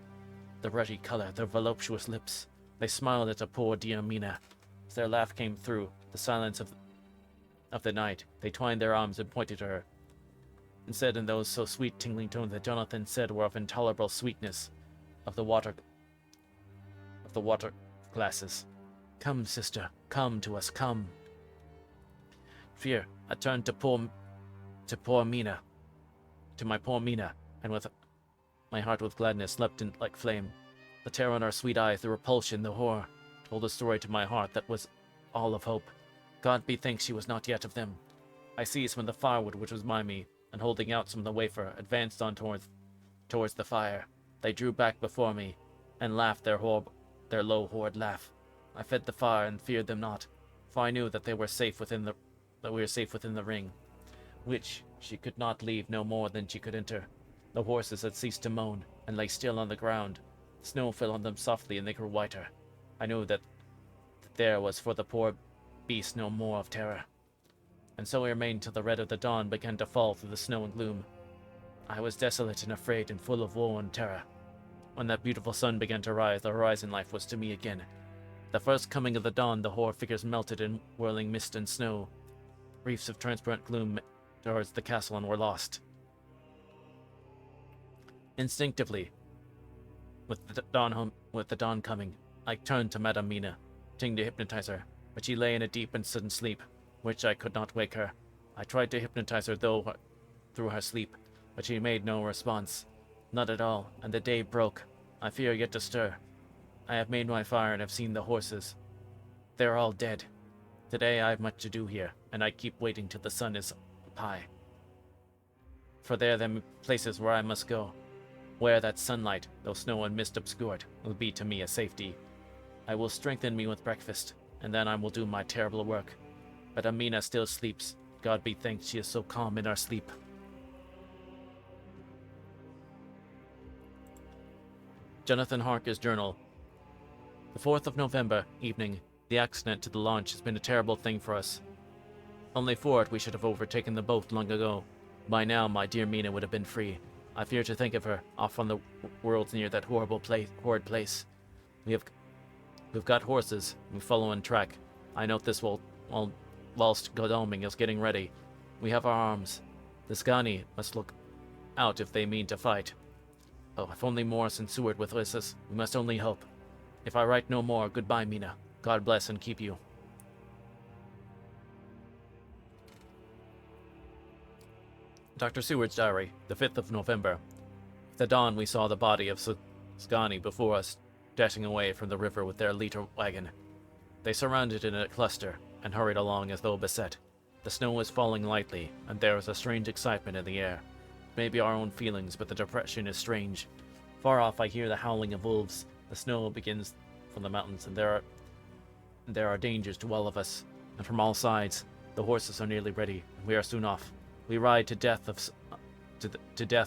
the ruddy color, their voluptuous lips. They smiled at a poor dear Mina. As their laugh came through the silence of the night, they twined their arms and pointed to her, and said in those so sweet tingling tones that Jonathan said were of intolerable sweetness, of the water glasses. Come, sister, come to us, come. Fear, I turned to my poor Mina, and with my heart with gladness leapt in like flame. The terror in her sweet eyes, the repulsion, the horror, told a story to my heart that was all of hope. God be thanked she was not yet of them. I seized from the firewood which was by me, and holding out some of the wafer, advanced on towards the fire. They drew back before me, and laughed their low, horrid laugh. I fed the fire and feared them not, for I knew that we were safe within the ring, which she could not leave no more than she could enter. The horses had ceased to moan, and lay still on the ground. Snow fell on them softly, and they grew whiter. I knew that there was for the poor beast no more of terror. And so we remained till the red of the dawn began to fall through the snow and gloom. I was desolate and afraid and full of woe and terror. When that beautiful sun began to rise, the horizon life was to me again. The first coming of the dawn, the horror figures melted in whirling mist and snow. Reefs of transparent gloom towards the castle and were lost. Instinctively, with the dawn coming, I turned to Madame Mina, trying to hypnotize her, but she lay in a deep and sudden sleep, which I could not wake her. I tried to hypnotize her through her sleep, but she made no response. Not at all, and the day broke. I fear yet to stir. I have made my fire and have seen the horses. They are all dead. Today I have much to do here, and I keep waiting till the sun is up high. For there are places where I must go, where that sunlight, though snow and mist obscured, will be to me a safety. I will strengthen me with breakfast, and then I will do my terrible work. But Amina still sleeps. God be thanked she is so calm in her sleep. Jonathan Harker's journal. The 4th of November, evening. The accident to the launch has been a terrible thing for us. Only for it we should have overtaken the boat long ago. By now my dear Mina would have been free. I fear to think of her, off on the worlds near that horrid place. We've got horses, we follow on track. I note this whilst Godalming is getting ready. We have our arms. The Scani must look out if they mean to fight. Oh, if only Morris and Seward with us, we must only hope. If I write no more, goodbye, Mina. God bless and keep you. Dr. Seward's diary, the 5th of November. At the dawn we saw the body of Scani before us, dashing away from the river with their liter wagon. They surrounded it in a cluster, and hurried along as though beset. The snow was falling lightly, and there was a strange excitement in the air. It may be our own feelings, but the depression is strange. Far off I hear the howling of wolves. The snow begins from the mountains, and there are dangers to all of us, and from all sides. The horses are nearly ready, and we are soon off. We ride to death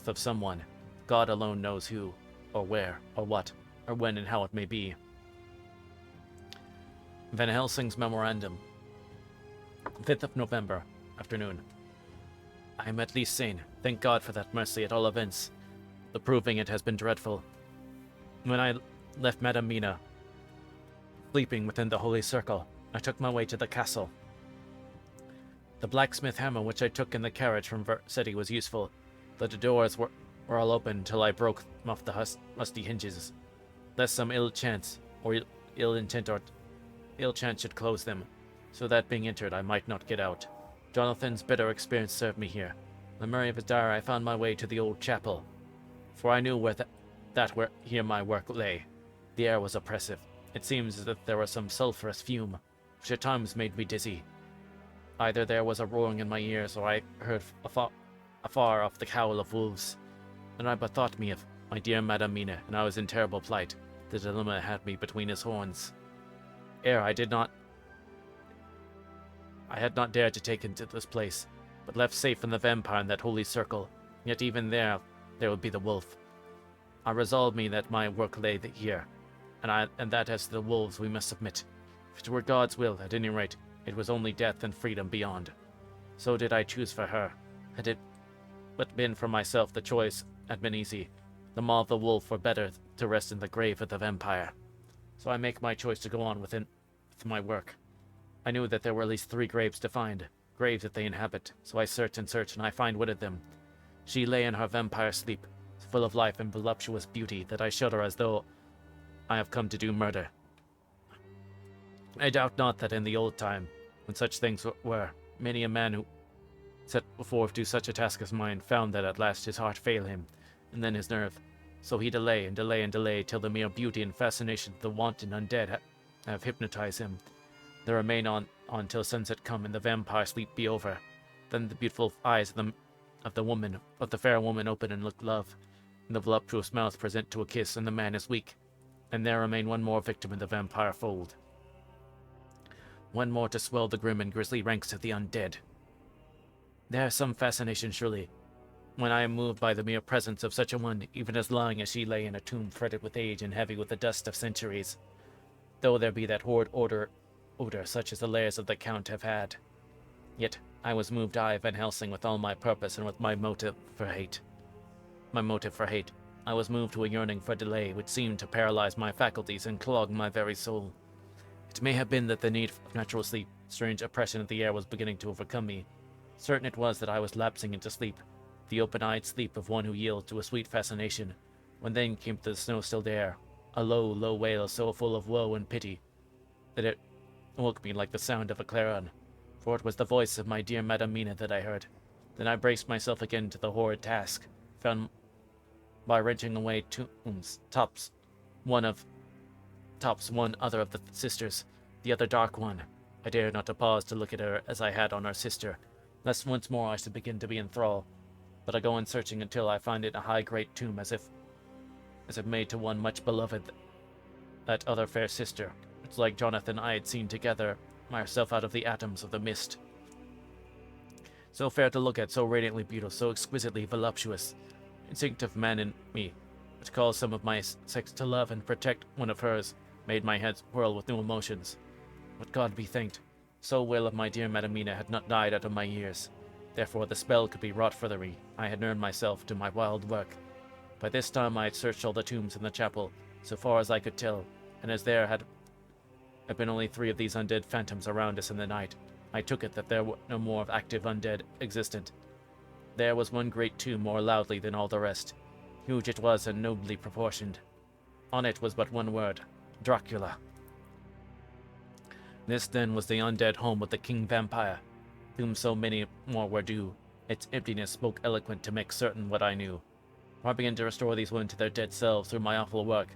of someone. God alone knows who, or where, or what, or when and how it may be. Van Helsing's Memorandum. 5th of November, afternoon. I am at least sane. Thank God for that mercy at all events. The proving it has been dreadful. When I left Madame Mina, sleeping within the holy circle, I took my way to the castle. The blacksmith hammer which I took in the carriage from Vercetti was useful, but the doors were all open till I broke off the rusty hinges, lest some ill chance should close them, so that being entered I might not get out. Jonathan's bitter experience served me here. In the memory of his diary I found my way to the old chapel, for I knew where here my work lay. The air was oppressive. It seems as if there was some sulphurous fume, which at times made me dizzy. Either there was a roaring in my ears, or I heard afar off the howl of wolves. And I bethought me of my dear Madame Mina, and I was in terrible plight. The dilemma had me between his horns. I had not dared to take him to this place, but left safe from the vampire in that holy circle. Yet even there would be the wolf. I resolved me that my work lay here, and that as to the wolves we must submit. If it were God's will, at any rate, it was only death and freedom beyond. So did I choose for her. Had it but been for myself, the choice had been easy. The maw of the wolf were better to rest in the grave of the vampire. So I make my choice to go on with my work. I knew that there were at least 3 graves to find, graves that they inhabit, so I search and search, and I find one of them. She lay in her vampire sleep, full of life and voluptuous beauty that I shudder as though I have come to do murder. I doubt not that in the old time, when such things were, many a man who set before to do such a task as mine found that at last his heart failed him, and then his nerve. So he delay and delay and delay till the mere beauty and fascination of the wanton undead have hypnotized him. They remain on till sunset come and the vampire sleep be over. Then the beautiful eyes of the fair woman open and look love, and the voluptuous mouth present to a kiss, and the man is weak, and there remain one more victim in the vampire fold. One more to swell the grim and grisly ranks of the undead. There is some fascination, surely, when I am moved by the mere presence of such a one, even as lying as she lay in a tomb fretted with age and heavy with the dust of centuries, though there be that horrid odor such as the lairs of the Count have had. Yet I was moved, I, Van Helsing, with all my purpose and with my motive for hate. I was moved to a yearning for delay which seemed to paralyze my faculties and clog my very soul. It may have been that the need of natural sleep, strange oppression of the air was beginning to overcome me. Certain it was that I was lapsing into sleep, the open-eyed sleep of one who yields to a sweet fascination, when then came to the snow-stilled air a low, low wail so full of woe and pity that it woke me like the sound of a clarion, for it was the voice of my dear Madamina that I heard. Then I braced myself again to the horrid task, found by wrenching away tombs, tops one other of the sisters, the other dark one. I dared not to pause to look at her as I had on our sister, lest once more I should begin to be enthralled. But I go on searching until I find it a high great tomb, as if made to one much beloved, that other fair sister, which like Jonathan I had seen together myself out of the atoms of the mist. So fair to look at, so radiantly beautiful, so exquisitely voluptuous, instinctive man in me, which calls some of my sex to love and protect one of hers, made my head whirl with new emotions. But God be thanked, so well of my dear Madamina had not died out of my years. Therefore the spell could be wrought for me. I had earned myself to my wild work. By this time I had searched all the tombs in the chapel, so far as I could tell, and as there had been only 3 of these undead phantoms around us in the night, I took it that there were no more of active undead existent. There was one great tomb more loudly than all the rest. Huge it was and nobly proportioned. On it was but one word: Dracula. This then was the undead home of the king vampire, whom so many more were due. Its emptiness spoke eloquent to make certain what I knew. For I began to restore these women to their dead selves through my awful work.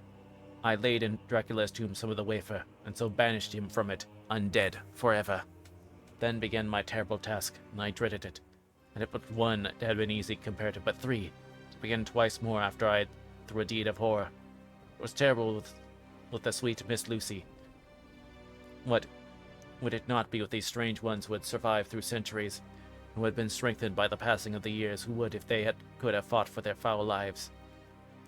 I laid in Dracula's tomb some of the wafer, and so banished him from it, undead, forever. Then began my terrible task, and I dreaded it. And it but one had been easy compared to but 3, to begin twice more after I had through a deed of horror. It was terrible with the sweet Miss Lucy. What would it not be with these strange ones who had survived through centuries, who had been strengthened by the passing of the years, who would, if they could have fought for their foul lives?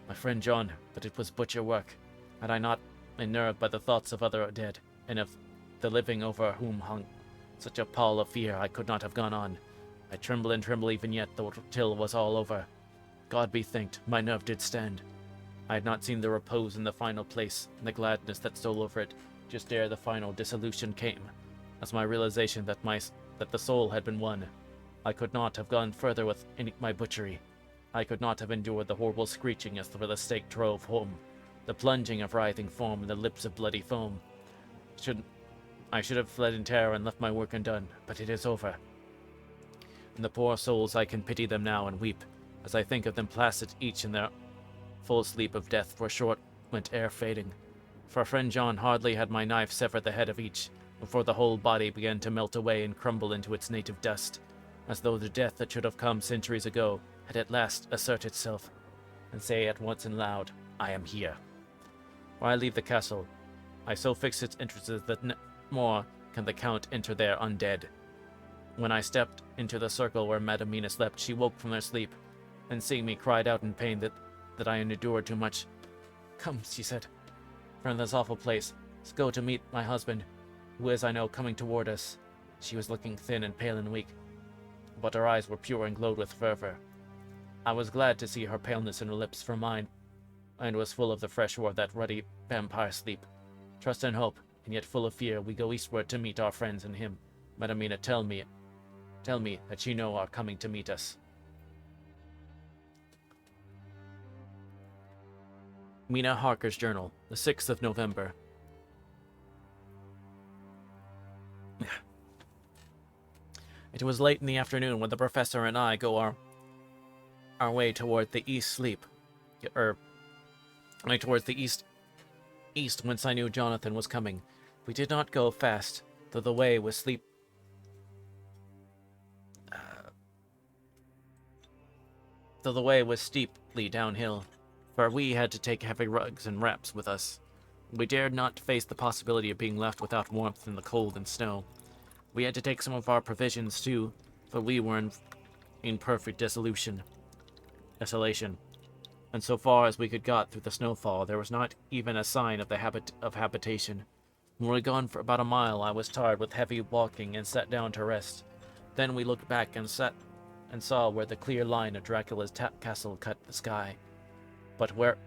My friend John, but it was butcher work. Had I not been nerved by the thoughts of other dead, and of the living over whom hung such a pall of fear, I could not have gone on. I tremble and tremble even yet, though till it was all over. God be thanked, my nerve did stand. I had not seen the repose in the final place, and the gladness that stole over it, just ere the final dissolution came, as my realization that the soul had been won. I could not have gone further with my butchery. I could not have endured the horrible screeching as the stake drove home, the plunging of writhing form and the lips of bloody foam. I should have fled in terror and left my work undone, but it is over. And the poor souls, I can pity them now and weep, as I think of them placid each in their full sleep of death for a short went ere fading. For friend John hardly had my knife severed the head of each, before the whole body began to melt away and crumble into its native dust, as though the death that should have come centuries ago had at last asserted itself, and say at once and loud, I am here. Where I leave the castle, I so fix its entrances that no more can the Count enter there undead. When I stepped into the circle where Madamina slept, she woke from her sleep, and seeing me cried out in pain that I had endured too much. Come, she said, from this awful place, let's go to meet my husband, who is, I know, coming toward us. She was looking thin and pale and weak, but her eyes were pure and glowed with fervor. I was glad to see her paleness and her lips, for mine mind was full of the fresh air of that ruddy vampire sleep. Trust and hope, and yet full of fear, we go eastward to meet our friends and him. Madamina, tell me that you know are coming to meet us. Mina Harker's Journal, the 6th of November. It was late in the afternoon when the professor and I go our way toward the east towards the east whence I knew Jonathan was coming. We did not go fast, though the way was steeply downhill, for we had to take heavy rugs and wraps with us. We dared not face the possibility of being left without warmth in the cold and snow. We had to take some of our provisions too, for we were in perfect desolation. And so far as we could got through the snowfall, there was not even a sign of habitation. When we had gone for about a mile, I was tired with heavy walking and sat down to rest. Then we looked back and saw where the clear line of Dracula's castle cut the sky. But where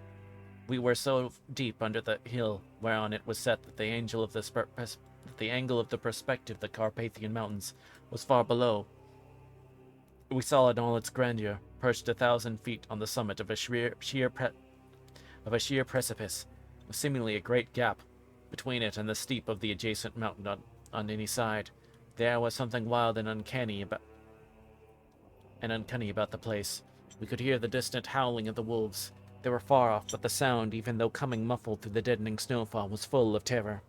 we were so deep under the hill whereon it was set that the angle of the perspective, the Carpathian Mountains, was far below. We saw in all its grandeur, perched 1,000 feet on the summit of a sheer precipice, with seemingly a great gap between it and the steep of the adjacent mountain on any side. There was something wild and uncanny about the place. We could hear the distant howling of the wolves. They were far off, but the sound, even though coming muffled through the deadening snowfall, was full of terror.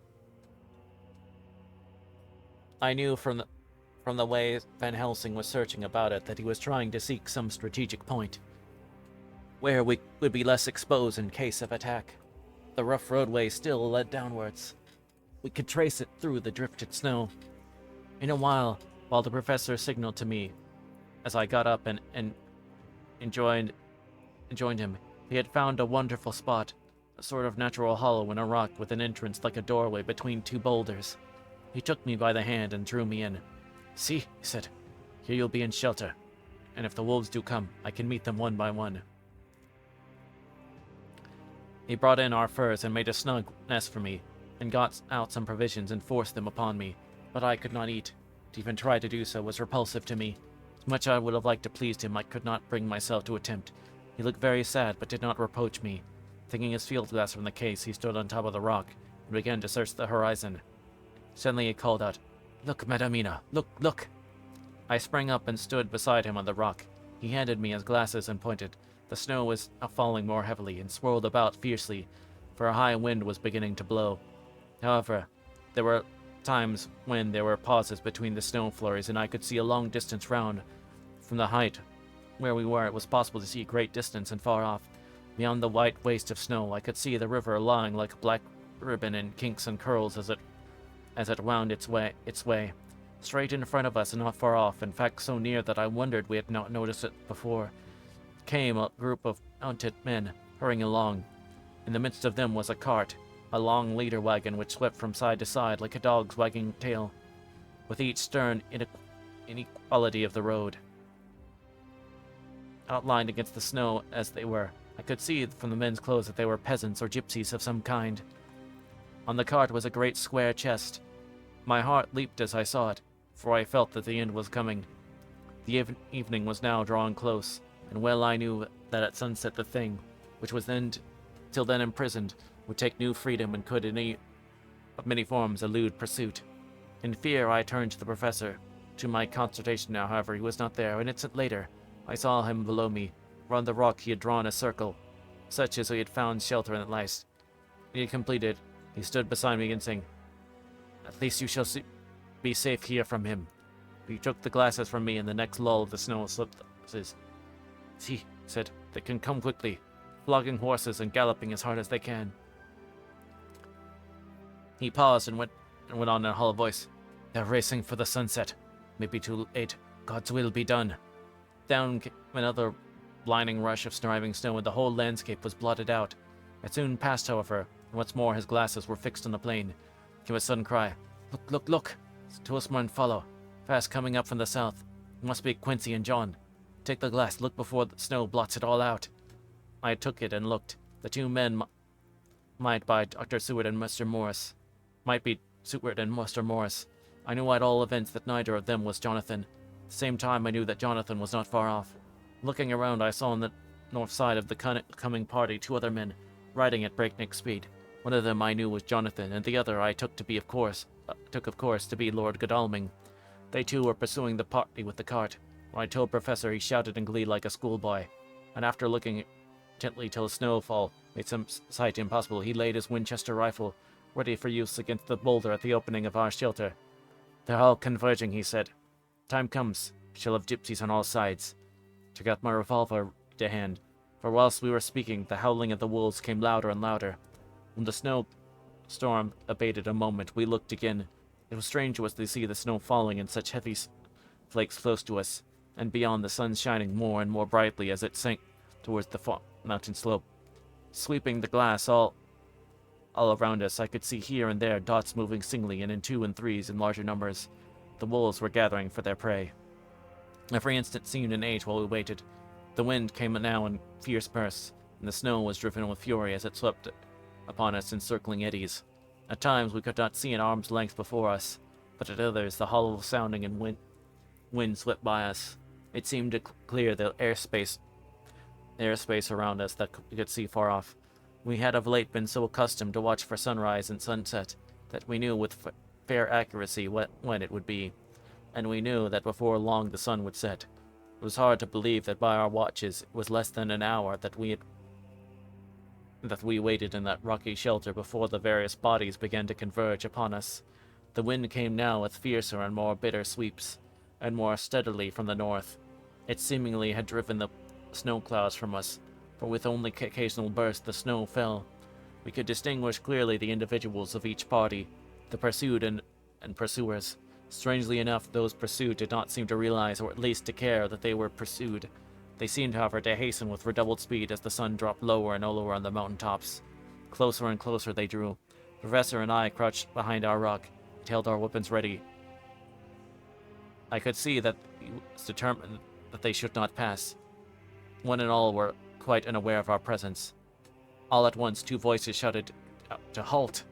I knew from the way Van Helsing was searching about it that he was trying to seek some strategic point, where we would be less exposed in case of attack. The rough roadway still led downwards. We could trace it through the drifted snow. In a while the professor signaled to me, as I got up and joined him, he had found a wonderful spot, a sort of natural hollow in a rock with an entrance like a doorway between two boulders. He took me by the hand and drew me in. "See," he said, "here you'll be in shelter, and if the wolves do come, I can meet them one by one." He brought in our furs and made a snug nest for me, and got out some provisions and forced them upon me, but I could not eat. To even try to do so was repulsive to me. As much as I would have liked to please him, I could not bring myself to attempt. He looked very sad, but did not reproach me. Taking his field glass from the case, he stood on top of the rock and began to search the horizon. Suddenly he called out, "Look, Madamina, look, look!" I sprang up and stood beside him on the rock. He handed me his glasses and pointed. The snow was falling more heavily and swirled about fiercely, for a high wind was beginning to blow. However, there were times when there were pauses between the snow flurries, and I could see a long distance round. From the height where we were, it was possible to see a great distance, and far off, beyond the white waste of snow, I could see the river lying like a black ribbon in kinks and curls as it wound its way. Straight in front of us and not far off, in fact so near that I wondered we had not noticed it before, came a group of mounted men hurrying along. In the midst of them was a cart, a long leader wagon which swept from side to side like a dog's wagging tail, with each stern inequality of the road outlined against the snow as they were. I could see from the men's clothes that they were peasants or gypsies of some kind. On the cart was a great square chest. My heart leaped as I saw it, for I felt that the end was coming. The evening was now drawing close, and well I knew that at sunset the thing, which was till then imprisoned, would take new freedom and could in many forms elude pursuit. In fear I turned to the professor. To my consternation now, however, he was not there. An instant later, I saw him below me. Round the rock he had drawn a circle, such as he had found shelter in at last. When he had completed, he stood beside me and saying, "At least you shall be safe here from him." He took the glasses from me, and the next lull of the snow slipped. "See," he said, "they can come quickly, flogging horses and galloping as hard as they can." He paused and went on in a hollow voice. "They're racing for the sunset. Maybe too late. God's will be done." Down came another blinding rush of driving snow, and the whole landscape was blotted out. It soon passed, however, and once more his glasses were fixed on the plain. Came a sudden cry. "Look, look, look! Two men follow, fast coming up from the south. It must be Quincy and John. Take the glass, look before the snow blots it all out." I took it and looked. The two men might be Dr. Seward and Mr. Morris. Might be Seward and Mr. Morris. I knew at all events that neither of them was Jonathan. At the same time, I knew that Jonathan was not far off. Looking around, I saw on the north side of the coming party 2 other men, riding at breakneck speed. One of them I knew was Jonathan, and the other I took of course to be Lord Godalming. They too were pursuing the party with the cart. When I told Professor, he shouted in glee like a schoolboy, and after looking intently till a snowfall made some sight impossible, he laid his Winchester rifle ready for use against the boulder at the opening of our shelter. "They're all converging," he said. "Time comes, we shall have gypsies on all sides." Took out my revolver to hand, for whilst we were speaking, the howling of the wolves came louder and louder. When the snowstorm abated a moment, we looked again. It was strange to us to see the snow falling in such heavy flakes close to us, and beyond the sun shining more and more brightly as it sank towards the mountain slope. Sweeping the glass all around us, I could see here and there dots moving singly and in 2 and 3s in larger numbers. The wolves were gathering for their prey. Every instant seemed an age while we waited. The wind came now in fierce bursts, and the snow was driven with fury as it swept upon us in circling eddies. At times we could not see an arm's length before us, but at others the hollow sounding and wind swept by us. It seemed to clear the airspace around us that we could see far off. We had of late been so accustomed to watch for sunrise and sunset that we knew with fair accuracy when it would be, and we knew that before long the sun would set. It was hard to believe that by our watches it was less than an hour that we waited in that rocky shelter before the various bodies began to converge upon us. The wind came now with fiercer and more bitter sweeps, and more steadily from the north. It seemingly had driven the snow clouds from us, for with only occasional bursts the snow fell. We could distinguish clearly the individuals of each party, the pursued and pursuers. Strangely enough, those pursued did not seem to realize, or at least to care, that they were pursued. They seemed, however, to hasten with redoubled speed as the sun dropped lower and lower on the mountain tops. Closer and closer they drew. Professor and I crouched behind our rock, and held our weapons ready. I could see that he was determined that they should not pass. One and all were quite unaware of our presence. All at once 2 voices shouted to halt.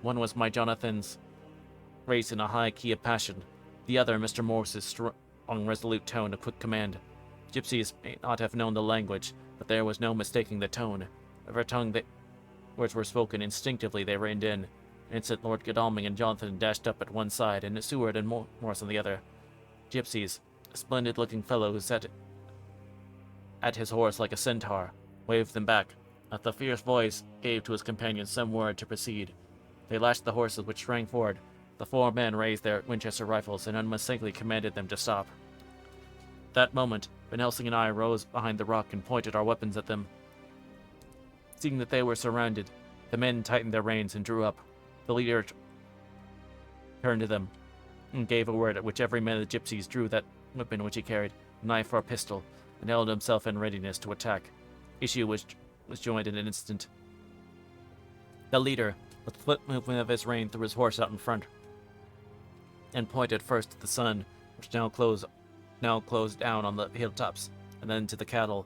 One was my Jonathan's, raised in a high key of passion. The other, Mr. Morse's strong, resolute tone of quick command. Gypsies may not have known the language, but there was no mistaking the tone. Every tongue the words were spoken, instinctively they reined in. An instant Lord Godalming and Jonathan dashed up at one side, and Seward and Morse on the other. Gypsies, a splendid-looking fellow who sat at his horse like a centaur, waved them back. At the fierce voice gave to his companions some word to proceed. They lashed the horses, which sprang forward. The 4 men raised their Winchester rifles and unmistakably commanded them to stop. That moment, Van Helsing and I rose behind the rock and pointed our weapons at them. Seeing that they were surrounded, the men tightened their reins and drew up. The leader turned to them and gave a word at which every man of the gypsies drew that weapon which he carried, a knife or a pistol, and held himself in readiness to attack. Issue was joined in an instant. The leader, with a flip movement of his rein, threw his horse out in front, and pointed first at the sun, which now closed down on the hilltops, and then to the cattle.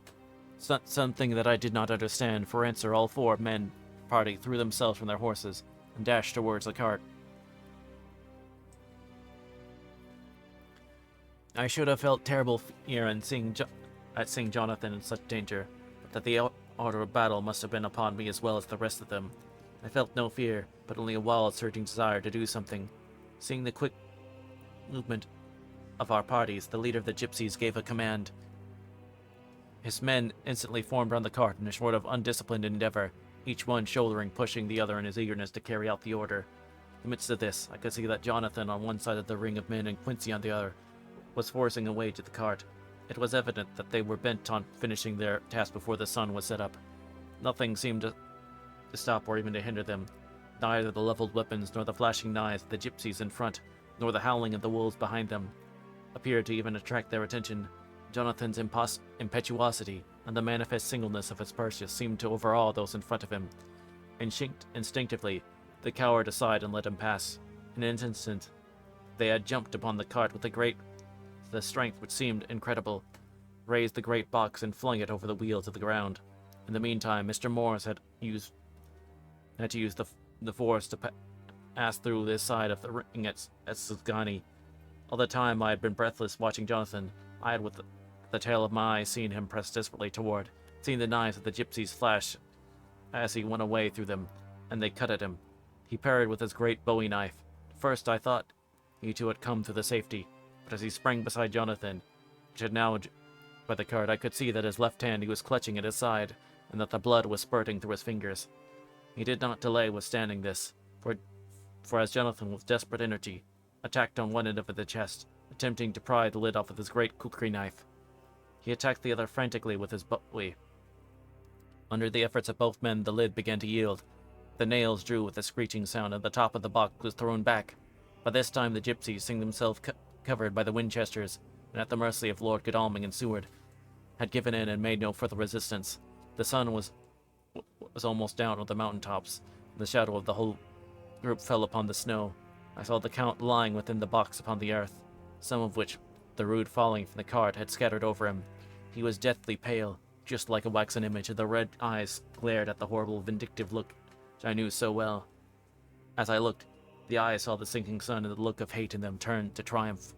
Something that I did not understand. For answer, all 4 men party threw themselves from their horses and dashed towards the cart. I should have felt terrible fear at seeing Jonathan in such danger, but that the order of battle must have been upon me as well as the rest of them. I felt no fear, but only a wild, surging desire to do something. Seeing the quick movement of our parties, the leader of the gypsies gave a command. His men instantly formed round the cart in a sort of undisciplined endeavor, each one shouldering, pushing the other in his eagerness to carry out the order. In the midst of this, I could see that Jonathan on one side of the ring of men and Quincy on the other was forcing a way to the cart. It was evident that they were bent on finishing their task before the sun was set up. Nothing seemed to stop or even to hinder them. Neither the leveled weapons, nor the flashing knives of the gypsies in front, nor the howling of the wolves behind them, appeared to even attract their attention. Jonathan's impetuosity and the manifest singleness of his purpose seemed to overawe those in front of him. Instinctively, they cowered aside and let him pass. In an instant, they had jumped upon the cart with the strength which seemed incredible, raised the great box and flung it over the wheels of the ground. In the meantime, Mr. Morris had to use the force to pass through this side of the ring at Suzgani. All the time I had been breathless watching Jonathan. I had, with the tail of my eye, seen him press desperately toward, seen the knives of the gypsies flash as he went away through them, and they cut at him. He parried with his great bowie knife. First I thought he too had come through the safety, but as he sprang beside Jonathan, which had now by the cart, I could see that his left hand he was clutching at his side, and that the blood was spurting through his fingers. He did not delay withstanding this, for as Jonathan, with desperate energy, attacked on one end of the chest, attempting to pry the lid off with his great kukri knife, he attacked the other frantically with his bowie. Under the efforts of both men, the lid began to yield. The nails drew with a screeching sound, and the top of the box was thrown back. By this time the gypsies, seeing themselves covered by the Winchesters, and at the mercy of Lord Godalming and Seward, had given in and made no further resistance. The sun was almost down on the mountain tops. The shadow of the whole group fell upon the snow. I saw the Count lying within the box upon the earth, some of which the rude falling from the cart had scattered over him. He was deathly pale, just like a waxen image, and the red eyes glared at the horrible vindictive look which I knew so well. As I looked, the eyes saw the sinking sun, and the look of hate in them turned to triumph.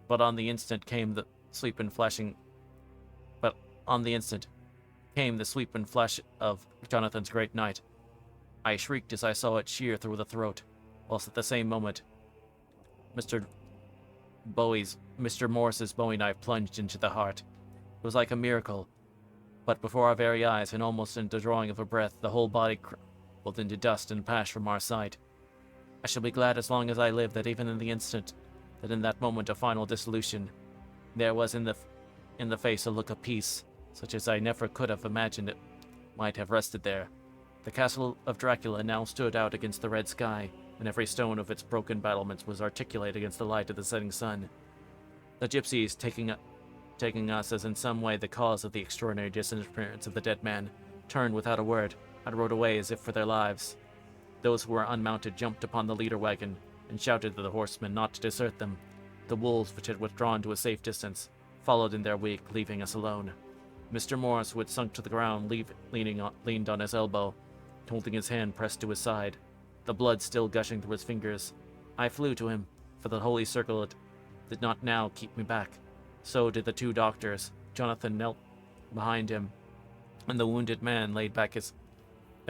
But on the instant came the sweep and flash of Jonathan's great knight. I shrieked as I saw it shear through the throat, whilst at the same moment Mr. Morris's bowie knife plunged into the heart. It was like a miracle, but before our very eyes, and almost in the drawing of a breath, the whole body crumbled into dust and passed from our sight. I shall be glad as long as I live that even in the instant, that in that moment of final dissolution, there was in the face a look of peace, such as I never could have imagined it might have rested there. The castle of Dracula now stood out against the red sky, and every stone of its broken battlements was articulate against the light of the setting sun. The gypsies, taking us as in some way the cause of the extraordinary disappearance of the dead man, turned without a word, and rode away as if for their lives. Those who were unmounted jumped upon the leader wagon, and shouted to the horsemen not to desert them. The wolves, which had withdrawn to a safe distance, followed in their wake, leaving us alone. Mr. Morris, who had sunk to the ground, leaned on his elbow, holding his hand pressed to his side, the blood still gushing through his fingers. I flew to him, for the holy circlet did not now keep me back. So did the two doctors. Jonathan knelt behind him, and the wounded man laid back his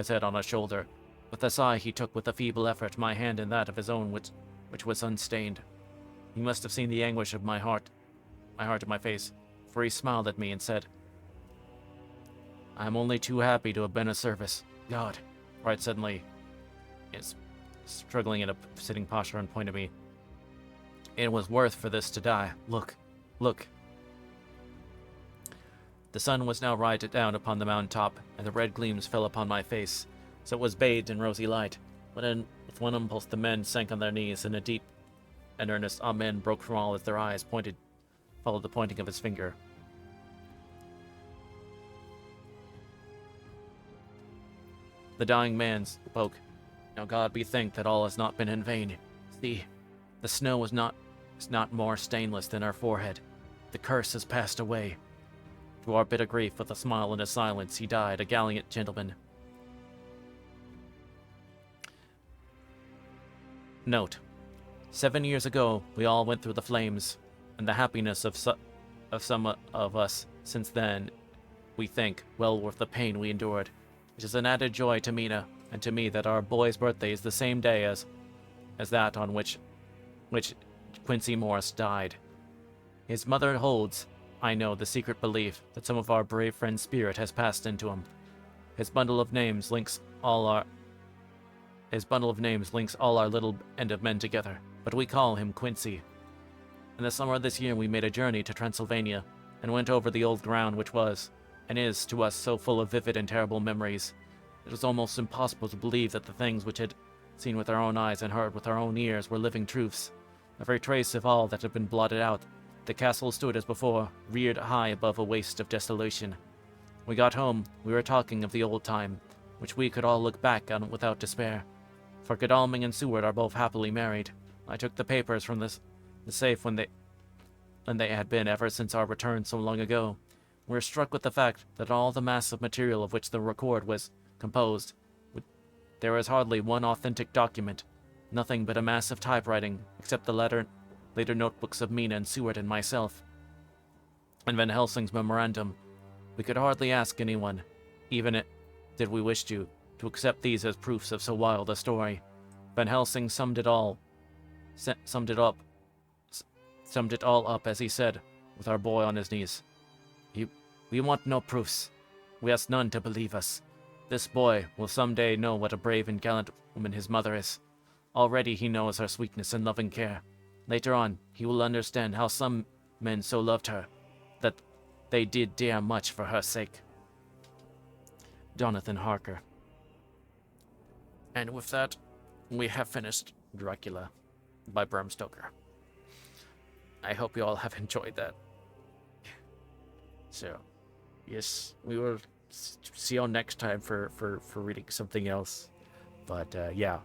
head on his shoulder. With a sigh, he took with a feeble effort my hand in that of his own, which was unstained. He must have seen the anguish of my heart in my face, for he smiled at me and said, "I am only too happy to have been of service. God," right suddenly, is struggling in a sitting posture and pointed at me, "it was worth for this to die. Look, look." The sun was now right down upon the mountain top, and the red gleams fell upon my face, so it was bathed in rosy light. When with one impulse the men sank on their knees, and a deep and earnest amen broke from all as their eyes followed the pointing of his finger. The dying man spoke. "Now God be thanked that all has not been in vain. See, the snow is not more stainless than our forehead. The curse has passed away." To our bitter grief, with a smile and a silence, he died, a gallant gentleman. Note: 7 years ago, we all went through the flames, and the happiness of some of us since then, we think, well worth the pain we endured. It is an added joy to Mina and to me that our boy's birthday is the same day as that on which Quincy Morris died. His mother holds, I know, the secret belief that some of our brave friend's spirit has passed into him. His bundle of names links all our little end of men together, but we call him Quincy. In the summer of this year we made a journey to Transylvania, and went over the old ground which was, and is to us, so full of vivid and terrible memories. It was almost impossible to believe that the things which had seen with our own eyes and heard with our own ears were living truths. Every trace of all that had been blotted out. The castle stood as before, reared high above a waste of desolation. We got home, we were talking of the old time, which we could all look back on without despair. For Godalming and Seward are both happily married. I took the papers from the safe when they had been ever since our return so long ago. we're struck with the fact that all the massive material of which the record was composed, there is hardly one authentic document, nothing but a mass of typewriting, except the later notebooks of Mina and Seward and myself, and Van Helsing's memorandum. We could hardly ask anyone, even did we wish to accept these as proofs of so wild a story. Van Helsing summed it all up as he said, with our boy on his knees. We want no proofs. We ask none to believe us. This boy will someday know what a brave and gallant woman his mother is. Already he knows her sweetness and loving care. Later on, he will understand how some men so loved her that they did dare much for her sake. Jonathan Harker. And with that, we have finished Dracula by Bram Stoker. I hope you all have enjoyed that. So, yes, we will see you all next time for reading something else. But yeah,